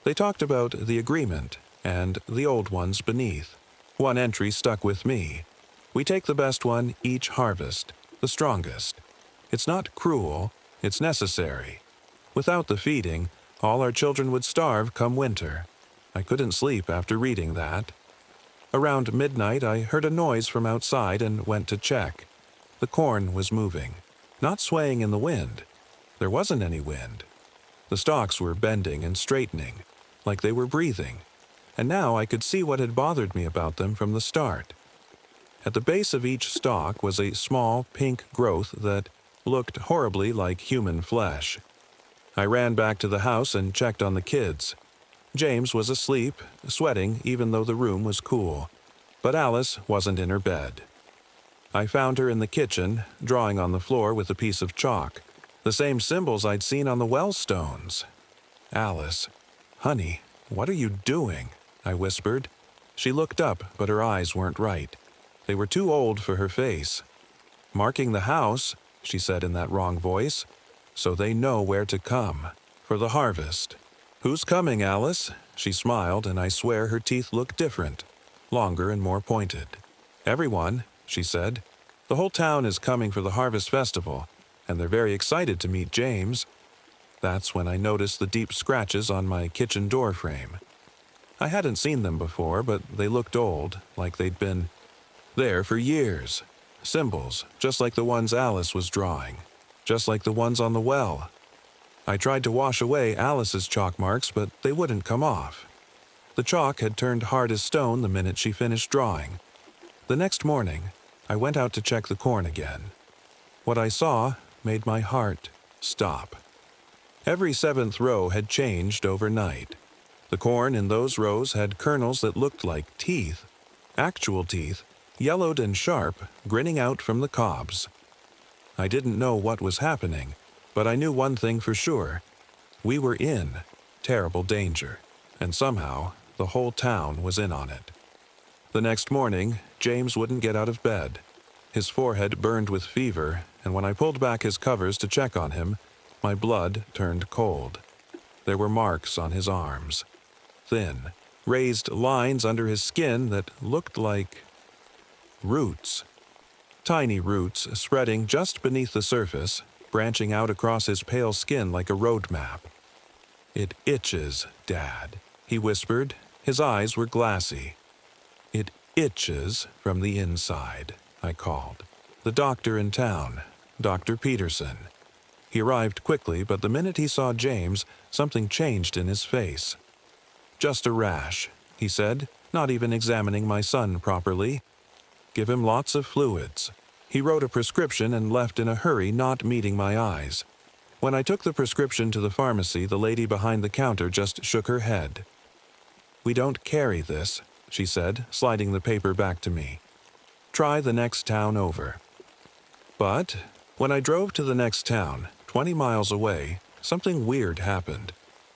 They talked about the agreement and the old ones beneath. One entry stuck with me. We take the best one each harvest, the strongest. It's not cruel, it's necessary. Without the feeding, all our children would starve come winter. I couldn't sleep after reading that. Around midnight, I heard a noise from outside and went to check. The corn was moving, not swaying in the wind. There wasn't any wind. The stalks were bending and straightening, like they were breathing, and now I could see what had bothered me about them from the start. At the base of each stalk was a small pink growth that looked horribly like human flesh. I ran back to the house and checked on the kids. James was asleep, sweating even though the room was cool, but Alice wasn't in her bed. I found her in the kitchen, drawing on the floor with a piece of chalk, the same symbols I'd seen on the well stones. Alice, honey, what are you doing? I whispered. She looked up, but her eyes weren't right. They were too old for her face. Marking the house, she said in that wrong voice, so they know where to come, for the harvest. Who's coming, Alice? She smiled, and I swear her teeth looked different, longer and more pointed. Everyone, she said. The whole town is coming for the harvest festival, and they're very excited to meet James. That's when I noticed the deep scratches on my kitchen door frame. I hadn't seen them before, but they looked old, like they'd been there for years. Symbols, just like the ones Alice was drawing, just like the ones on the well. I tried to wash away Alice's chalk marks, but they wouldn't come off. The chalk had turned hard as stone the minute she finished drawing. The next morning, I went out to check the corn again. What I saw made my heart stop. Every seventh row had changed overnight. The corn in those rows had kernels that looked like teeth, actual teeth, yellowed and sharp, grinning out from the cobs. I didn't know what was happening, but I knew one thing for sure. We were in terrible danger, and somehow the whole town was in on it. The next morning, James wouldn't get out of bed. His forehead burned with fever, and when I pulled back his covers to check on him, my blood turned cold. There were marks on his arms. Thin, raised lines under his skin that looked like roots. Tiny roots spreading just beneath the surface, branching out across his pale skin like a road map. "It itches, Dad," he whispered. His eyes were glassy. "It itches from the inside," I called. "The doctor in town, Dr. Peterson." He arrived quickly, but the minute he saw James, something changed in his face. "Just a rash," he said, not even examining my son properly. "Give him lots of fluids." He wrote a prescription and left in a hurry, not meeting my eyes. When I took the prescription to the pharmacy, the lady behind the counter just shook her head. "We don't carry this," she said, sliding the paper back to me. "Try the next town over." But when I drove to the next town, 20 miles away, something weird happened.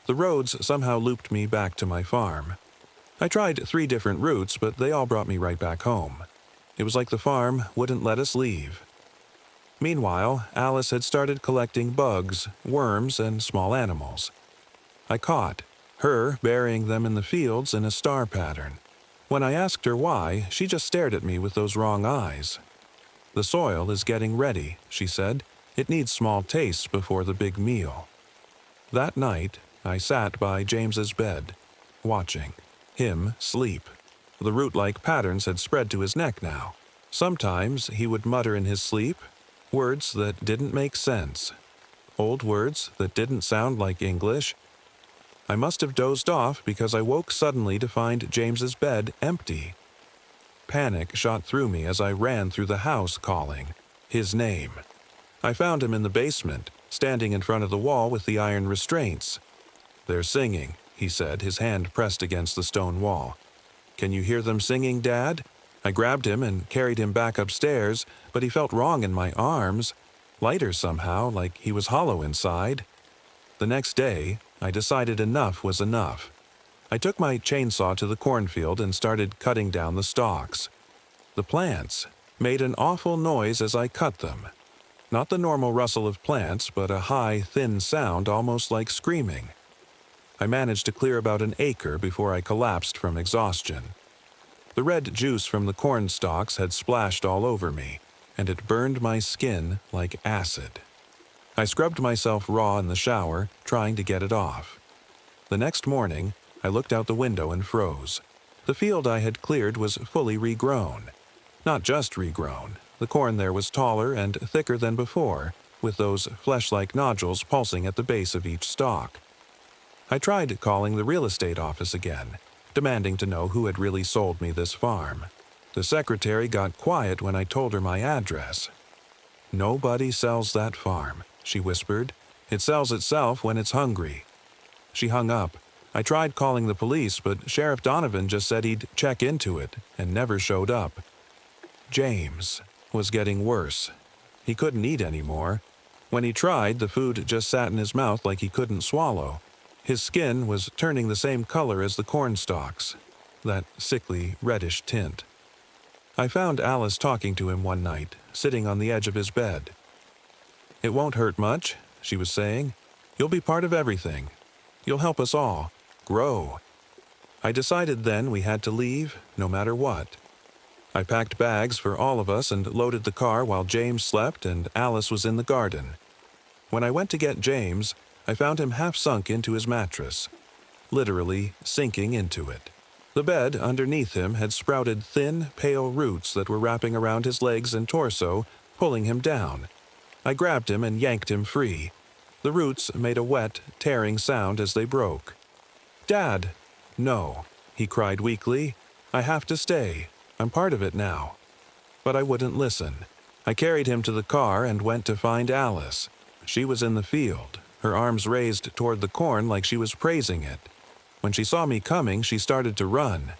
The roads somehow looped me back to my farm. I tried 3 different routes, but they all brought me right back home. It was like the farm wouldn't let us leave. Meanwhile, Alice had started collecting bugs, worms, and small animals. I caught her burying them in the fields in a star pattern. When I asked her why, she just stared at me with those wrong eyes. "The soil is getting ready," she said. "It needs small tastes before the big meal." That night, I sat by James's bed, watching him sleep. The root-like patterns had spread to his neck now. Sometimes he would mutter in his sleep, words that didn't make sense. Old words that didn't sound like English. I must have dozed off because I woke suddenly to find James's bed empty. Panic shot through me as I ran through the house calling his name. I found him in the basement, standing in front of the wall with the iron restraints. "They're singing," he said, his hand pressed against the stone wall. "Can you hear them singing, Dad?" I grabbed him and carried him back upstairs, but he felt wrong in my arms, lighter somehow, like he was hollow inside. The next day, I decided enough was enough. I took my chainsaw to the cornfield and started cutting down the stalks. The plants made an awful noise as I cut them. Not the normal rustle of plants, but a high, thin sound almost like screaming. I managed to clear about an acre before I collapsed from exhaustion. The red juice from the corn stalks had splashed all over me, and it burned my skin like acid. I scrubbed myself raw in the shower, trying to get it off. The next morning, I looked out the window and froze. The field I had cleared was fully regrown. Not just regrown. The corn there was taller and thicker than before, with those flesh-like nodules pulsing at the base of each stalk. I tried calling the real estate office again, demanding to know who had really sold me this farm. The secretary got quiet when I told her my address. "Nobody sells that farm," she whispered. "It sells itself when it's hungry." She hung up. I tried calling the police, but Sheriff Donovan just said he'd check into it and never showed up. James was getting worse. He couldn't eat anymore. When he tried, the food just sat in his mouth like he couldn't swallow. His skin was turning the same color as the corn stalks, that sickly reddish tint. I found Alice talking to him one night, sitting on the edge of his bed. "It won't hurt much," she was saying. "You'll be part of everything. You'll help us all grow." I decided then we had to leave, no matter what. I packed bags for all of us and loaded the car while James slept and Alice was in the garden. When I went to get James, I found him half sunk into his mattress, literally sinking into it. The bed underneath him had sprouted thin, pale roots that were wrapping around his legs and torso, pulling him down. I grabbed him and yanked him free. The roots made a wet, tearing sound as they broke. "Dad!" "No," he cried weakly. "I have to stay. I'm part of it now." But I wouldn't listen. I carried him to the car and went to find Alice. She was in the field, her arms raised toward the corn like she was praising it. When she saw me coming, she started to run.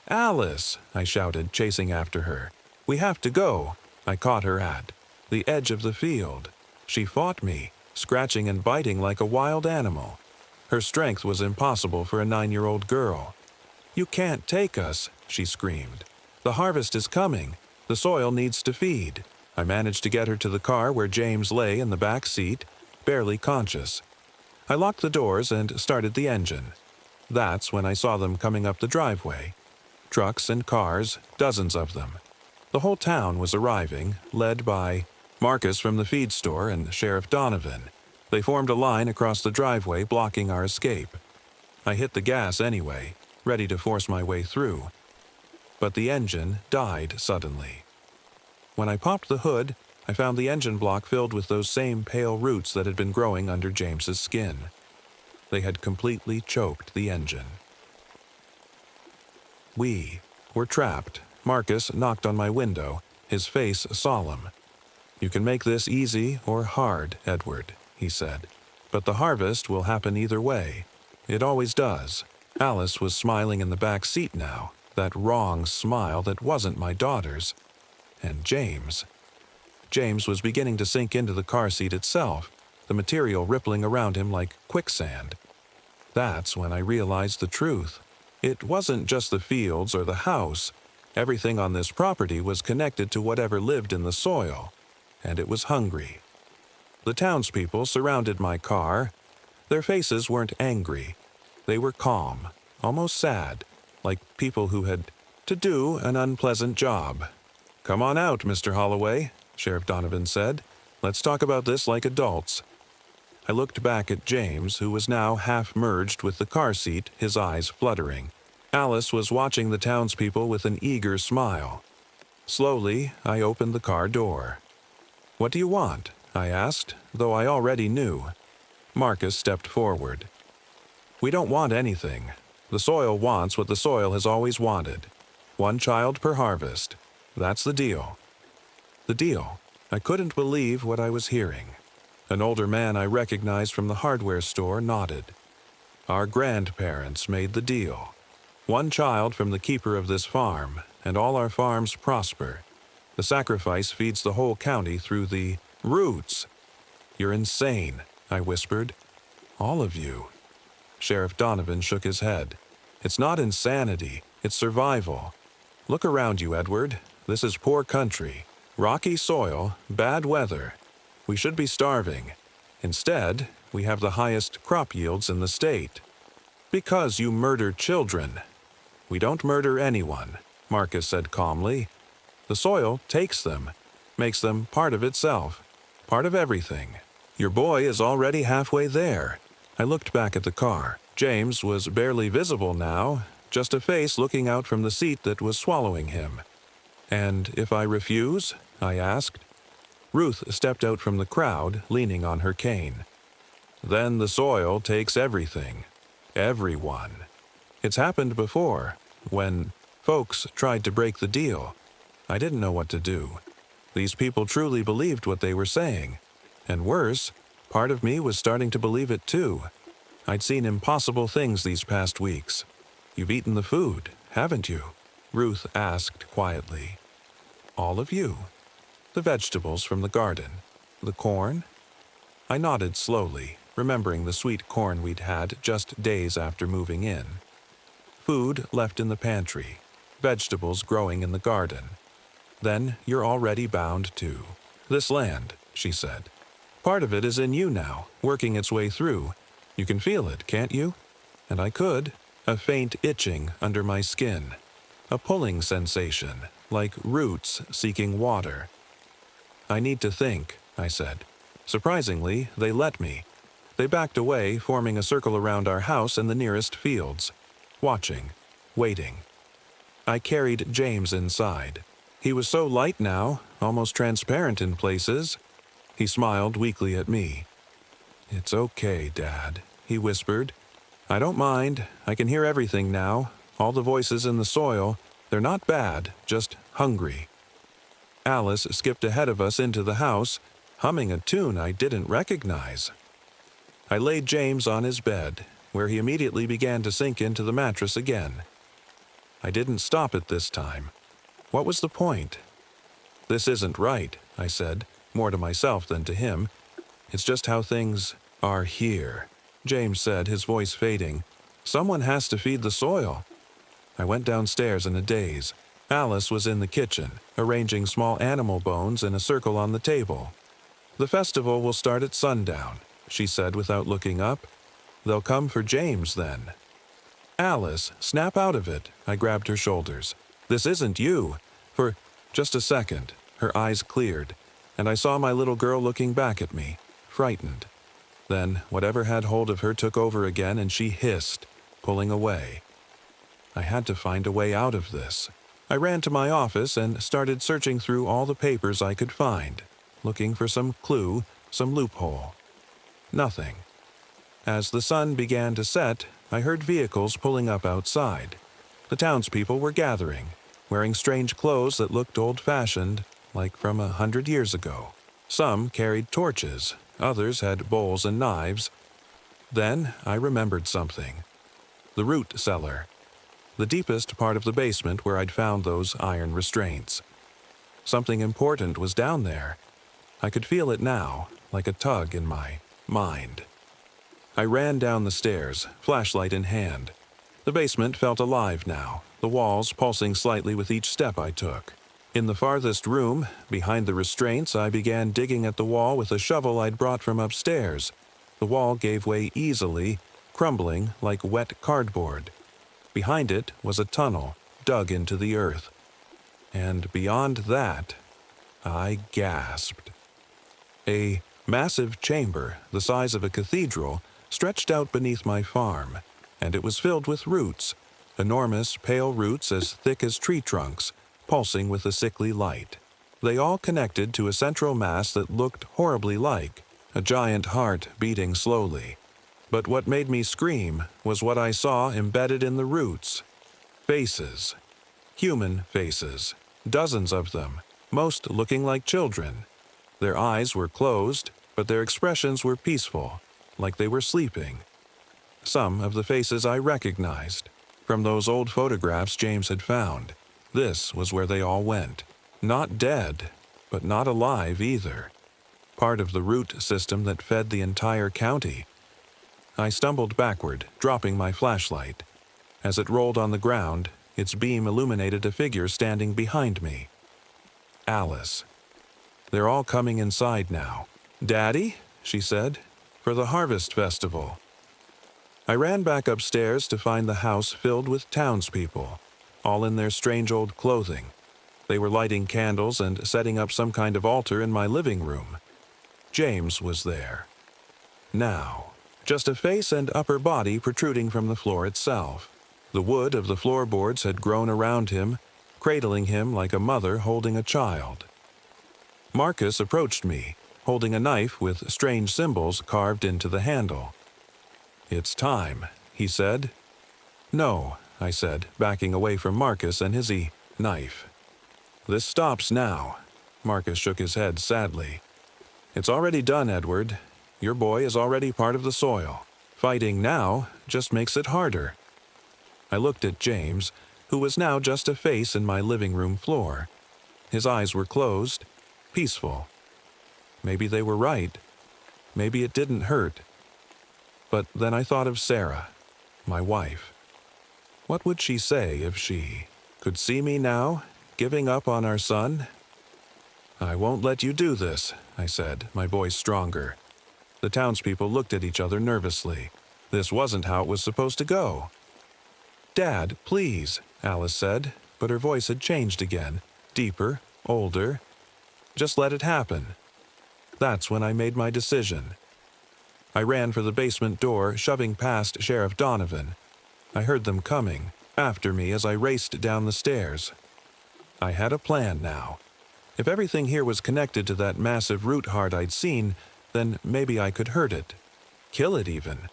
"Alice!" I shouted, chasing after her. "We have to go." I caught her at the edge of the field. She fought me, scratching and biting like a wild animal. Her strength was impossible for a 9-year-old girl. "You can't take us," she screamed. "The harvest is coming. The soil needs to feed." I managed to get her to the car where James lay in the back seat, barely conscious. I locked the doors and started the engine. That's when I saw them coming up the driveway. Trucks and cars, dozens of them. The whole town was arriving, led by Marcus from the feed store and Sheriff Donovan. They formed a line across the driveway, blocking our escape. I hit the gas anyway, ready to force my way through. But the engine died suddenly. When I popped the hood, I found the engine block filled with those same pale roots that had been growing under James's skin. They had completely choked the engine. We were trapped. Marcus knocked on my window, his face solemn. "You can make this easy or hard, Edward," he said. "But the harvest will happen either way. It always does." Alice was smiling in the back seat now, that wrong smile that wasn't my daughter's. And James was beginning to sink into the car seat itself, the material rippling around him like quicksand. That's when I realized the truth. It wasn't just the fields or the house. Everything on this property was connected to whatever lived in the soil, and it was hungry. The townspeople surrounded my car. Their faces weren't angry. They were calm, almost sad, like people who had to do an unpleasant job. "Come on out, Mr. Holloway," Sheriff Donovan said. "Let's talk about this like adults." I looked back at James, who was now half merged with the car seat, his eyes fluttering. Alice was watching the townspeople with an eager smile. Slowly, I opened the car door. "What do you want?" I asked, though I already knew. Marcus stepped forward. "We don't want anything. The soil wants what the soil has always wanted. 1 child per harvest. That's the deal." The deal. I couldn't believe what I was hearing. An older man I recognized from the hardware store nodded. "Our grandparents made the deal. 1 child from the keeper of this farm, and all our farms prosper. The sacrifice feeds the whole county through the roots." "You're insane," I whispered. "All of you." Sheriff Donovan shook his head. "It's not insanity, it's survival. Look around you, Edward. This is poor country. Rocky soil, bad weather. We should be starving. Instead, we have the highest crop yields in the state. Because you murder children." "We don't murder anyone," Marcus said calmly. "The soil takes them, makes them part of itself, part of everything. Your boy is already halfway there." I looked back at the car. James was barely visible now, just a face looking out from the seat that was swallowing him. "And if I refuse?" I asked. Ruth stepped out from the crowd, leaning on her cane. "Then the soil takes everything. Everyone. It's happened before, when folks tried to break the deal. I didn't know what to do. These people truly believed what they were saying. And worse, part of me was starting to believe it too. I'd seen impossible things these past weeks. You've eaten the food, haven't you?" Ruth asked quietly. "All of you. The vegetables from the garden. The corn?" I nodded slowly, remembering the sweet corn we'd had just days after moving in. Food left in the pantry, vegetables growing in the garden. "Then you're already bound to this land," she said. "Part of it is in you now, working its way through. You can feel it, can't you?" And I could. A faint itching under my skin. A pulling sensation, like roots seeking water. "I need to think," I said. Surprisingly, they let me. They backed away, forming a circle around our house and the nearest fields. Watching. Waiting. I carried James inside. He was so light now, almost transparent in places. He smiled weakly at me. "It's okay, Dad," he whispered. "I don't mind. I can hear everything now. All the voices in the soil. They're not bad, just hungry." Alice skipped ahead of us into the house, humming a tune I didn't recognize. I laid James on his bed, where he immediately began to sink into the mattress again. I didn't stop it this time. What was the point? "This isn't right," I said, more to myself than to him. "It's just how things are here," James said, his voice fading. "Someone has to feed the soil." I went downstairs in a daze. Alice was in the kitchen, arranging small animal bones in a circle on the table. "The festival will start at sundown," she said without looking up. "They'll come for James then." "Alice, snap out of it," I grabbed her shoulders. "This isn't you." For just a second, her eyes cleared, and I saw my little girl looking back at me, frightened. Then whatever had hold of her took over again, and she hissed, pulling away. I had to find a way out of this. I ran to my office and started searching through all the papers I could find, looking for some clue, some loophole. Nothing. As the sun began to set, I heard vehicles pulling up outside. The townspeople were gathering, wearing strange clothes that looked old-fashioned, like from 100 years ago. Some carried torches, others had bowls and knives. Then I remembered something. The root cellar. The deepest part of the basement where I'd found those iron restraints. Something important was down there. I could feel it now, like a tug in my mind. I ran down the stairs, flashlight in hand. The basement felt alive now, the walls pulsing slightly with each step I took. In the farthest room, behind the restraints, I began digging at the wall with a shovel I'd brought from upstairs. The wall gave way easily, crumbling like wet cardboard. Behind it was a tunnel, dug into the earth. And beyond that, I gasped. A massive chamber, the size of a cathedral, stretched out beneath my farm, and it was filled with roots, enormous pale roots as thick as tree trunks, pulsing with a sickly light. They all connected to a central mass that looked horribly like a giant heart beating slowly. But what made me scream was what I saw embedded in the roots. Faces. Human faces. Dozens of them, most looking like children. Their eyes were closed, but their expressions were peaceful, like they were sleeping. Some of the faces I recognized, from those old photographs James had found. This was where they all went. Not dead, but not alive either. Part of the root system that fed the entire county. I stumbled backward, dropping my flashlight. As it rolled on the ground, its beam illuminated a figure standing behind me. Alice. "They're all coming inside now. Daddy," she said, "for the harvest festival." I ran back upstairs to find the house filled with townspeople, all in their strange old clothing. They were lighting candles and setting up some kind of altar in my living room. James was there. Now, just a face and upper body protruding from the floor itself. The wood of the floorboards had grown around him, cradling him like a mother holding a child. Marcus approached me, holding a knife with strange symbols carved into the handle. "It's time," he said. "No," I said, backing away from Marcus and his knife. "This stops now." Marcus shook his head sadly. "It's already done, Edward. Your boy is already part of the soil. Fighting now just makes it harder." I looked at James, who was now just a face in my living room floor. His eyes were closed, peaceful. Maybe they were right. Maybe it didn't hurt. But then I thought of Sarah, my wife. What would she say if she could see me now, giving up on our son? "I won't let you do this," I said, my voice stronger. The townspeople looked at each other nervously. This wasn't how it was supposed to go. "Dad, please," Alice said, but her voice had changed again, deeper, older. "Just let it happen." That's when I made my decision. I ran for the basement door, shoving past Sheriff Donovan. I heard them coming, after me as I raced down the stairs. I had a plan now. If everything here was connected to that massive root heart I'd seen, then maybe I could hurt it. Kill it even.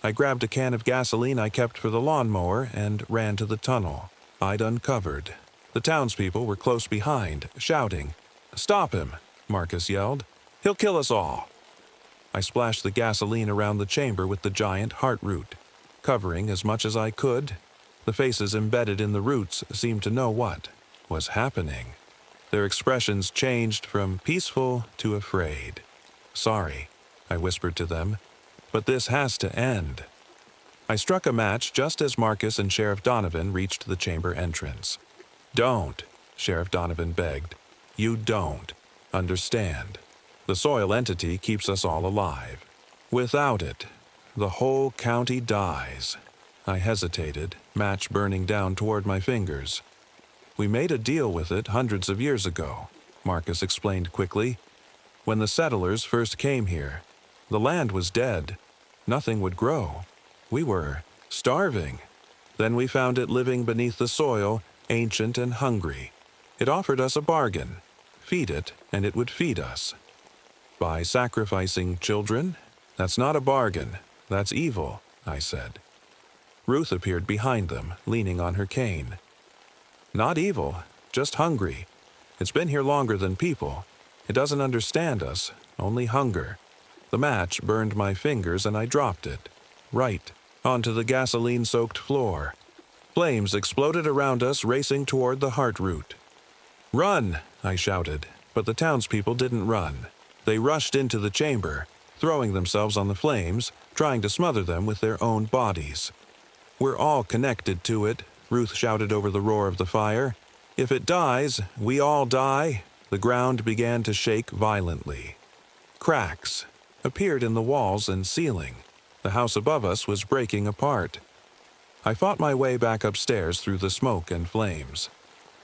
I grabbed a can of gasoline I kept for the lawnmower and ran to the tunnel I'd uncovered. The townspeople were close behind, shouting. "Stop him," Marcus yelled. "He'll kill us all." I splashed the gasoline around the chamber with the giant heart root. Covering as much as I could, the faces embedded in the roots seemed to know what was happening. Their expressions changed from peaceful to afraid. "Sorry," I whispered to them, "but this has to end." I struck a match just as Marcus and Sheriff Donovan reached the chamber entrance. "Don't," Sheriff Donovan begged. "You don't understand. The soil entity keeps us all alive. Without it, the whole county dies." I hesitated, match burning down toward my fingers. "We made a deal with it hundreds of years ago," Marcus explained quickly. "When the settlers first came here, the land was dead. Nothing would grow. We were starving. Then we found it living beneath the soil, ancient and hungry. It offered us a bargain. Feed it, and it would feed us. By sacrificing children? That's not a bargain. That's evil," I said. Ruth appeared behind them, leaning on her cane. "Not evil, just hungry. It's been here longer than people. It doesn't understand us, only hunger." The match burned my fingers and I dropped it, right onto the gasoline-soaked floor. Flames exploded around us, racing toward the heart root. "Run!" I shouted, but the townspeople didn't run. They rushed into the chamber, throwing themselves on the flames, trying to smother them with their own bodies. "We're all connected to it," Ruth shouted over the roar of the fire. "If it dies, we all die." The ground began to shake violently. Cracks appeared in the walls and ceiling. The house above us was breaking apart. I fought my way back upstairs through the smoke and flames.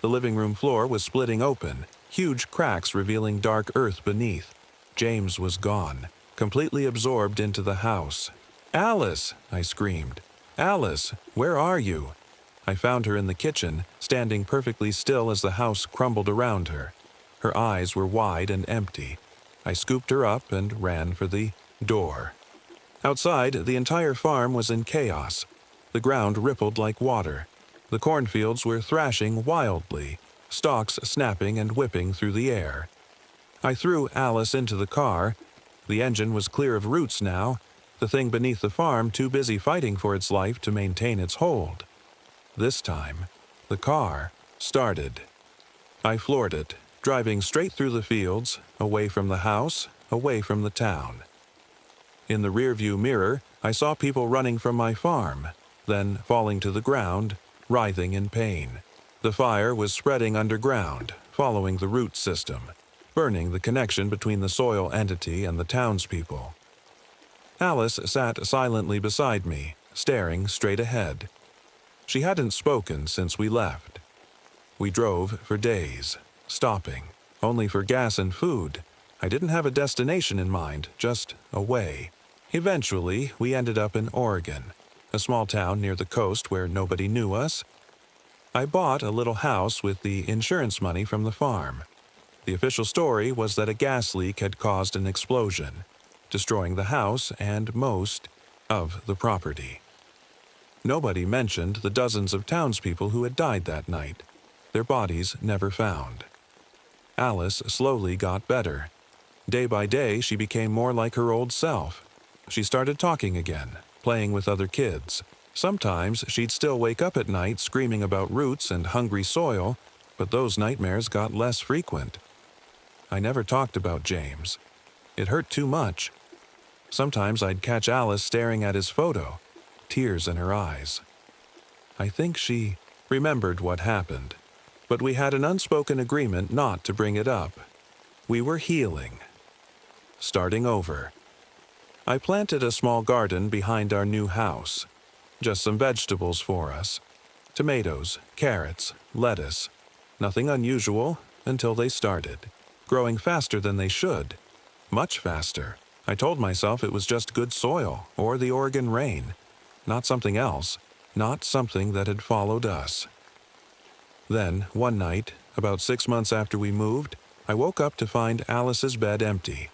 The living room floor was splitting open, huge cracks revealing dark earth beneath. James was gone, completely absorbed into the house. "Alice!" I screamed. "Alice, where are you?" I found her in the kitchen, standing perfectly still as the house crumbled around her. Her eyes were wide and empty. I scooped her up and ran for the door. Outside, the entire farm was in chaos. The ground rippled like water. The cornfields were thrashing wildly, stalks snapping and whipping through the air. I threw Alice into the car. The engine was clear of roots now, the thing beneath the farm too busy fighting for its life to maintain its hold. This time, the car started. I floored it, driving straight through the fields, away from the house, away from the town. In the rearview mirror, I saw people running from my farm, then falling to the ground, writhing in pain. The fire was spreading underground, following the root system, burning the connection between the soil entity and the townspeople. Alice sat silently beside me, staring straight ahead. She hadn't spoken since we left. We drove for days, stopping, only for gas and food. I didn't have a destination in mind, just a way. Eventually, we ended up in Oregon, a small town near the coast where nobody knew us. I bought a little house with the insurance money from the farm. The official story was that a gas leak had caused an explosion, destroying the house and most of the property. Nobody mentioned the dozens of townspeople who had died that night, their bodies never found. Alice slowly got better. Day by day, she became more like her old self. She started talking again, playing with other kids. Sometimes she'd still wake up at night screaming about roots and hungry soil, but those nightmares got less frequent. I never talked about James. It hurt too much. Sometimes I'd catch Alice staring at his photo, tears in her eyes. I think she remembered what happened, but we had an unspoken agreement not to bring it up. We were healing, starting over. I planted a small garden behind our new house. Just some vegetables for us. Tomatoes, carrots, lettuce. Nothing unusual until they started. Growing faster than they should. Much faster. I told myself it was just good soil or the Oregon rain. Not something else. Not something that had followed us. Then, one night, about 6 months after we moved, I woke up to find Alice's bed empty.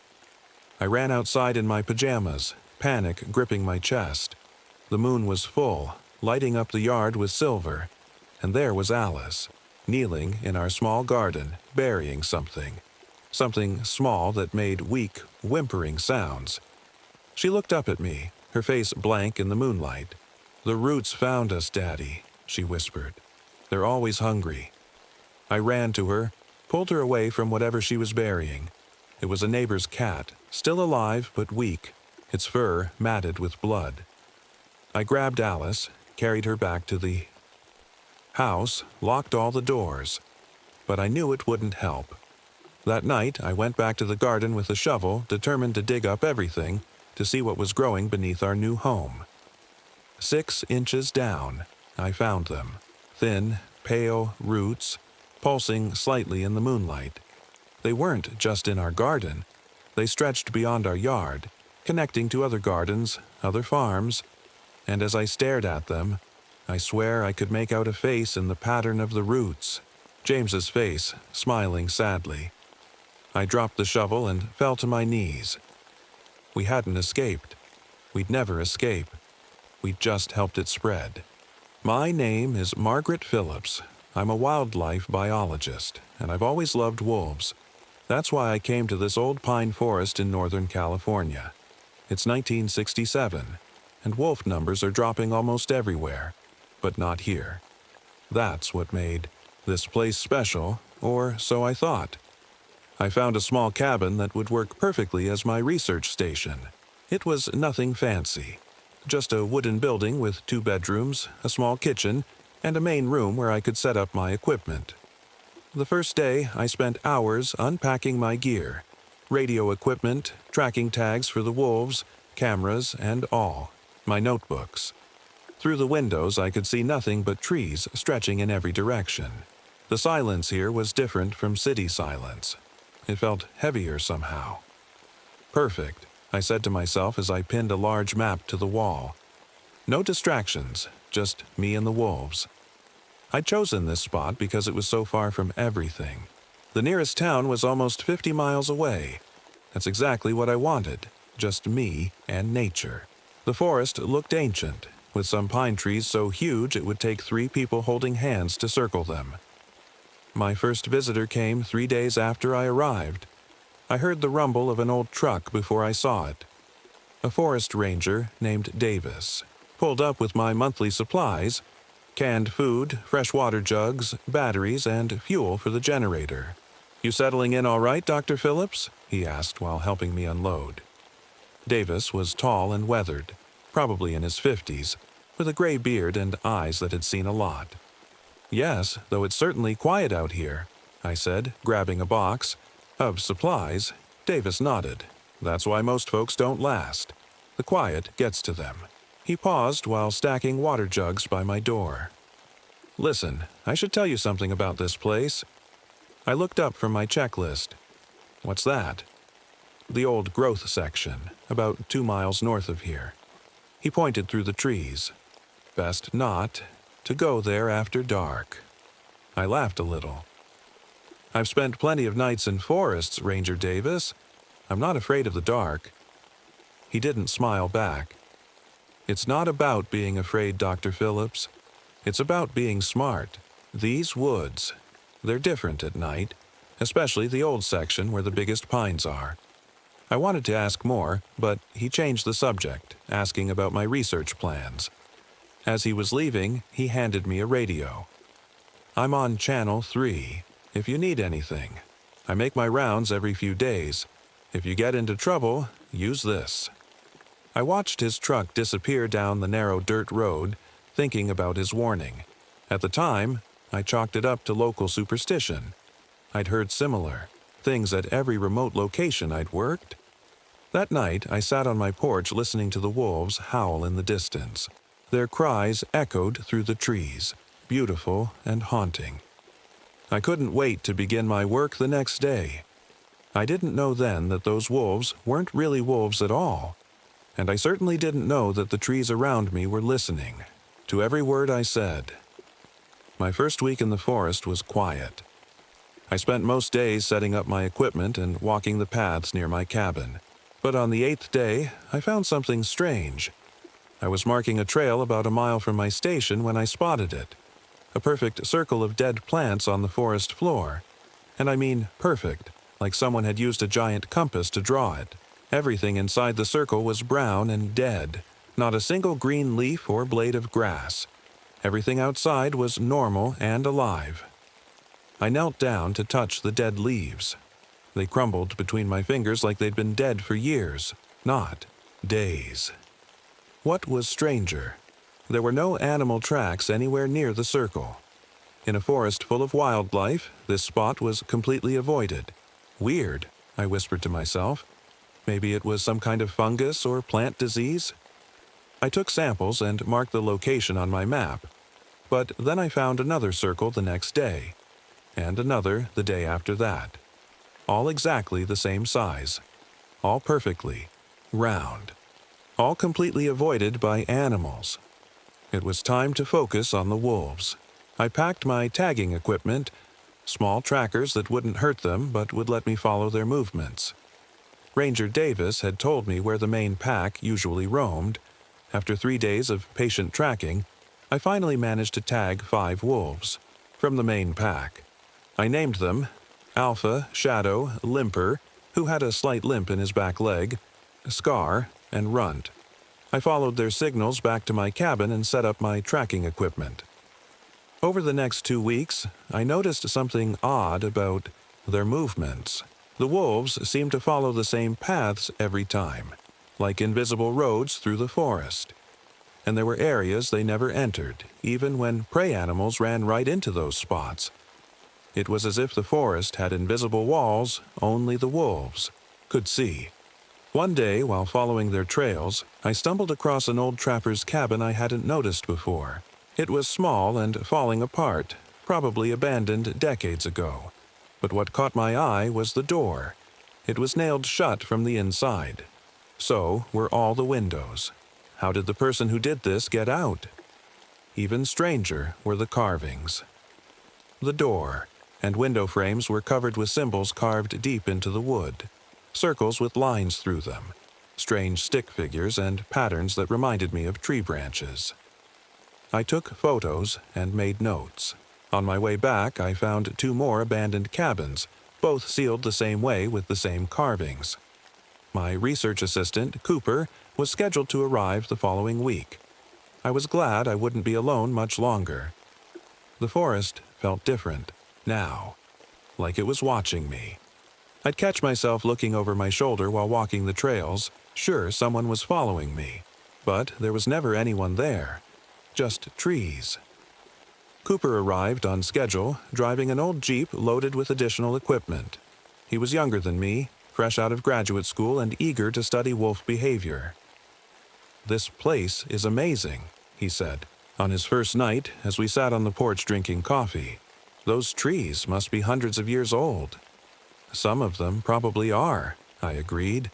I ran outside in my pajamas, panic gripping my chest. The moon was full, lighting up the yard with silver, and there was Alice. kneeling in our small garden, burying something. Something small that made weak, whimpering sounds. She looked up at me, her face blank in the moonlight. "The roots found us, Daddy," she whispered. "They're always hungry." I ran to her, pulled her away from whatever she was burying. It was a neighbor's cat, still alive but weak, its fur matted with blood. I grabbed Alice, carried her back to the house, locked all the doors. But I knew it wouldn't help. That night, I went back to the garden with a shovel, determined to dig up everything, to see what was growing beneath our new home. 6 inches down, I found them. Thin, pale roots, pulsing slightly in the moonlight. They weren't just in our garden. They stretched beyond our yard, connecting to other gardens, other farms. And as I stared at them, I swear I could make out a face in the pattern of the roots. James's face, smiling sadly. I dropped the shovel and fell to my knees. We hadn't escaped. We'd never escape. We just helped it spread. My name is Margaret Phillips. I'm a wildlife biologist, and I've always loved wolves. That's why I came to this old pine forest in Northern California. It's 1967, and wolf numbers are dropping almost everywhere, but not here. That's what made this place special, or so I thought. I found a small cabin that would work perfectly as my research station. It was nothing fancy. Just a wooden building with 2 bedrooms, a small kitchen, and a main room where I could set up my equipment. The first day, I spent hours unpacking my gear. Radio equipment, tracking tags for the wolves, cameras, and all. My notebooks. Through the windows, I could see nothing but trees stretching in every direction. The silence here was different from city silence. It felt heavier somehow. Perfect, I said to myself as I pinned a large map to the wall. No distractions, just me and the wolves. I'd chosen this spot because it was so far from everything. The nearest town was almost 50 miles away. That's exactly what I wanted, just me and nature. The forest looked ancient, with some pine trees so huge it would take 3 people holding hands to circle them. My first visitor came 3 days after I arrived. I heard the rumble of an old truck before I saw it. A forest ranger named Davis pulled up with my monthly supplies, canned food, fresh water jugs, batteries, and fuel for the generator. "You settling in all right, Dr. Phillips?" he asked while helping me unload. Davis was tall and weathered, probably in his 50s, with a gray beard and eyes that had seen a lot. "Yes, though it's certainly quiet out here," I said, grabbing a box of supplies. Davis nodded. "That's why most folks don't last. The quiet gets to them." He paused while stacking water jugs by my door. "Listen, I should tell you something about this place." I looked up from my checklist. "What's that?" "The old growth section, about 2 miles north of here." He pointed through the trees. "Best not to go there after dark." I laughed a little. "I've spent plenty of nights in forests, Ranger Davis. I'm not afraid of the dark." He didn't smile back. "It's not about being afraid, Dr. Phillips. It's about being smart. These woods, they're different at night, especially the old section where the biggest pines are." I wanted to ask more, but he changed the subject, asking about my research plans. As he was leaving, he handed me a radio. "I'm on Channel 3, if you need anything. I make my rounds every few days. If you get into trouble, use this." I watched his truck disappear down the narrow dirt road, thinking about his warning. At the time, I chalked it up to local superstition. I'd heard similar things at every remote location I'd worked. That night, I sat on my porch listening to the wolves howl in the distance. Their cries echoed through the trees, beautiful and haunting. I couldn't wait to begin my work the next day. I didn't know then that those wolves weren't really wolves at all. And I certainly didn't know that the trees around me were listening to every word I said. My first week in the forest was quiet. I spent most days setting up my equipment and walking the paths near my cabin. But on the 8th day, I found something strange. I was marking a trail about a mile from my station when I spotted it. A perfect circle of dead plants on the forest floor. And I mean perfect, like someone had used a giant compass to draw it. Everything inside the circle was brown and dead, not a single green leaf or blade of grass. Everything outside was normal and alive. I knelt down to touch the dead leaves. They crumbled between my fingers like they'd been dead for years, not days. What was stranger? There were no animal tracks anywhere near the circle. In a forest full of wildlife, this spot was completely avoided. Weird, I whispered to myself. Maybe it was some kind of fungus or plant disease? I took samples and marked the location on my map. But then I found another circle the next day, and another the day after that. All exactly the same size. All perfectly round. All completely avoided by animals. It was time to focus on the wolves. I packed my tagging equipment, small trackers that wouldn't hurt them but would let me follow their movements. Ranger Davis had told me where the main pack usually roamed. After 3 days of patient tracking, I finally managed to tag 5 wolves from the main pack. I named them Alpha, Shadow, Limper, who had a slight limp in his back leg, Scar, and Runt. I followed their signals back to my cabin and set up my tracking equipment. Over the next 2 weeks, I noticed something odd about their movements. The wolves seemed to follow the same paths every time, like invisible roads through the forest. And there were areas they never entered, even when prey animals ran right into those spots. It was as if the forest had invisible walls only the wolves could see. One day, while following their trails, I stumbled across an old trapper's cabin I hadn't noticed before. It was small and falling apart, probably abandoned decades ago. But what caught my eye was the door. It was nailed shut from the inside. So were all the windows. How did the person who did this get out? Even stranger were the carvings. The door and window frames were covered with symbols carved deep into the wood. Circles with lines through them, strange stick figures and patterns that reminded me of tree branches. I took photos and made notes. On my way back, I found 2 more abandoned cabins, both sealed the same way with the same carvings. My research assistant, Cooper, was scheduled to arrive the following week. I was glad I wouldn't be alone much longer. The forest felt different now, like it was watching me. I'd catch myself looking over my shoulder while walking the trails, sure someone was following me, but there was never anyone there, just trees. Cooper arrived on schedule, driving an old Jeep loaded with additional equipment. He was younger than me, fresh out of graduate school and eager to study wolf behavior. "This place is amazing," he said, on his first night as we sat on the porch drinking coffee. "Those trees must be hundreds of years old." "Some of them probably are," I agreed.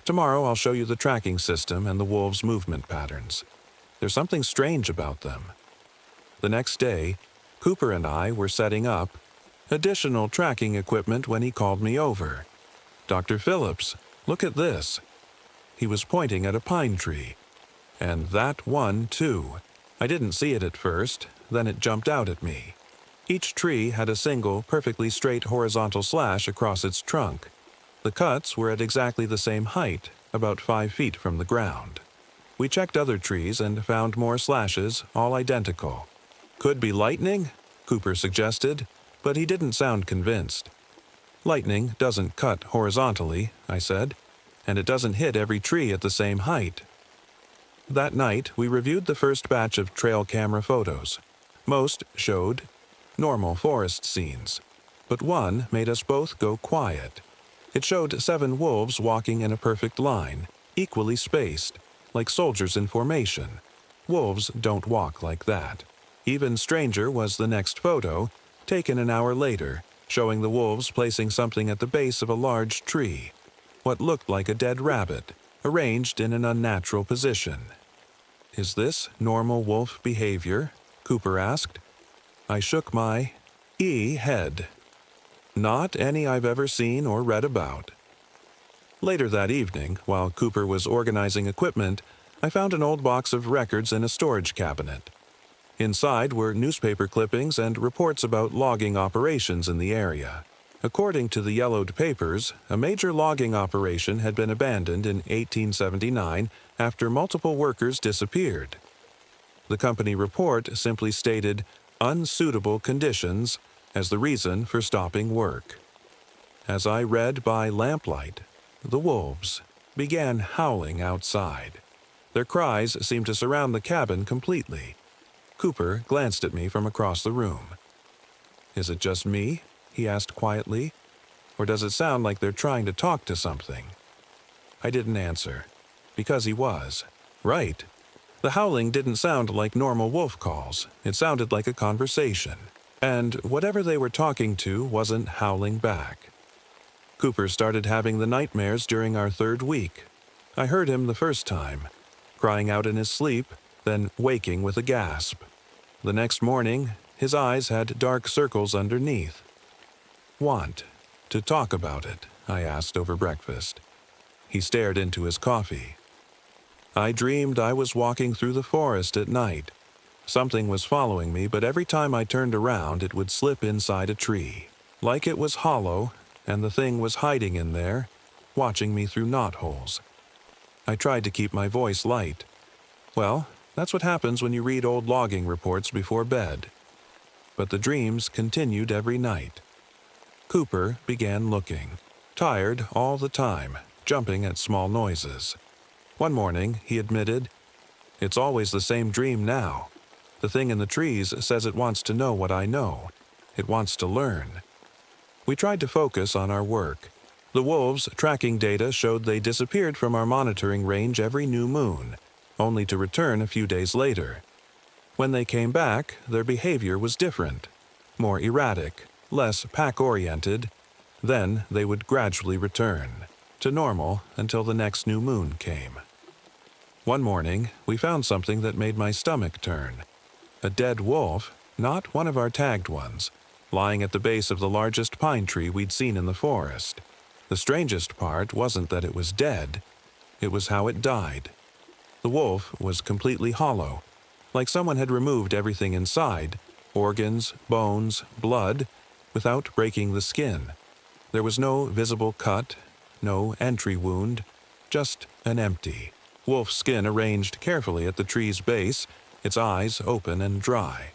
"Tomorrow I'll show you the tracking system and the wolves' movement patterns. There's something strange about them." The next day, Cooper and I were setting up additional tracking equipment when he called me over. "Dr. Phillips, look at this." He was pointing at a pine tree. And that one, too. I didn't see it at first, then it jumped out at me. Each tree had a single, perfectly straight horizontal slash across its trunk. The cuts were at exactly the same height, about 5 feet from the ground. We checked other trees and found more slashes, all identical. "Could be lightning?" Cooper suggested, but he didn't sound convinced. "Lightning doesn't cut horizontally," I said, "and it doesn't hit every tree at the same height." That night, we reviewed the first batch of trail camera photos. Most showed normal forest scenes, but one made us both go quiet. It showed 7 wolves walking in a perfect line, equally spaced, like soldiers in formation. Wolves don't walk like that. Even stranger was the next photo, taken an hour later, showing the wolves placing something at the base of a large tree, what looked like a dead rabbit, arranged in an unnatural position. "Is this normal wolf behavior?" Cooper asked. I shook my head. "Not any I've ever seen or read about." Later that evening, while Cooper was organizing equipment, I found an old box of records in a storage cabinet. Inside were newspaper clippings and reports about logging operations in the area. According to the yellowed papers, a major logging operation had been abandoned in 1879 after multiple workers disappeared. The company report simply stated unsuitable conditions as the reason for stopping work. As I read by lamplight, the wolves began howling outside. Their cries seemed to surround the cabin completely. Cooper glanced at me from across the room. "Is it just me?" he asked quietly. "Or does it sound like they're trying to talk to something?" I didn't answer, because he was right. The howling didn't sound like normal wolf calls. It sounded like a conversation, and whatever they were talking to wasn't howling back. Cooper started having the nightmares during our 3rd week. I heard him the first time, crying out in his sleep, then waking with a gasp. The next morning, his eyes had dark circles underneath. "Want to talk about it?" I asked over breakfast. He stared into his coffee. "I dreamed I was walking through the forest at night. Something was following me, but every time I turned around, it would slip inside a tree, like it was hollow, and the thing was hiding in there, watching me through knotholes." I tried to keep my voice light. "Well, that's what happens when you read old logging reports before bed." But the dreams continued every night. Cooper began looking, tired all the time, jumping at small noises. One morning, he admitted, "It's always the same dream now. The thing in the trees says it wants to know what I know. It wants to learn." We tried to focus on our work. The wolves' tracking data showed they disappeared from our monitoring range every new moon, only to return a few days later. When they came back, their behavior was different, more erratic, less pack-oriented. Then they would gradually return to normal until the next new moon came. One morning, we found something that made my stomach turn. A dead wolf, not one of our tagged ones, lying at the base of the largest pine tree we'd seen in the forest. The strangest part wasn't that it was dead, it was how it died. The wolf was completely hollow, like someone had removed everything inside, organs, bones, blood, without breaking the skin. There was no visible cut, no entry wound, just an empty wolf skin arranged carefully at the tree's base, its eyes open and dry.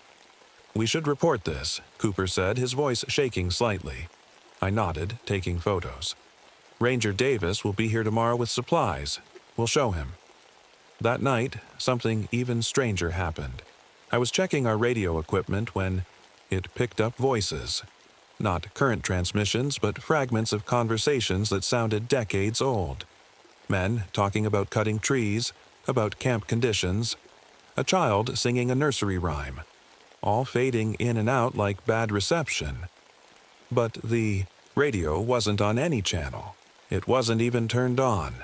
"We should report this," Cooper said, his voice shaking slightly. I nodded, taking photos. "Ranger Davis will be here tomorrow with supplies. We'll show him." That night, something even stranger happened. I was checking our radio equipment when it picked up voices. Not current transmissions, but fragments of conversations that sounded decades old. Men talking about cutting trees, about camp conditions, a child singing a nursery rhyme, all fading in and out like bad reception. But the radio wasn't on any channel. It wasn't even turned on.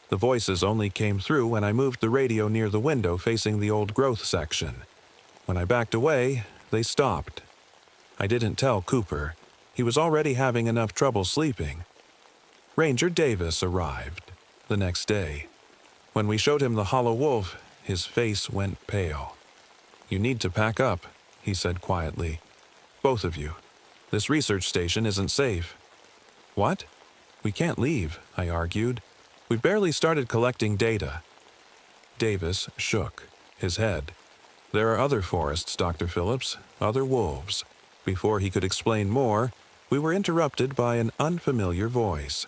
The voices only came through when I moved the radio near the window facing the old growth section. When I backed away, they stopped. I didn't tell Cooper. He was already having enough trouble sleeping. Ranger Davis arrived the next day. When we showed him the hollow wolf, his face went pale. "You need to pack up," he said quietly. "Both of you. This research station isn't safe." "What? We can't leave," I argued. "We've barely started collecting data." Davis shook his head. "There are other forests, Dr. Phillips, other wolves." Before he could explain more, we were interrupted by an unfamiliar voice.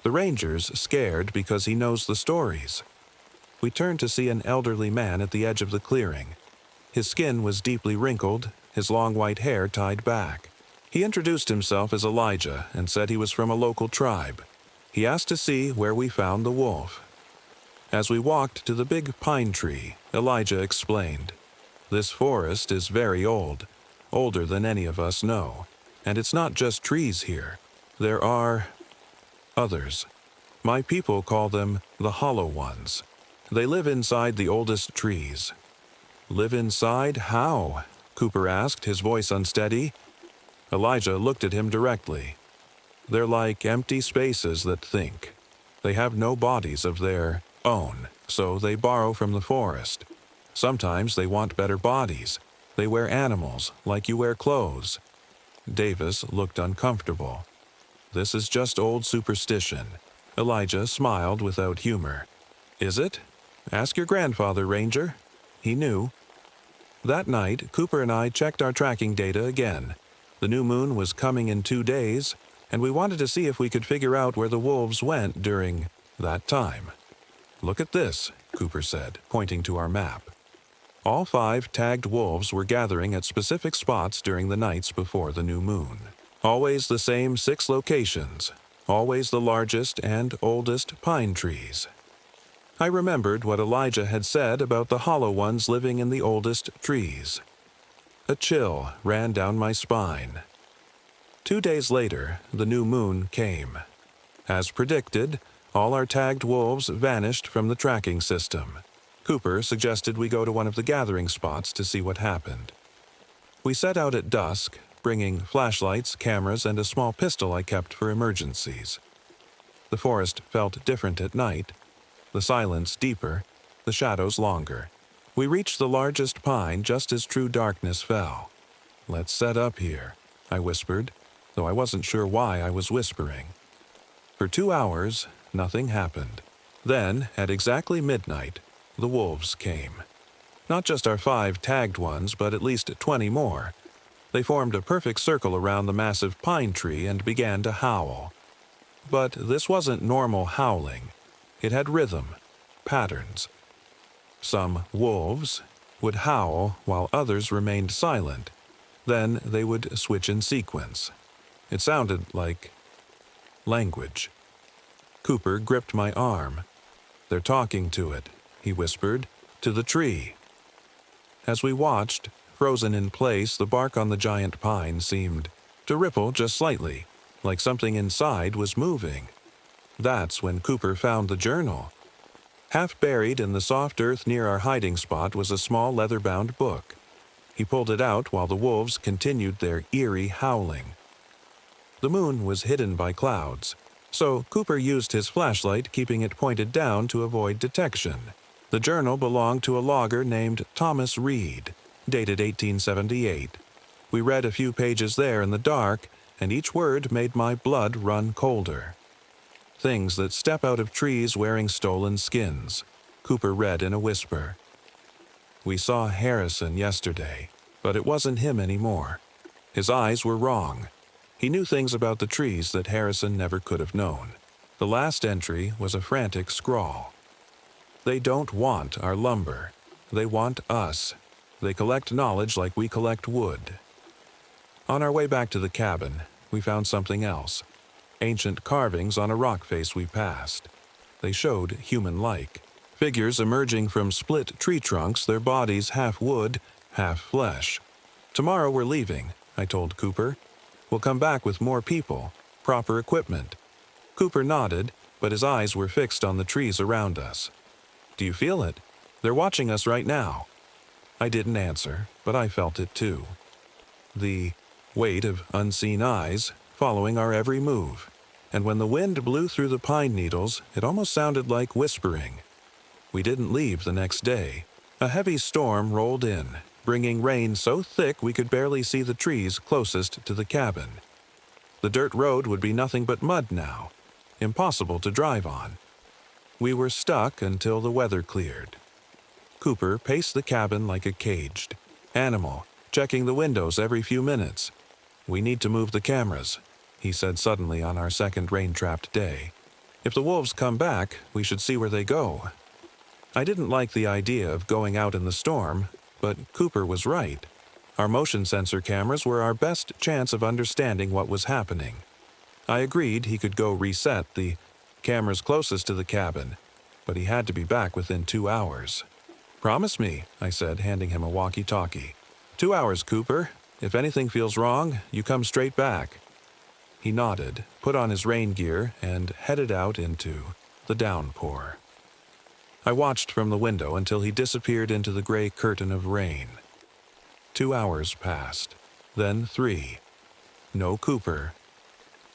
The ranger's scared because he knows the stories. We turned to see an elderly man at the edge of the clearing. His skin was deeply wrinkled, his long white hair tied back. He introduced himself as Elijah and said he was from a local tribe. He asked to see where we found the wolf. As we walked to the big pine tree, Elijah explained, "This forest is very old, older than any of us know. And it's not just trees here. There are others. My people call them the Hollow Ones. They live inside the oldest trees." "Live inside? How?" Cooper asked, his voice unsteady. Elijah looked at him directly. "They're like empty spaces that think. They have no bodies of their own, so they borrow from the forest. Sometimes they want better bodies. They wear animals, like you wear clothes. Davis looked uncomfortable. This is just old superstition. Elijah smiled without humor. Is it? Ask your grandfather, Ranger. He knew. That night, Cooper and I checked our tracking data again. The new moon was coming in 2 days, and we wanted to see if we could figure out where the wolves went during that time. Look at this, Cooper said, pointing to our map. All 5 tagged wolves were gathering at specific spots during the nights before the new moon. Always the same 6 locations, always the largest and oldest pine trees. I remembered what Elijah had said about the hollow ones living in the oldest trees. A chill ran down my spine. 2 days later, the new moon came. As predicted, all our tagged wolves vanished from the tracking system. Cooper suggested we go to one of the gathering spots to see what happened. We set out at dusk, bringing flashlights, cameras, and a small pistol I kept for emergencies. The forest felt different at night, the silence deeper, the shadows longer. We reached the largest pine just as true darkness fell. "Let's set up here," I whispered, though I wasn't sure why I was whispering. For 2 hours, nothing happened. Then, at exactly midnight, the wolves came. Not just our 5 tagged ones, but at least 20 more. They formed a perfect circle around the massive pine tree and began to howl. But this wasn't normal howling. It had rhythm, patterns. Some wolves would howl while others remained silent. Then they would switch in sequence. It sounded like language. Cooper gripped my arm. "They're talking to it," he whispered, "to the tree." As we watched, frozen in place, the bark on the giant pine seemed to ripple just slightly, like something inside was moving. That's when Cooper found the journal. Half buried in the soft earth near our hiding spot was a small leather-bound book. He pulled it out while the wolves continued their eerie howling. The moon was hidden by clouds, so Cooper used his flashlight, keeping it pointed down to avoid detection. The journal belonged to a logger named Thomas Reed, dated 1878. We read a few pages there in the dark, and each word made my blood run colder. "Things that step out of trees wearing stolen skins," Cooper read in a whisper. "We saw Harrison yesterday, but it wasn't him anymore. His eyes were wrong. He knew things about the trees that Harrison never could have known." The last entry was a frantic scrawl. "They don't want our lumber. They want us. They collect knowledge like we collect wood." On our way back to the cabin, we found something else. Ancient carvings on a rock face we passed. They showed human-like. Figures emerging from split tree trunks, their bodies half wood, half flesh. "Tomorrow we're leaving," I told Cooper. "We'll come back with more people, proper equipment." Cooper nodded, but his eyes were fixed on the trees around us. "Do you feel it? They're watching us right now." I didn't answer, but I felt it too. The weight of unseen eyes following our every move. And when the wind blew through the pine needles, it almost sounded like whispering. We didn't leave the next day. A heavy storm rolled in, bringing rain so thick we could barely see the trees closest to the cabin. The dirt road would be nothing but mud now, impossible to drive on. We were stuck until the weather cleared. Cooper paced the cabin like a caged animal, checking the windows every few minutes. "We need to move the cameras," he said suddenly on our second rain-trapped day. "If the wolves come back, we should see where they go." I didn't like the idea of going out in the storm, but Cooper was right. Our motion sensor cameras were our best chance of understanding what was happening. I agreed he could go reset the cameras closest to the cabin, but he had to be back within 2 hours. "Promise me," I said, handing him a walkie-talkie. "2 hours, Cooper. If anything feels wrong, you come straight back." He nodded, put on his rain gear, and headed out into the downpour. I watched from the window until he disappeared into the gray curtain of rain. 2 hours passed, then 3. No Cooper.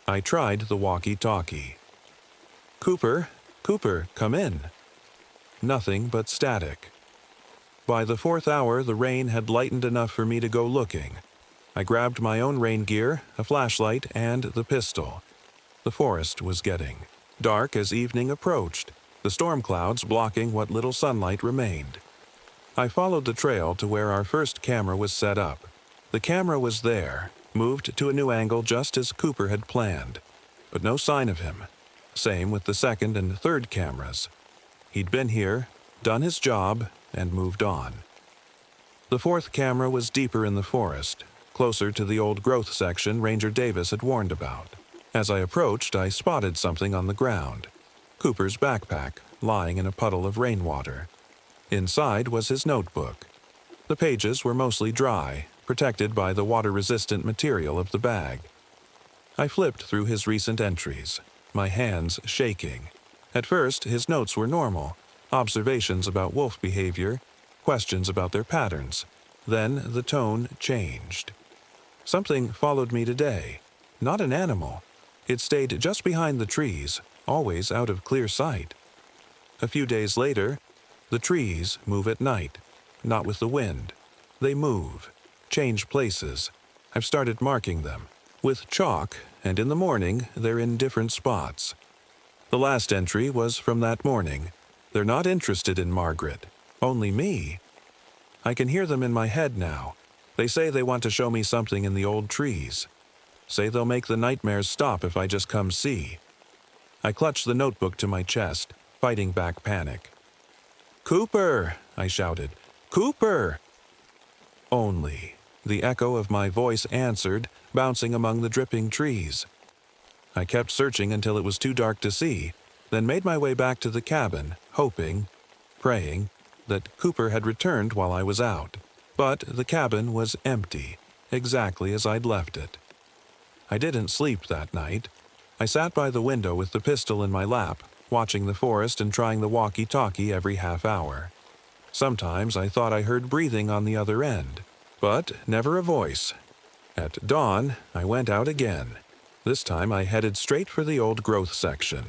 I tried the walkie-talkie. "Cooper, Cooper, come in." Nothing but static. By the 4th hour, the rain had lightened enough for me to go looking. I grabbed my own rain gear, a flashlight, and the pistol. The forest was getting dark as evening approached, the storm clouds blocking what little sunlight remained. I followed the trail to where our first camera was set up. The camera was there, moved to a new angle just as Cooper had planned, but no sign of him. Same with the second and third cameras. He'd been here, done his job, and moved on. The fourth camera was deeper in the forest, closer to the old growth section Ranger Davis had warned about. As I approached, I spotted something on the ground. Cooper's backpack, lying in a puddle of rainwater. Inside was his notebook. The pages were mostly dry, protected by the water-resistant material of the bag. I flipped through his recent entries, my hands shaking. At first, his notes were normal, observations about wolf behavior, questions about their patterns. Then the tone changed. Something followed me today. Not an animal. It stayed just behind the trees, always out of clear sight. A few days later, the trees move at night, not with the wind. They move, change places. I've started marking them with chalk, and in the morning they're in different spots. The last entry was from that morning. They're not interested in Margaret, only me. I can hear them in my head now. They say they want to show me something in the old trees. Say they'll make the nightmares stop if I just come see. I clutched the notebook to my chest, fighting back panic. "Cooper!" I shouted. "Cooper!" Only. The echo of my voice answered, bouncing among the dripping trees. I kept searching until it was too dark to see, then made my way back to the cabin, hoping, praying, that Cooper had returned while I was out. But the cabin was empty, exactly as I'd left it. I didn't sleep that night. I sat by the window with the pistol in my lap, watching the forest and trying the walkie-talkie every half hour. Sometimes I thought I heard breathing on the other end, but never a voice. At dawn, I went out again. This time I headed straight for the old growth section.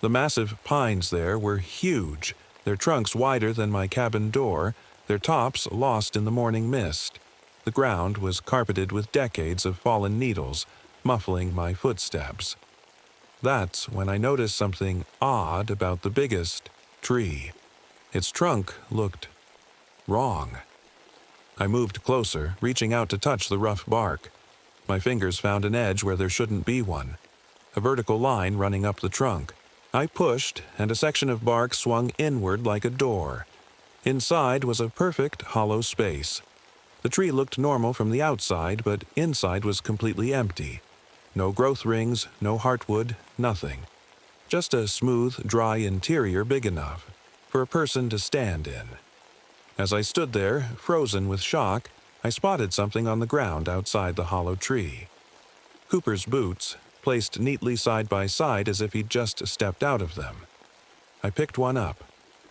The massive pines there were huge, their trunks wider than my cabin door, their tops lost in the morning mist. The ground was carpeted with decades of fallen needles, muffling my footsteps. That's when I noticed something odd about the biggest tree. Its trunk looked wrong. I moved closer, reaching out to touch the rough bark. My fingers found an edge where there shouldn't be one, a vertical line running up the trunk. I pushed, and a section of bark swung inward like a door. Inside was a perfect hollow space. The tree looked normal from the outside, but inside was completely empty. No growth rings, no heartwood, nothing. Just a smooth, dry interior big enough for a person to stand in. As I stood there, frozen with shock, I spotted something on the ground outside the hollow tree. Cooper's boots, placed neatly side by side as if he'd just stepped out of them. I picked one up.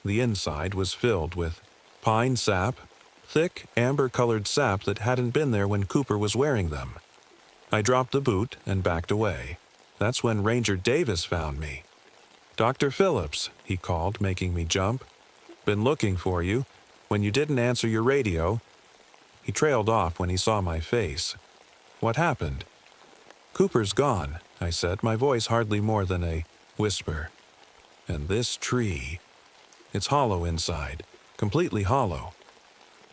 The inside was filled with pine sap, thick, amber-colored sap that hadn't been there when Cooper was wearing them. I dropped the boot and backed away. That's when Ranger Davis found me. "Dr. Phillips," he called, making me jump. "Been looking for you. When you didn't answer your radio." He trailed off when he saw my face. "What happened?" "Cooper's gone," I said, my voice hardly more than a whisper. "And this tree, it's hollow inside, completely hollow."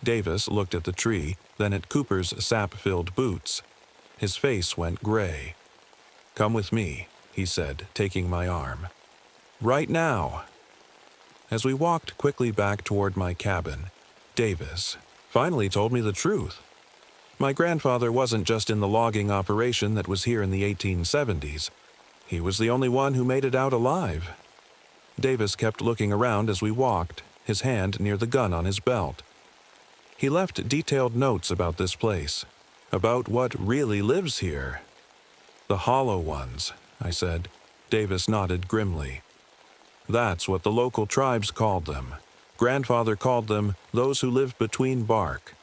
Davis looked at the tree, then at Cooper's sap-filled boots. His face went gray. "Come with me," he said, taking my arm. "Right now." As we walked quickly back toward my cabin, Davis finally told me the truth. My grandfather wasn't just in the logging operation that was here in the 1870s. He was the only one who made it out alive. Davis kept looking around as we walked, his hand near the gun on his belt. He left detailed notes about this place, about what really lives here. "The hollow ones," I said. Davis nodded grimly. "That's what the local tribes called them. Grandfather called them those who live between bark.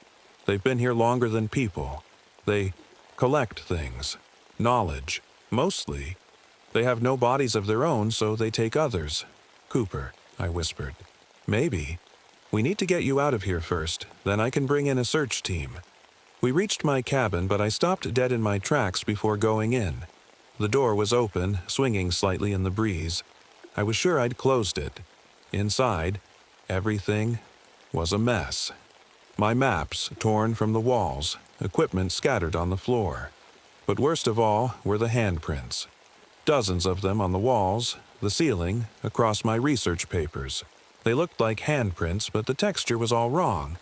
They've been here longer than people. They collect things, knowledge, mostly. They have no bodies of their own, so they take others." "Cooper," I whispered. "Maybe. We need to get you out of here first, then I can bring in a search team. We reached my cabin, but I stopped dead in my tracks before going in. The door was open, swinging slightly in the breeze. I was sure I'd closed it. Inside, everything was a mess. My maps torn from the walls, equipment scattered on the floor. But worst of all were the handprints. Dozens of them on the walls, the ceiling, across my research papers. They looked like handprints, but the texture was all wrong.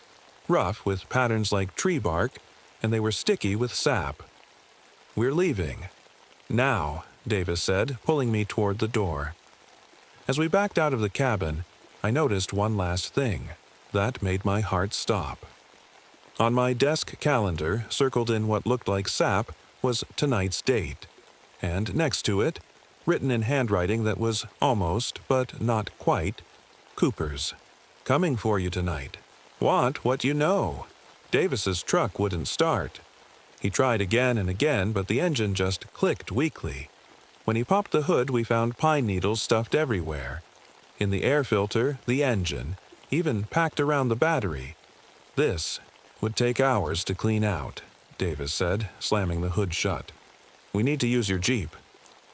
Rough with patterns like tree bark, and they were sticky with sap. "We're leaving." "Now," Davis said, pulling me toward the door. As we backed out of the cabin, I noticed one last thing. That made my heart stop. On my desk calendar, circled in what looked like sap, was tonight's date. And next to it, written in handwriting that was almost, but not quite, Cooper's. "Coming for you tonight. Want what you know." Davis's truck wouldn't start. He tried again and again, but the engine just clicked weakly. When he popped the hood, we found pine needles stuffed everywhere. In the air filter, the engine, even packed around the battery. "This would take hours to clean out," Davis said, slamming the hood shut. "We need to use your Jeep."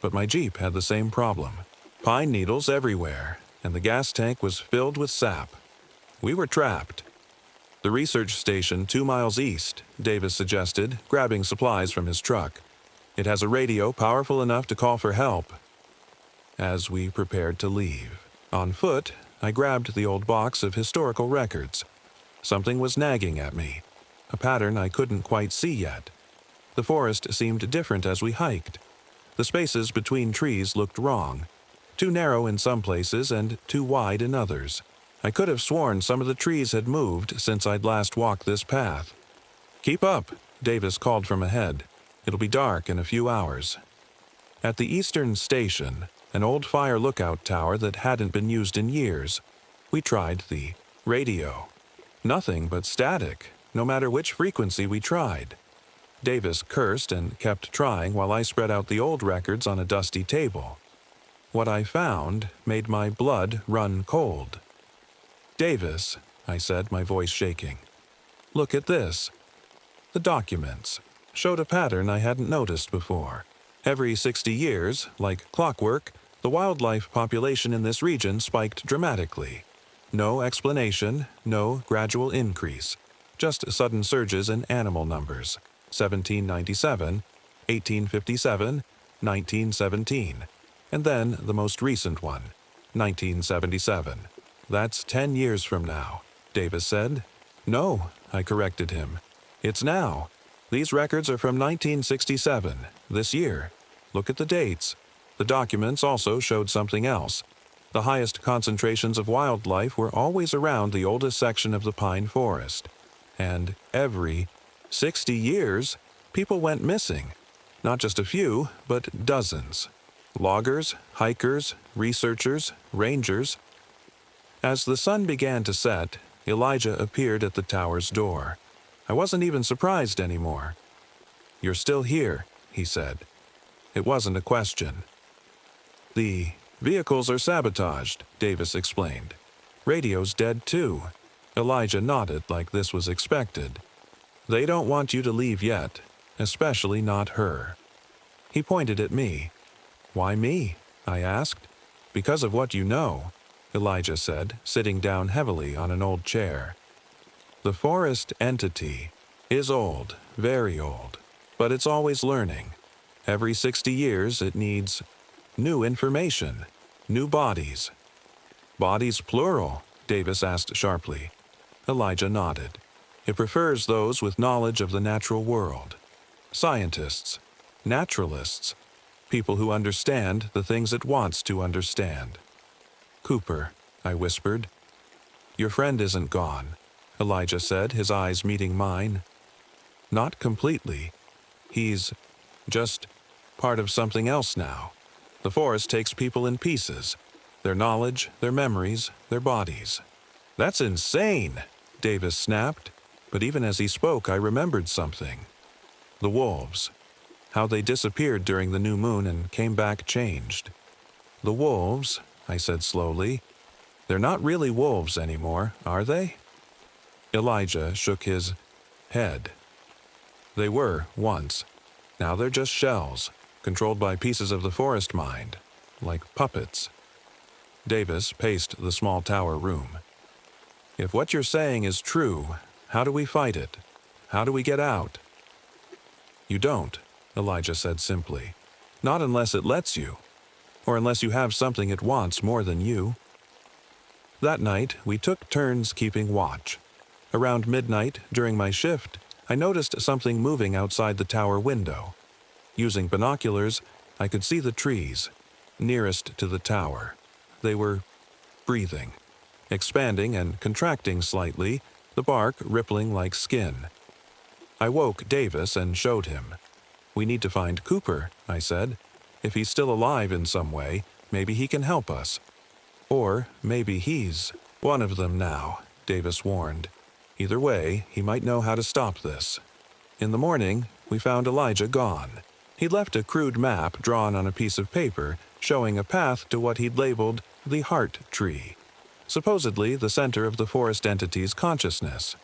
But my Jeep had the same problem. Pine needles everywhere, and the gas tank was filled with sap. We were trapped. "The research station 2 miles east," Davis suggested, grabbing supplies from his truck. "It has a radio powerful enough to call for help." As we prepared to leave, on foot, I grabbed the old box of historical records. Something was nagging at me, a pattern I couldn't quite see yet. The forest seemed different as we hiked. The spaces between trees looked wrong, too narrow in some places and too wide in others. I could have sworn some of the trees had moved since I'd last walked this path. "Keep up," Davis called from ahead. "It'll be dark in a few hours." At the eastern station, an old fire lookout tower that hadn't been used in years, we tried the radio. Nothing but static, no matter which frequency we tried. Davis cursed and kept trying while I spread out the old records on a dusty table. What I found made my blood run cold. "Davis," I said, my voice shaking, "look at this." The documents showed a pattern I hadn't noticed before. Every 60 years, like clockwork, the wildlife population in this region spiked dramatically. No explanation, no gradual increase, just sudden surges in animal numbers. 1797, 1857, 1917, and then the most recent one, 1977. "That's 10 years from now," Davis said. "No," I corrected him. "It's now. These records are from 1967, this year. Look at the dates." The documents also showed something else. The highest concentrations of wildlife were always around the oldest section of the pine forest. And every 60 years, people went missing. Not just a few, but dozens. Loggers, hikers, researchers, rangers. As the sun began to set, Elijah appeared at the tower's door. I wasn't even surprised anymore. "You're still here," he said. It wasn't a question. "The vehicles are sabotaged," Davis explained. "Radio's dead too." Elijah nodded like this was expected. "They don't want you to leave yet, especially not her." He pointed at me. "Why me?" I asked. "Because of what you know," Elijah said, sitting down heavily on an old chair. "The forest entity is old, very old, but it's always learning. Every 60 years it needs new information, new bodies." "Bodies plural?" Davis asked sharply. Elijah nodded. "It prefers those with knowledge of the natural world. Scientists, naturalists, people who understand the things it wants to understand." "Cooper," I whispered. "Your friend isn't gone," Elijah said, his eyes meeting mine. "Not completely. He's just part of something else now. The forest takes people in pieces. Their knowledge, their memories, their bodies." "That's insane," Davis snapped. But even as he spoke, I remembered something. The wolves. How they disappeared during the new moon and came back changed. "The wolves," I said slowly, They're not really wolves anymore, are they? Elijah shook his head. They were once. Now they're just shells, controlled by pieces of the forest mind, like puppets. Davis paced the small tower room. If what you're saying is true, how do we fight it? How do we get out? You don't, Elijah said simply. Not unless it lets you, or unless you have something it wants more than you. That night, we took turns keeping watch. Around midnight, during my shift, I noticed something moving outside the tower window. Using binoculars, I could see the trees, nearest to the tower. They were breathing, expanding and contracting slightly, the bark rippling like skin. I woke Davis and showed him. We need to find Cooper, I said. If he's still alive in some way, maybe he can help us. Or maybe he's one of them now, Davis warned. Either way, he might know how to stop this. In the morning, we found Elijah gone. He'd left a crude map drawn on a piece of paper showing a path to what he'd labeled the Heart Tree, supposedly the center of the forest entity's consciousness.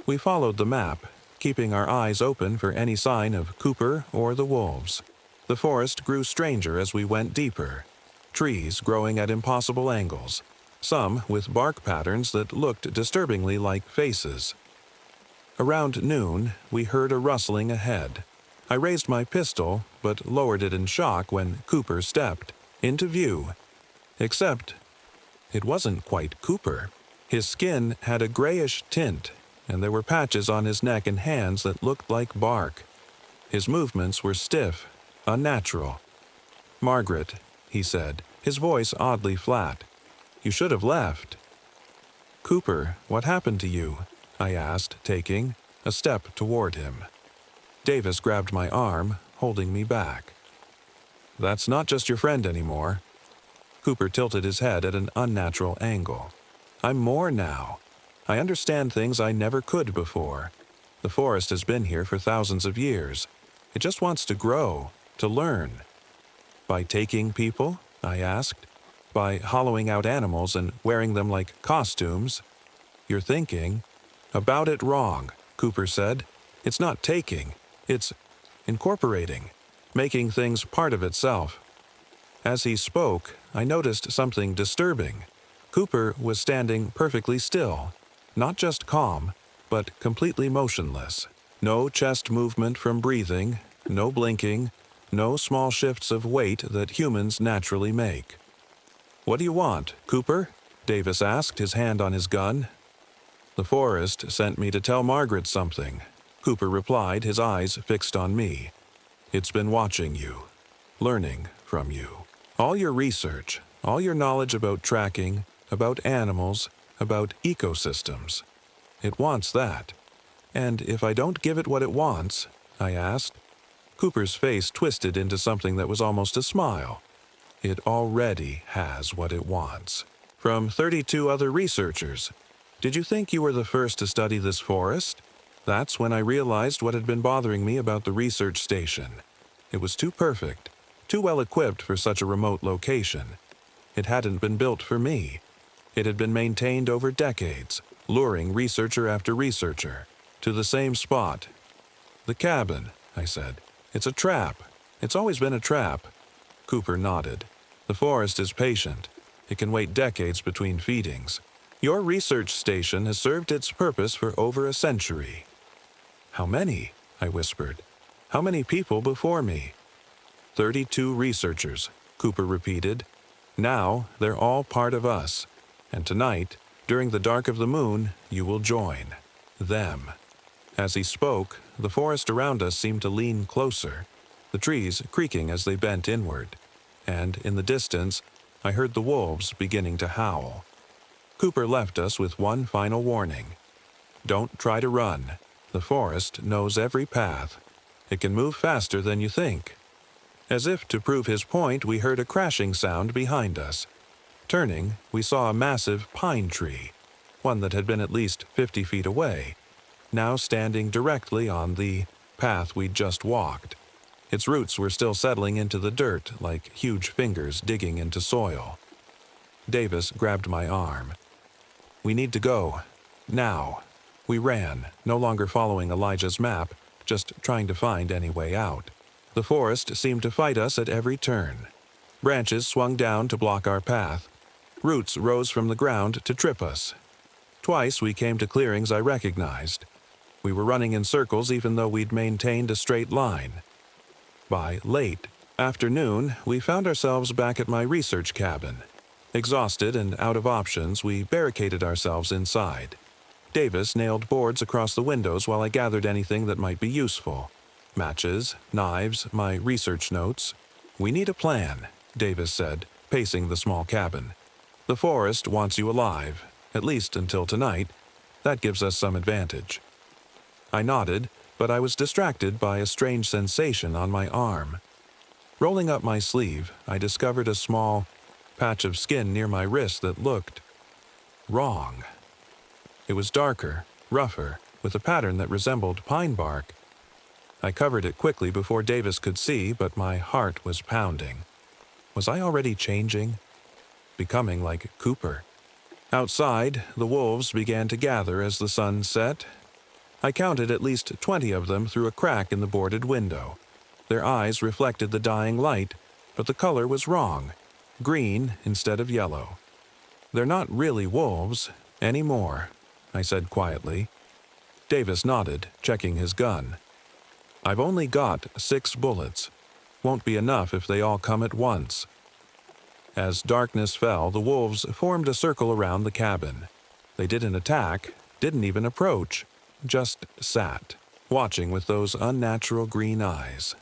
We followed the map, keeping our eyes open for any sign of Cooper or the wolves. The forest grew stranger as we went deeper, trees growing at impossible angles, some with bark patterns that looked disturbingly like faces. Around noon, we heard a rustling ahead. I raised my pistol, but lowered it in shock when Cooper stepped into view. Except, it wasn't quite Cooper. His skin had a grayish tint, and there were patches on his neck and hands that looked like bark. His movements were stiff, unnatural. "Margaret," he said, his voice oddly flat. "You should have left." "Cooper, what happened to you?" I asked, taking a step toward him. Davis grabbed my arm, holding me back. "That's not just your friend anymore." Cooper tilted his head at an unnatural angle. "I'm more now. I understand things I never could before. The forest has been here for thousands of years. It just wants to grow, to learn." "By taking people?" I asked. "By hollowing out animals and wearing them like costumes?" "You're thinking about it wrong," Cooper said. "It's not taking. It's incorporating, making things part of itself." As he spoke, I noticed something disturbing. Cooper was standing perfectly still, not just calm, but completely motionless. No chest movement from breathing, no blinking, no small shifts of weight that humans naturally make. "What do you want, Cooper?" Davis asked, his hand on his gun. "The forest sent me to tell Margaret something," Cooper replied, his eyes fixed on me. "It's been watching you, learning from you. All your research, all your knowledge about tracking, about animals, about ecosystems. It wants that. And if I don't give it what it wants," I asked. Cooper's face twisted into something that was almost a smile. "It already has what it wants. From 32 other researchers. Did you think you were the first to study this forest?" That's when I realized what had been bothering me about the research station. It was too perfect, too well equipped for such a remote location. It hadn't been built for me. It had been maintained over decades, luring researcher after researcher to the same spot. "The cabin," I said. "It's a trap. It's always been a trap." Cooper nodded. "The forest is patient. It can wait decades between feedings. Your research station has served its purpose for over a century." "How many?" I whispered. "How many people before me?" 32 researchers, Cooper repeated. "Now they're all part of us. And tonight, during the dark of the moon, you will join them." As he spoke, the forest around us seemed to lean closer, the trees creaking as they bent inward. And in the distance, I heard the wolves beginning to howl. Cooper left us with one final warning. "Don't try to run. The forest knows every path. It can move faster than you think." As if to prove his point, we heard a crashing sound behind us. Turning, we saw a massive pine tree, one that had been at least 50 feet away, now standing directly on the path we'd just walked. Its roots were still settling into the dirt like huge fingers digging into soil. Davis grabbed my arm. "We need to go. Now." We ran, no longer following Elijah's map, just trying to find any way out. The forest seemed to fight us at every turn. Branches swung down to block our path. Roots rose from the ground to trip us. Twice we came to clearings I recognized. We were running in circles even though we'd maintained a straight line. By late afternoon, we found ourselves back at my research cabin. Exhausted and out of options, we barricaded ourselves inside. Davis nailed boards across the windows while I gathered anything that might be useful. Matches, knives, my research notes. "We need a plan," Davis said, pacing the small cabin. "The forest wants you alive, at least until tonight. That gives us some advantage." I nodded, but I was distracted by a strange sensation on my arm. Rolling up my sleeve, I discovered a small patch of skin near my wrist that looked wrong. It was darker, rougher, with a pattern that resembled pine bark. I covered it quickly before Davis could see, but my heart was pounding. Was I already changing? Becoming like Cooper? Outside, the wolves began to gather as the sun set. I counted at least 20 of them through a crack in the boarded window. Their eyes reflected the dying light, but the color was wrong, green instead of yellow. "They're not really wolves anymore," I said quietly. Davis nodded, checking his gun. "I've only got 6 bullets. Won't be enough if they all come at once." As darkness fell, the wolves formed a circle around the cabin. They didn't attack, didn't even approach, just sat, watching with those unnatural green eyes.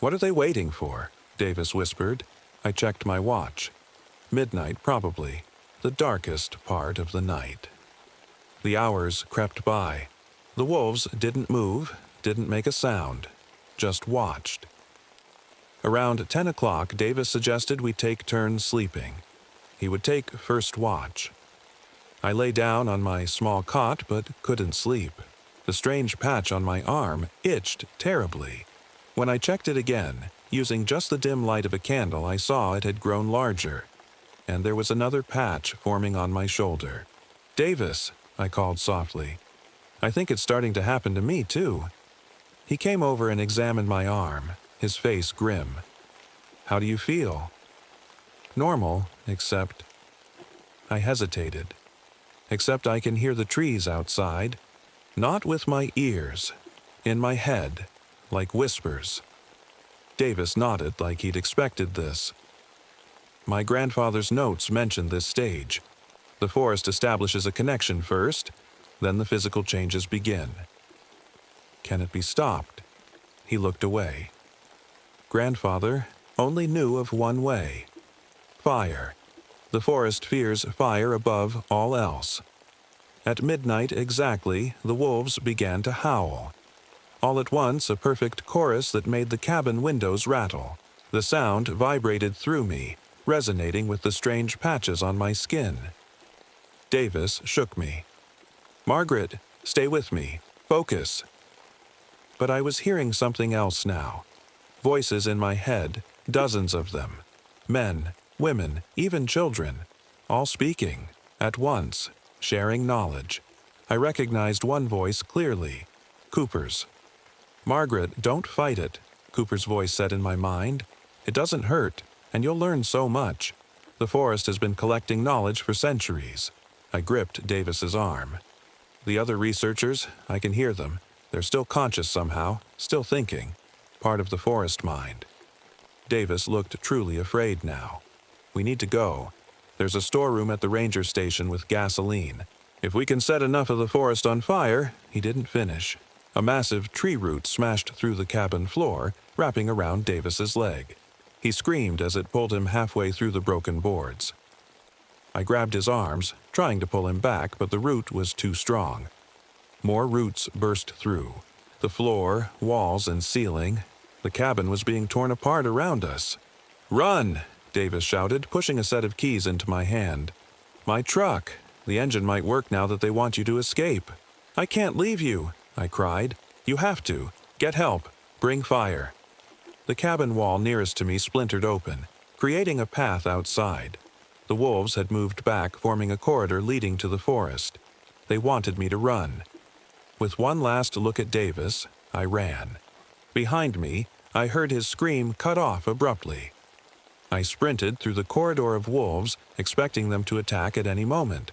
"What are they waiting for?" Davis whispered. I checked my watch. Midnight, probably, the darkest part of the night. The hours crept by. The wolves didn't move, didn't make a sound, just watched. Around 10 o'clock, Davis suggested we take turns sleeping. He would take first watch. I lay down on my small cot but couldn't sleep. The strange patch on my arm itched terribly. When I checked it again, using just the dim light of a candle, I saw it had grown larger, and there was another patch forming on my shoulder. "Davis," I called softly. "I think it's starting to happen to me, too." He came over and examined my arm, his face grim. "How do you feel?" "Normal, except—" I hesitated. "Except I can hear the trees outside. Not with my ears. In my head, like whispers." Davis nodded like he'd expected this. "My grandfather's notes mentioned this stage. The forest establishes a connection first, then the physical changes begin." "Can it be stopped?" He looked away. "Grandfather only knew of one way. Fire. The forest fears fire above all else." At midnight exactly, the wolves began to howl. All at once, a perfect chorus that made the cabin windows rattle. The sound vibrated through me, resonating with the strange patches on my skin. Davis shook me. "Margaret, stay with me. Focus." But I was hearing something else now. Voices in my head, dozens of them. Men, women, even children, all speaking, at once, sharing knowledge. I recognized one voice clearly, Cooper's. "Margaret, don't fight it," Cooper's voice said in my mind. "It doesn't hurt, and you'll learn so much. The forest has been collecting knowledge for centuries." I gripped Davis's arm. "The other researchers, I can hear them. They're still conscious somehow, still thinking. Part of the forest mind." Davis looked truly afraid now. "We need to go. There's a storeroom at the ranger station with gasoline. If we can set enough of the forest on fire," he didn't finish. A massive tree root smashed through the cabin floor, wrapping around Davis's leg. He screamed as it pulled him halfway through the broken boards. I grabbed his arms, trying to pull him back, but the root was too strong. More roots burst through. The floor, walls, and ceiling. The cabin was being torn apart around us. "Run!" Davis shouted, pushing a set of keys into my hand. "My truck! The engine might work now that they want you to escape." "I can't leave you!" I cried. "You have to. Get help. Bring fire." The cabin wall nearest to me splintered open, creating a path outside. The wolves had moved back, forming a corridor leading to the forest. They wanted me to run. With one last look at Davis, I ran. Behind me, I heard his scream cut off abruptly. I sprinted through the corridor of wolves, expecting them to attack at any moment.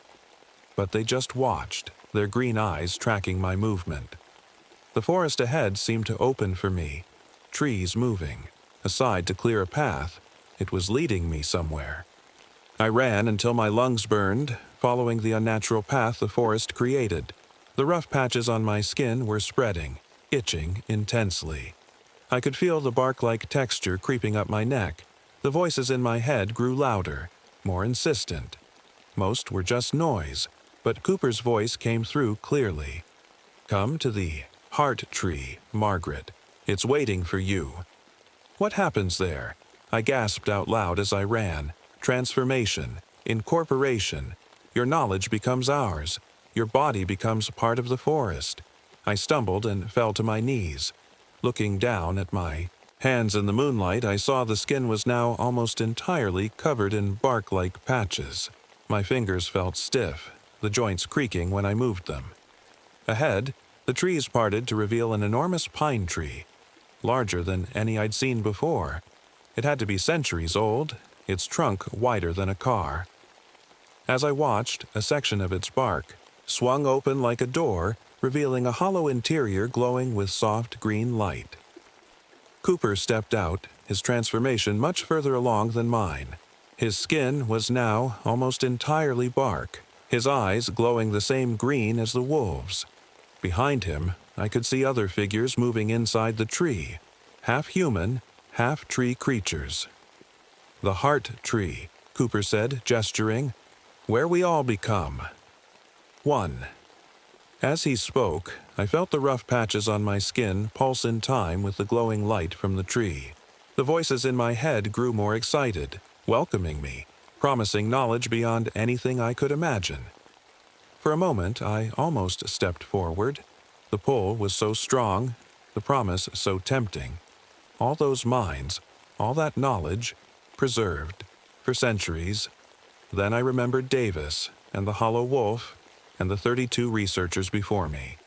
But they just watched, their green eyes tracking my movement. The forest ahead seemed to open for me, trees moving, aside to clear a path. It was leading me somewhere. I ran until my lungs burned, following the unnatural path the forest created. The rough patches on my skin were spreading, itching intensely. I could feel the bark-like texture creeping up my neck. The voices in my head grew louder, more insistent. Most were just noise, but Cooper's voice came through clearly. "Come to the heart tree, Margaret. It's waiting for you." "What happens there?" I gasped out loud as I ran. "Transformation, incorporation. Your knowledge becomes ours. Your body becomes part of the forest." I stumbled and fell to my knees. Looking down at my hands in the moonlight, I saw the skin was now almost entirely covered in bark-like patches. My fingers felt stiff, the joints creaking when I moved them. Ahead, the trees parted to reveal an enormous pine tree, larger than any I'd seen before. It had to be centuries old, its trunk wider than a car. As I watched, a section of its bark swung open like a door, revealing a hollow interior glowing with soft green light. Cooper stepped out, his transformation much further along than mine. His skin was now almost entirely bark, his eyes glowing the same green as the wolves. Behind him, I could see other figures moving inside the tree, half human, half tree creatures. "The heart tree," Cooper said, gesturing, "where we all become one." As he spoke, I felt the rough patches on my skin pulse in time with the glowing light from the tree. The voices in my head grew more excited, welcoming me, promising knowledge beyond anything I could imagine. For a moment, I almost stepped forward. The pull was so strong, the promise so tempting. All those minds, all that knowledge, preserved for centuries. Then I remembered Davis and the hollow wolf and the 32 researchers before me.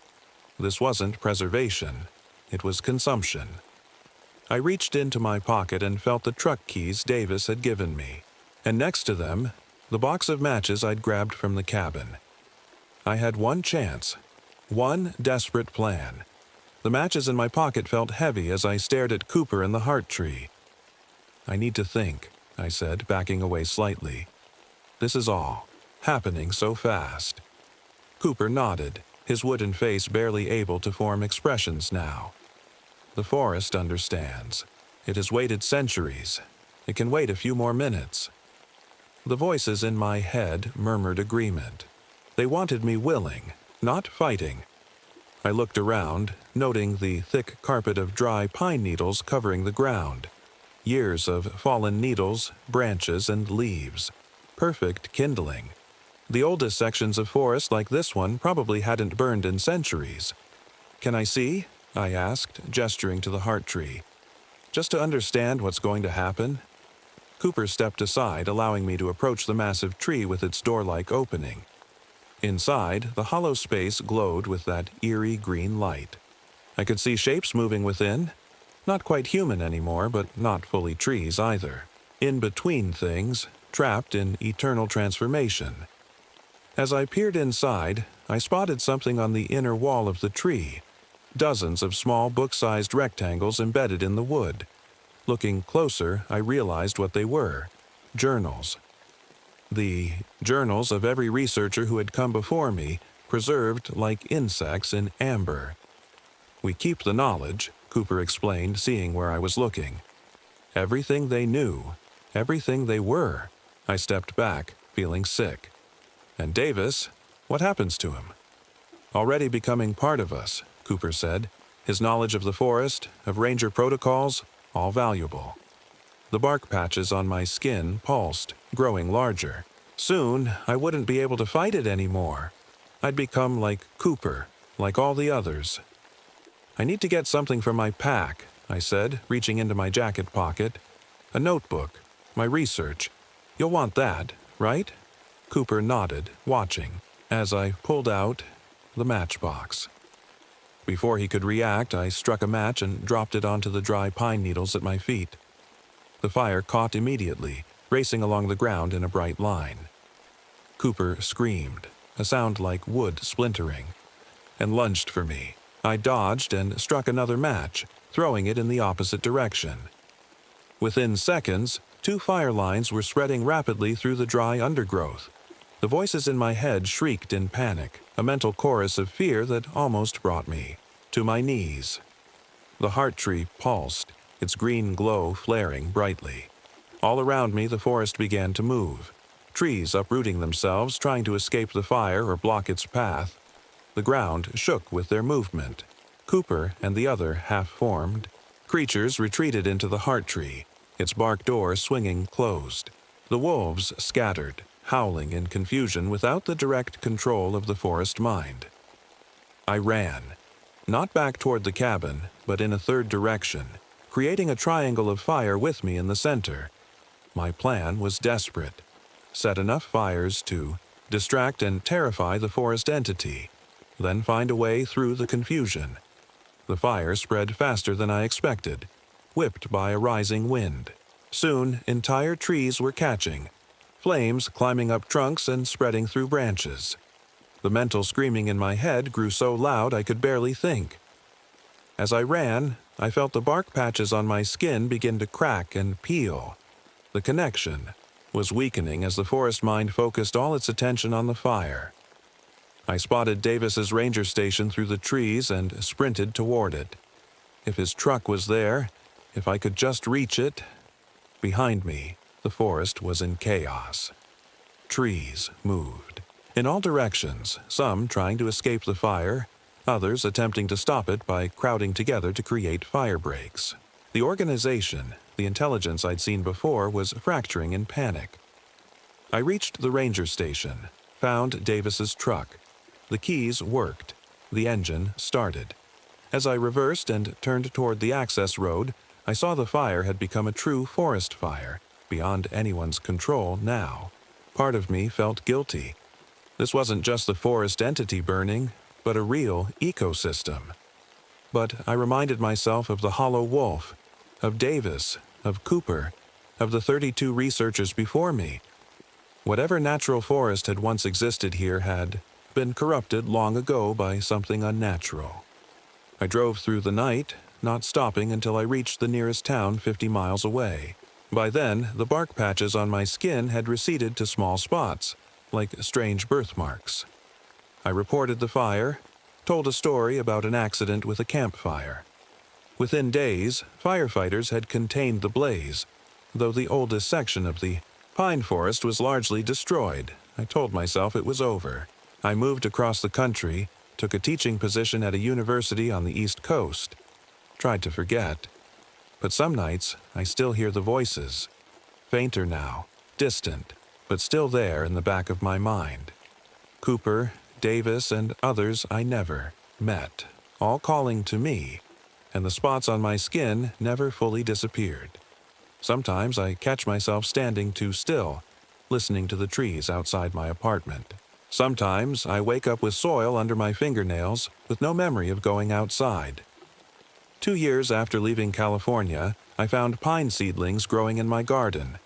This wasn't preservation, it was consumption. I reached into my pocket and felt the truck keys Davis had given me, and next to them, the box of matches I'd grabbed from the cabin. I had one chance, one desperate plan. The matches in my pocket felt heavy as I stared at Cooper and the heart tree. "I need to think," I said, backing away slightly. "This is all happening so fast." Cooper nodded, his wooden face barely able to form expressions now. "The forest understands. It has waited centuries. It can wait a few more minutes." The voices in my head murmured agreement. They wanted me willing, not fighting. I looked around, noting the thick carpet of dry pine needles covering the ground. Years of fallen needles, branches, and leaves. Perfect kindling. The oldest sections of forest like this one probably hadn't burned in centuries. "Can I see?" I asked, gesturing to the heart tree. "Just to understand what's going to happen." Cooper stepped aside, allowing me to approach the massive tree with its door-like opening. Inside, the hollow space glowed with that eerie green light. I could see shapes moving within. Not quite human anymore, but not fully trees either. In between things, trapped in eternal transformation. As I peered inside, I spotted something on the inner wall of the tree. Dozens of small book-sized rectangles embedded in the wood. Looking closer, I realized what they were. Journals. The journals of every researcher who had come before me, preserved like insects in amber. "We keep the knowledge," Cooper explained, seeing where I was looking. Everything they knew, everything they were. I stepped back, feeling sick. "And Davis, what happens to him?" "Already becoming part of us," Cooper said. "His knowledge of the forest, of ranger protocols, all valuable." The bark patches on my skin pulsed, growing larger. Soon, I wouldn't be able to fight it anymore. I'd become like Cooper, like all the others. "I need to get something from my pack," I said, reaching into my jacket pocket. "A notebook, my research. You'll want that, right?" Cooper nodded, watching, as I pulled out the matchbox. Before he could react, I struck a match and dropped it onto the dry pine needles at my feet. The fire caught immediately, racing along the ground in a bright line. Cooper screamed, a sound like wood splintering, and lunged for me. I dodged and struck another match, throwing it in the opposite direction. Within seconds, 2 fire lines were spreading rapidly through the dry undergrowth. The voices in my head shrieked in panic, a mental chorus of fear that almost brought me to my knees. The heart tree pulsed, its green glow flaring brightly. All around me, the forest began to move, trees uprooting themselves, trying to escape the fire or block its path. The ground shook with their movement. Cooper and the other half-formed creatures retreated into the heart tree, its bark door swinging closed. The wolves scattered, howling in confusion without the direct control of the forest mind. I ran, not back toward the cabin, but in a third direction, creating a triangle of fire with me in the center. My plan was desperate. Set enough fires to distract and terrify the forest entity, then find a way through the confusion. The fire spread faster than I expected, whipped by a rising wind. Soon, entire trees were catching, flames climbing up trunks and spreading through branches. The mental screaming in my head grew so loud I could barely think. As I ran, I felt the bark patches on my skin begin to crack and peel. The connection was weakening as the forest mind focused all its attention on the fire. I spotted Davis's ranger station through the trees and sprinted toward it. If his truck was there, if I could just reach it. Behind me, the forest was in chaos. Trees moved in all directions, some trying to escape the fire, others attempting to stop it by crowding together to create fire breaks. The organization, the intelligence I'd seen before, was fracturing in panic. I reached the ranger station, found Davis's truck. The keys worked. The engine started. As I reversed and turned toward the access road, I saw the fire had become a true forest fire, beyond anyone's control now. Part of me felt guilty. This wasn't just the forest entity burning, but a real ecosystem. But I reminded myself of the hollow wolf, of Davis, of Cooper, of the 32 researchers before me. Whatever natural forest had once existed here had been corrupted long ago by something unnatural. I drove through the night, not stopping until I reached the nearest town 50 miles away. By then, the bark patches on my skin had receded to small spots, like strange birthmarks. I reported the fire, told a story about an accident with a campfire. Within days, firefighters had contained the blaze, though the oldest section of the pine forest was largely destroyed. I told myself it was over. I moved across the country, took a teaching position at a university on the East Coast. Tried to forget. But some nights, I still hear the voices. Fainter now, distant, but still there in the back of my mind. Cooper, Davis, and others I never met, all calling to me, and the spots on my skin never fully disappeared. Sometimes I catch myself standing too still, listening to the trees outside my apartment. Sometimes I wake up with soil under my fingernails, with no memory of going outside. 2 years after leaving California, I found pine seedlings growing in my garden.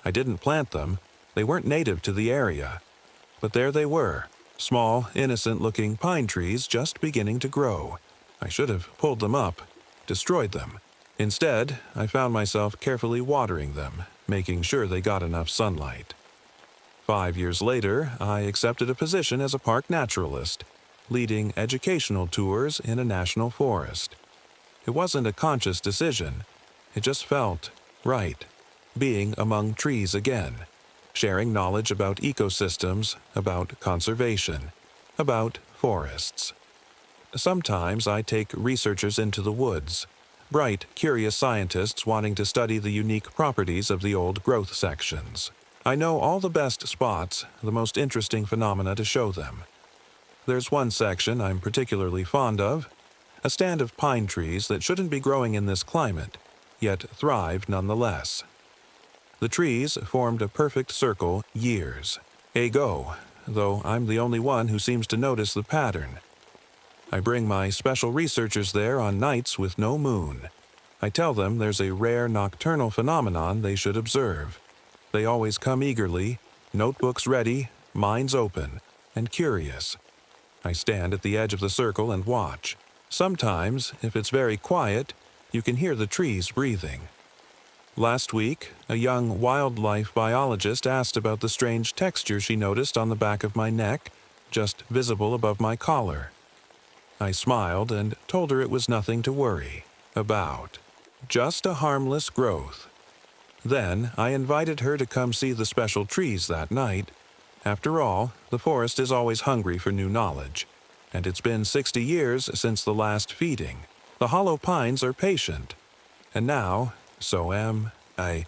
I didn't plant them, they weren't native to the area. But there they were, small, innocent-looking pine trees just beginning to grow. I should have pulled them up, destroyed them. Instead, I found myself carefully watering them, making sure they got enough sunlight. 5 years later, I accepted a position as a park naturalist, leading educational tours in a national forest. It wasn't a conscious decision. It just felt right, being among trees again, sharing knowledge about ecosystems, about conservation, about forests. Sometimes I take researchers into the woods, bright, curious scientists wanting to study the unique properties of the old growth sections. I know all the best spots, the most interesting phenomena to show them. There's one section I'm particularly fond of, a stand of pine trees that shouldn't be growing in this climate, yet thrive nonetheless. The trees formed a perfect circle years ago, though I'm the only one who seems to notice the pattern. I bring my special researchers there on nights with no moon. I tell them there's a rare nocturnal phenomenon they should observe. They always come eagerly, notebooks ready, minds open, and curious. I stand at the edge of the circle and watch. Sometimes, if it's very quiet, you can hear the trees breathing. Last week, a young wildlife biologist asked about the strange texture she noticed on the back of my neck, just visible above my collar. I smiled and told her it was nothing to worry about, just a harmless growth. Then I invited her to come see the special trees that night. After all, the forest is always hungry for new knowledge, and it's been 60 years since the last feeding. The hollow pines are patient, and now, so am I.